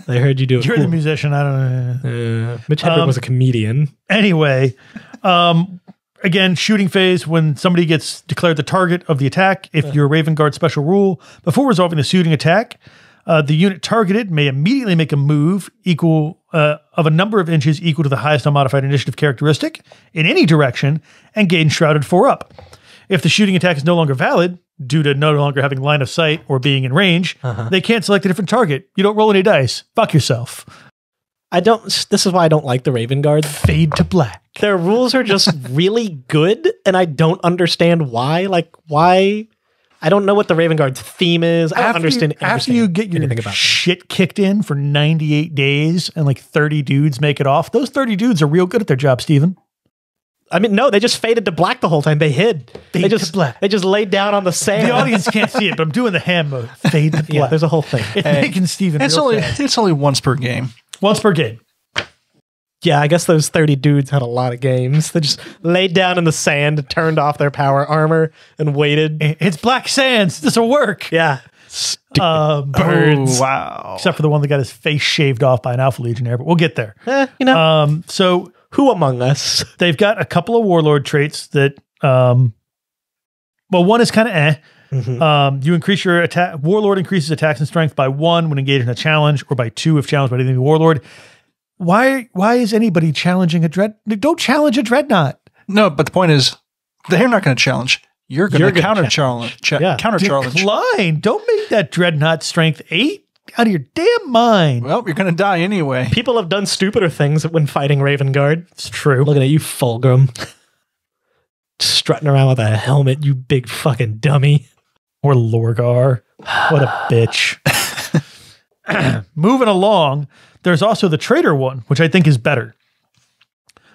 They heard you do it. You're the musician. I don't know. Mitch Hedberg was a comedian. Anyway, again, shooting phase, when somebody gets declared the target of the attack, if you're a Raven Guard special rule, before resolving the shooting attack, the unit targeted may immediately make a move of a number of inches equal to the highest unmodified initiative characteristic in any direction and gain Shrouded 4-up. If the shooting attack is no longer valid, due to no longer having line of sight or being in range, they can't select a different target. You don't roll any dice. Fuck yourself. This is why I don't like the Raven Guard. Fade to black. Their rules are just really good, and I don't understand why. Why? I don't know what the Raven Guard's theme is. I don't understand. After you get your shit kicked in for 98 days and 30 dudes make it off, those 30 dudes are real good at their job, Steven. I mean, no, they just faded to black the whole time. They hid. Fade to black. They just laid down on the sand. The audience can't see it, but I'm doing the hand mode. Fade to black. Yeah, there's a whole thing. It's making Steven It's only once per game. Once per game. Yeah, I guess those 30 dudes had a lot of games. They just laid down in the sand, turned off their power armor, and waited. It's Black Sands. This will work. Yeah. Birds. Oh, wow. Except for the one that got his face shaved off by an Alpha Legionnaire, but we'll get there. So who among us? They've got a couple of Warlord traits that, one is kind of you increase your attack. Warlord increases attacks and strength by 1 when engaged in a challenge, or by 2 if challenged by the enemy Warlord. Why is anybody challenging a Don't challenge a Dreadnought. No, but the point is, they're not going to challenge. You're going to counter challenge. Decline. Don't make that Dreadnought strength 8 out of your damn mind. Well, you're going to die anyway. People have done stupider things when fighting Raven Guard. It's true. Looking at you, Fulgrim. Strutting around with a helmet, you big fucking dummy. Or Lorgar. What a bitch. Moving along, there's also the Traitor one, which I think is better.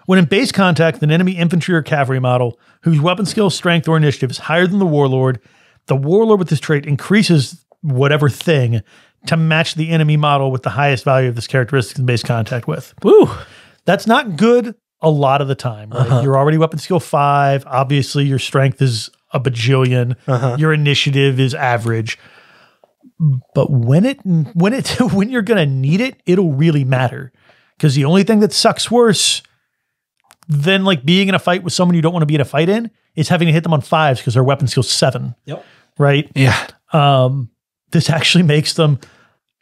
When in base contact with an enemy infantry or cavalry model whose weapon skill, strength, or initiative is higher than the Warlord with this trait increases whatever thing to match the enemy model with the highest value of this characteristic in base contact with. Woo! That's not good a lot of the time. Right? You're already weapon skill 5. Obviously, your strength is a bajillion. Your initiative is average. But when you're gonna need it, it'll really matter. Because the only thing that sucks worse than being in a fight with someone you don't want to be in a fight in is having to hit them on 5s because their weapon skill's 7. Yep. Right? Yeah. This actually makes them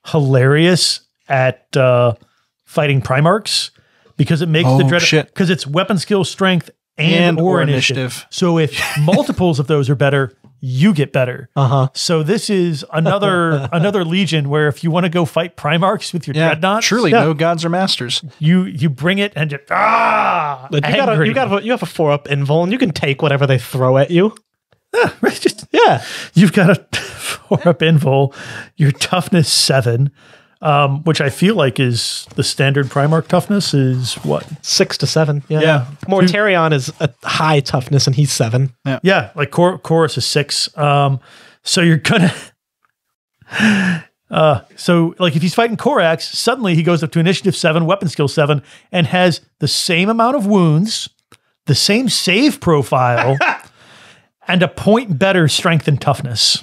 hilarious at fighting Primarchs because it makes because it's weapon skill, strength, and or initiative. So if multiples of those are better, you get better. So this is another Legion where if you want to go fight Primarchs with your Dreadnought, truly no gods are masters. You bring it and just you have a 4-up invul and you can take whatever they throw at you. You've got a 4-up invul. Your toughness 7. Which I feel like is the standard Primarch toughness is what? 6 to 7. Yeah. Mortarion is a high toughness and he's 7. Yeah. Chorus is 6. So you're gonna, if he's fighting Corax, suddenly he goes up to initiative 7, weapon skill 7, and has the same amount of wounds, the same save profile, and a point better strength and toughness.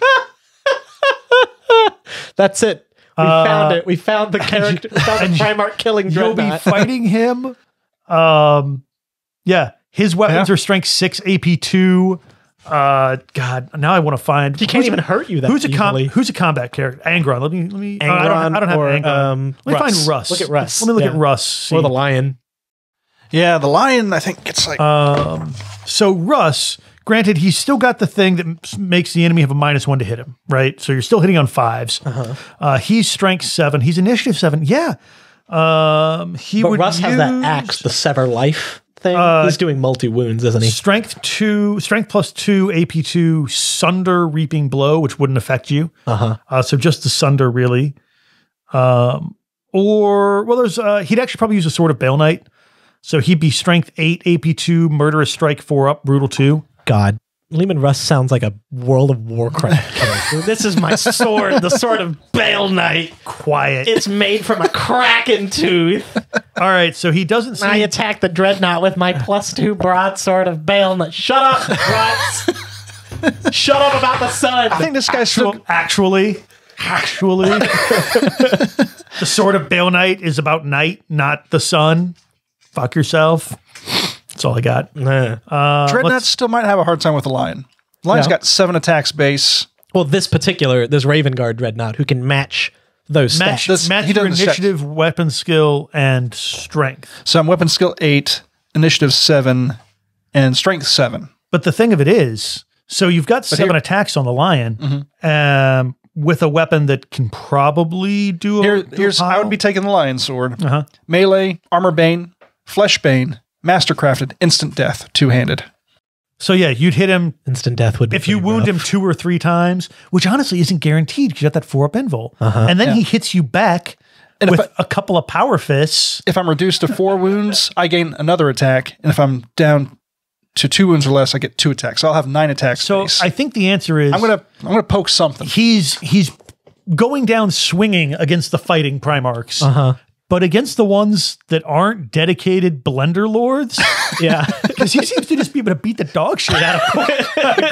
That's it. We found it. We found the character. We found the Primarch killing Dreadnought. You'll be fighting him. His weapons are strength 6, AP 2. God, now I want to find. He can't even hurt you that who's easily. Who's a combat character? Angron. Let me. Angron I don't have or, Angron. Let me Russ. find Russ. Look at Russ. Let me look Yeah. at Russ. See. Or the lion. Yeah, the lion, I think, gets like... So Russ, granted, he's still got the thing that makes the enemy have a -1 to hit him, right? So you're still hitting on 5s. He's strength 7. He's initiative 7. Yeah. But Russ has that axe, the sever life thing. He's doing multi-wounds, isn't he? Strength plus 2, AP2, Sunder Reaping Blow, which wouldn't affect you. So just the Sunder, really. He'd actually probably use a Sword of Bale Knight. So he'd be Strength 8, AP2, Murderous Strike 4 up, Brutal 2. God. Leman Russ sounds like a World of Warcraft character. This is my sword, the Sword of Bale Knight. Quiet. It's made from a kraken tooth. All right, so he doesn't I seem... attack the Dreadnought with my +2 broadsword of Bale Knight. Shut up, Russ. Shut up about the sun. I think this guy's... Actually, the Sword of Bale Knight is about night, not the sun. Fuck yourself. That's all I got. Dreadnought still might have a hard time with the lion. The lion's got 7 attacks base. Well, this Raven Guard Dreadnought who can match those stats. Match your initiative, weapon skill, and strength. So I'm weapon skill 8, initiative 7, and strength 7. But the thing of it is, so you've got 7 attacks on the lion with a weapon that can probably do a I would be taking the lion sword. Melee, armor bane, flesh bane, mastercrafted, instant death, 2-handed. So yeah, you'd hit him. Instant death would be if you wound him 2 or 3 times, which honestly isn't guaranteed because you got that 4-up invul. And then he hits you back with a couple of power fists. If I'm reduced to 4 wounds, I gain another attack. And if I'm down to 2 wounds or less, I get 2 attacks. So I'll have 9 attacks. So I think the answer is I'm gonna poke something. He's going down swinging against the fighting Primarchs. But against the ones that aren't dedicated Blender Lords, because he seems to just be able to beat the dog shit out of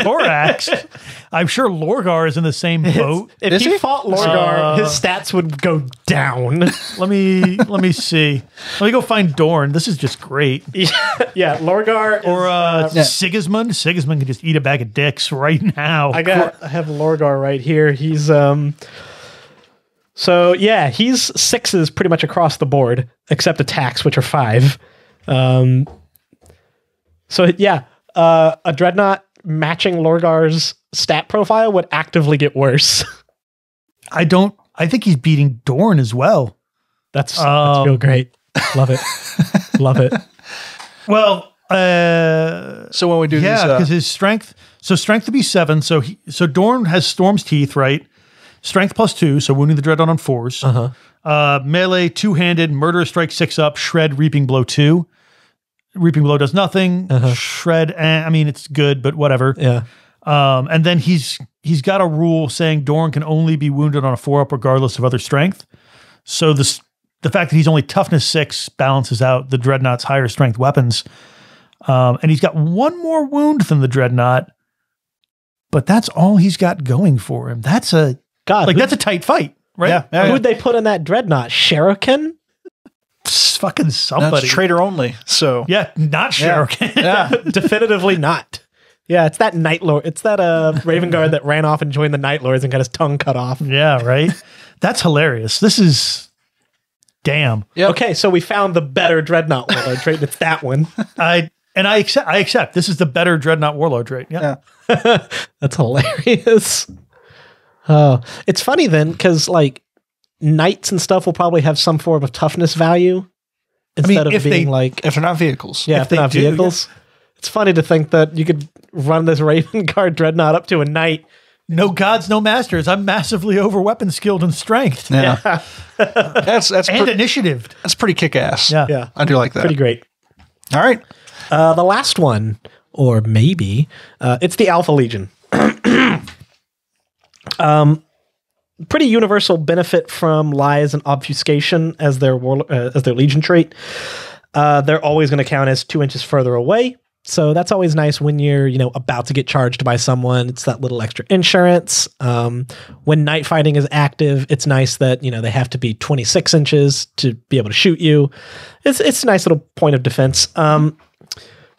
Korax. I'm sure Lorgar is in the same boat. If he fought Lorgar, his stats would go down. Let me see. Let me go find Dorn. This is just great. Lorgar or Sigismund. Sigismund can just eat a bag of dicks right now. I have Lorgar right here. He's So yeah, he's 6s pretty much across the board, except attacks, which are 5. A Dreadnought matching Lorgar's stat profile would actively get worse. I think he's beating Dorn as well. That's feel great. Love it. Love it. Well, so when we do these, because his strength to be 7. So Dorn has Storm's Teeth, right? Strength plus 2, so wounding the Dreadnought on 4s. Melee, 2-handed, Murderous Strike 6 up, Shred, Reaping Blow 2. Reaping Blow does nothing. Shred, it's good, but whatever. Yeah. And then he's got a rule saying Dorn can only be wounded on a 4-up regardless of other strength. So the fact that he's only toughness 6 balances out the Dreadnought's higher strength weapons. And he's got 1 more wound than the Dreadnought, but that's all he's got going for him. That's a tight fight, right? Yeah. Who'd they put in that Dreadnought? Shuriken? Fucking somebody. That's traitor only. So yeah, not Shuriken. Yeah. Definitively not. Yeah, it's that Night Lord. It's that Raven Guard that ran off and joined the Night Lords and got his tongue cut off. Yeah, right. That's hilarious. This is damn. Yep. Okay, so we found the better Dreadnought Warlord trait. It's that one. I accept. This is the better Dreadnought Warlord trait. Yeah. That's hilarious. Oh, it's funny then, because like knights and stuff will probably have some form of toughness value instead of being if they're not vehicles. Yeah, if they're not vehicles. Yeah. It's funny to think that you could run this Raven Guard Dreadnought up to a knight. No gods, no masters. I'm massively over weapon skilled and strength. Yeah. that's initiative. That's pretty kick ass. Yeah. I do like that. Pretty great. All right. The last one, or maybe, it's the Alpha Legion. Pretty universal benefit from lies and obfuscation as their Legion trait. They're always going to count as 2 inches further away. So that's always nice when you're, about to get charged by someone. It's that little extra insurance. When night fighting is active, it's nice that, they have to be 26 inches to be able to shoot you. It's a nice little point of defense.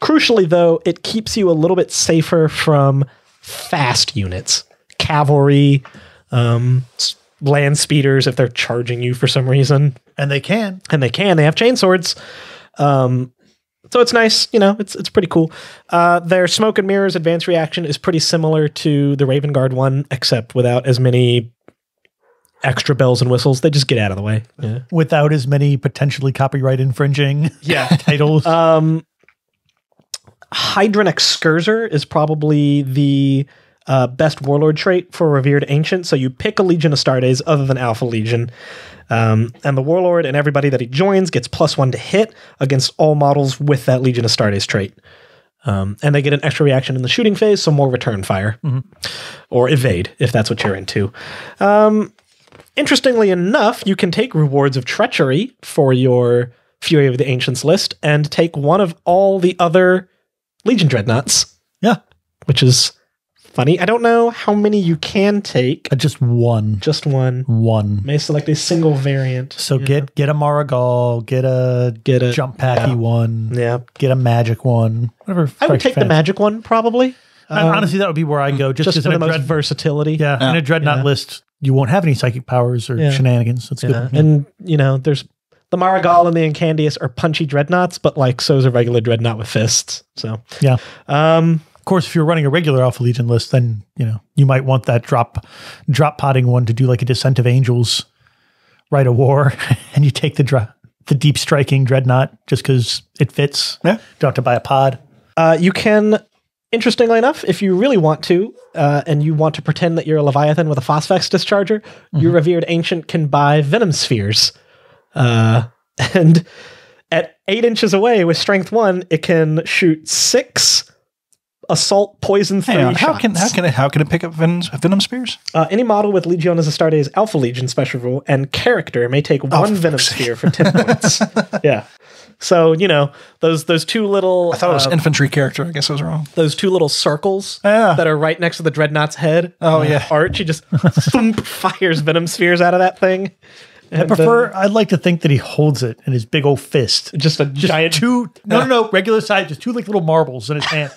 Crucially, though, it keeps you a little bit safer from fast units, cavalry, land speeders if they're charging you for some reason. And they can. They have chainswords. So it's nice, it's pretty cool. Their Smoke and Mirrors advanced reaction is pretty similar to the Raven Guard one, except without as many extra bells and whistles. They just get out of the way. Yeah. Without as many potentially copyright infringing titles. Hydran Excurser is probably the best Warlord trait for Revered Ancient. So you pick a Legion Astartes other than Alpha Legion. And the Warlord and everybody that he joins gets +1 to hit against all models with that Legion Astartes trait. And they get an extra reaction in the shooting phase, so more return fire. Or evade, if that's what you're into. Interestingly enough, you can take Rewards of Treachery for your Fury of the Ancients list and take one of all the other Legion Dreadnoughts. Yeah. Which is funny. I don't know how many you can take. Just one. Just one. One. May select a single variant. So get a Marigal, get a jump packy one. Yeah. Get a magic one. Whatever. I would take the magic one, probably. Honestly, that would be where I go. Just for the most versatility. Yeah. In a Dreadnought list, you won't have any psychic powers or shenanigans. That's good. And, there's the Marigal and the Incandius are punchy Dreadnoughts, but so is a regular Dreadnought with fists. So, yeah. Of course, if you're running a regular Alpha Legion list, then, you might want that drop potting one to do like a Descent of Angels Rite of War, and you take the deep striking Dreadnought just because it fits. Yeah. Don't have to buy a pod. You can, interestingly enough, if you really want to, and you want to pretend that you're a Leviathan with a Phosphex Discharger, your Revered Ancient can buy Venom Spheres. And at 8 inches away with Strength 1, it can shoot 6 assault poison 3 how shots. can it pick up venom spears? Any model with Legiones Astartes Alpha Legion special rule and character may take one venom sphere for 10 points. Yeah. So, those two little... I thought it was infantry character. I guess I was wrong. Those two little circles that are right next to the Dreadnought's head. Oh, yeah. Arch, he just thump, fires venom spheres out of that thing. And, I'd like to think that he holds it in his big old fist. Just a giant... two... No, regular size. Just two little marbles in his hand.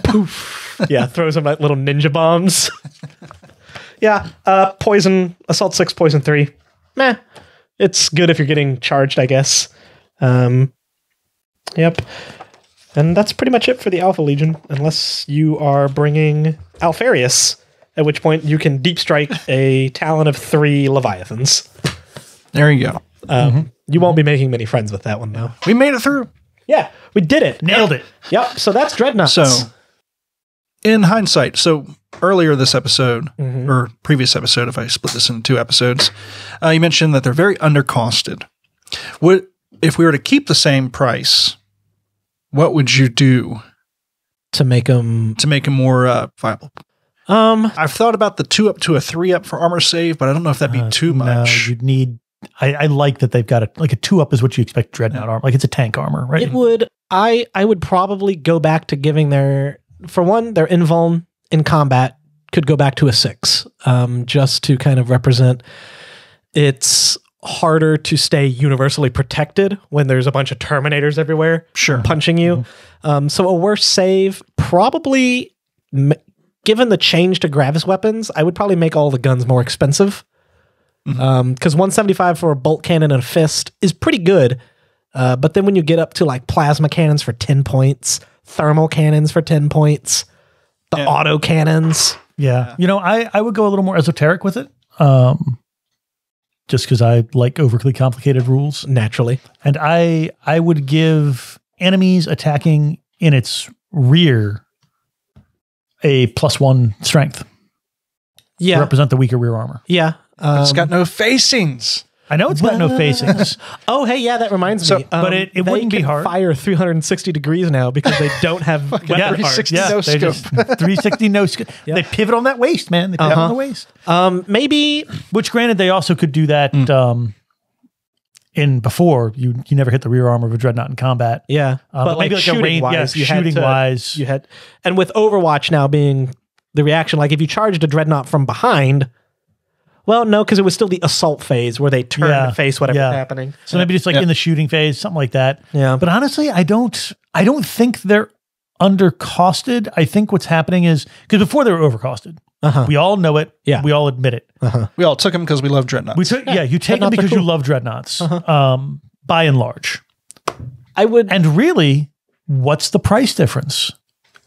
Poof. Yeah, throws them like little ninja bombs. Yeah, poison, assault 6, poison 3. Meh. It's good if you're getting charged, I guess. Yep. And that's pretty much it for the Alpha Legion, unless you are bringing Alfarius, at which point you can deep strike a Talon of 3 Leviathans. There you go. You won't be making many friends with that one, though. We made it through. Yeah, we did it. Nailed it. Yep, so that's Dreadnoughts. So, in hindsight, earlier this episode, or previous episode, if I split this into 2 episodes, you mentioned that they're very undercosted. If we were to keep the same price, what would you do to make them more viable? I've thought about the 2-up to a 3-up for armor save, but I don't know if that'd be too much. No, you'd need. I like that they've got a 2-up is what you expect Dreadnought armor. Like it's a tank armor, right? It would. I would probably go back to giving their invuln in combat could go back to a 6, just to kind of represent. It's harder to stay universally protected when there's a bunch of Terminators everywhere, punching you. So a worse save, probably. Given the change to Gravis weapons, I would probably make all the guns more expensive. Because 175 for a bolt cannon and a fist is pretty good. But then when you get up to like plasma cannons for 10 points, thermal cannons for 10 points, the auto cannons. Yeah. I would go a little more esoteric with it. Just because I like overly complicated rules. Naturally. And I would give enemies attacking in its rear a +1 strength. Yeah. To represent the weaker rear armor. Yeah. It's got no facings. I know it's got no facings. Oh, hey, yeah, that reminds me. But it wouldn't be hard. Fire 360 degrees now because they don't have weapon parts. 360 no scope. 360 no scope. Yeah. They pivot on that waist, man. They pivot on the waist. Maybe. Which, granted, they also could do that in before. You never hit the rear armor of a Dreadnought in combat. Yeah. But maybe like shooting wise. You had, and with Overwatch now being the reaction, like if you charged a Dreadnought from behind, Well, no, because it was still the assault phase where they turn to face whatever's happening. So maybe just like in the shooting phase, something like that. Yeah. But honestly, I don't think they're undercosted. I think what's happening is because before they were overcosted. We all know it. Yeah. We all admit it. We all took them because we love Dreadnoughts. You take them because you love Dreadnoughts. By and large. I would. And really, what's the price difference?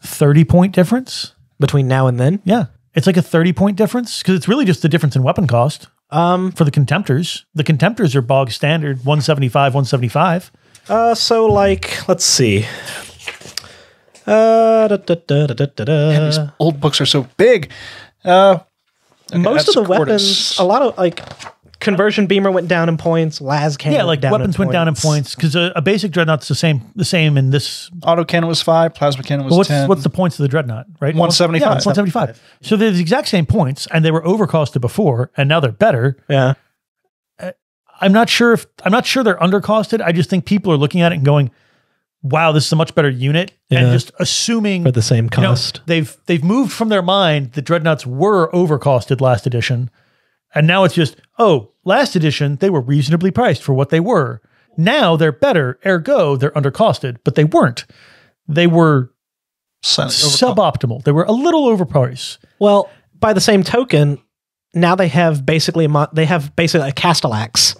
30-point difference? Between now and then? Yeah. It's like a 30-point difference because it's really just the difference in weapon cost. For the Contemptors. The Contemptors are bog standard, 175, 175. So like, let's see. These old books are so big. Most of the weapons, a lot of like conversion beamer went down in points. Las cannon, weapons went down in points because a basic dreadnought's the same in this. Autocannon was 5, plasma cannon was 10. What's the points of the dreadnought? Right, 175. Yeah, it's 175. So they're the exact same points, and they were overcosted before, and now they're better. Yeah, I'm not sure they're undercosted. I just think people are looking at it and going, wow, this is a much better unit, and just assuming for the same cost. They've moved from their mind the dreadnoughts were overcosted last edition, and now it's just, last edition they were reasonably priced for what they were. Now they're better, ergo they're undercosted, but they weren't. They were suboptimal. They were a little overpriced. Well, by the same token, now they have basically a Castellax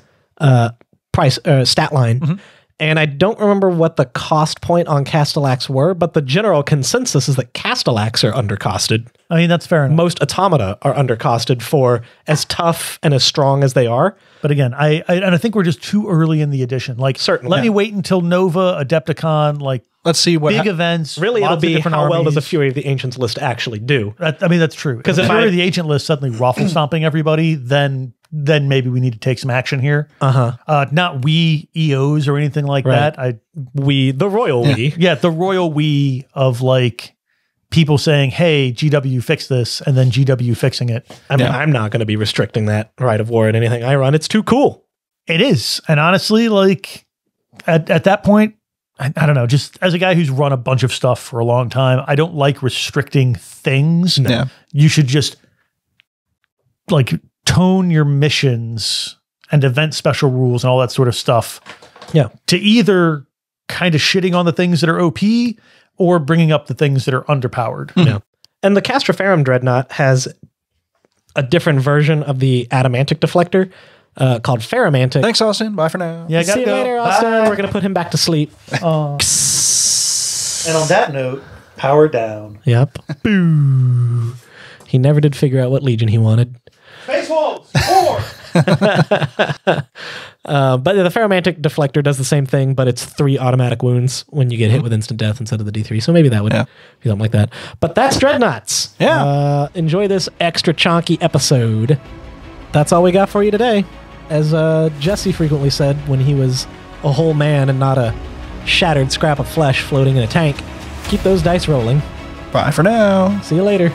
price stat line. And I don't remember what the cost point on Castellax were, but the general consensus is that Castellax are undercosted. I mean, that's fair enough. Most automata are undercosted for as tough and as strong as they are. But again, I think we're just too early in the edition. Like, certainly, let me wait until Nova, Adepticon, like, let's see what big events. Really, it'll be how well does the the Fury of the Ancients list actually do? I mean, that's true. Because if Fury of the Ancient list suddenly raffle stomping everybody, then maybe we need to take some action here. Not we EOs or anything like that. The royal we. Yeah, the royal we of like people saying, hey, GW fix this, and then GW fixing it. I'm not going to be restricting that Rite of War in anything I run. It's too cool. It is. And honestly, like at that point, I don't know, just as a guy who's run a bunch of stuff for a long time, I don't like restricting things. No. Yeah. You should just like tone your missions and event special rules and all that sort of stuff. Yeah. To either kind of shitting on the things that are OP or bringing up the things that are underpowered. Yeah. And the Castroferum Dreadnought has a different version of the Adamantic Deflector called Ferromantic. Thanks, Austin. Bye for now. Yeah, See you later, Austin. We're going to put him back to sleep. And on that note, power down. Yep. Boo. He never did figure out what Legion he wanted. Space Wolves, 4! But the Ferromantic Deflector does the same thing, but it's 3 automatic wounds when you get hit with instant death instead of the D3. So maybe that would be something like that. But that's Dreadnoughts. Yeah. Enjoy this extra chonky episode. That's all we got for you today. As Jesse frequently said when he was a whole man and not a shattered scrap of flesh floating in a tank, keep those dice rolling. Bye for now. See you later.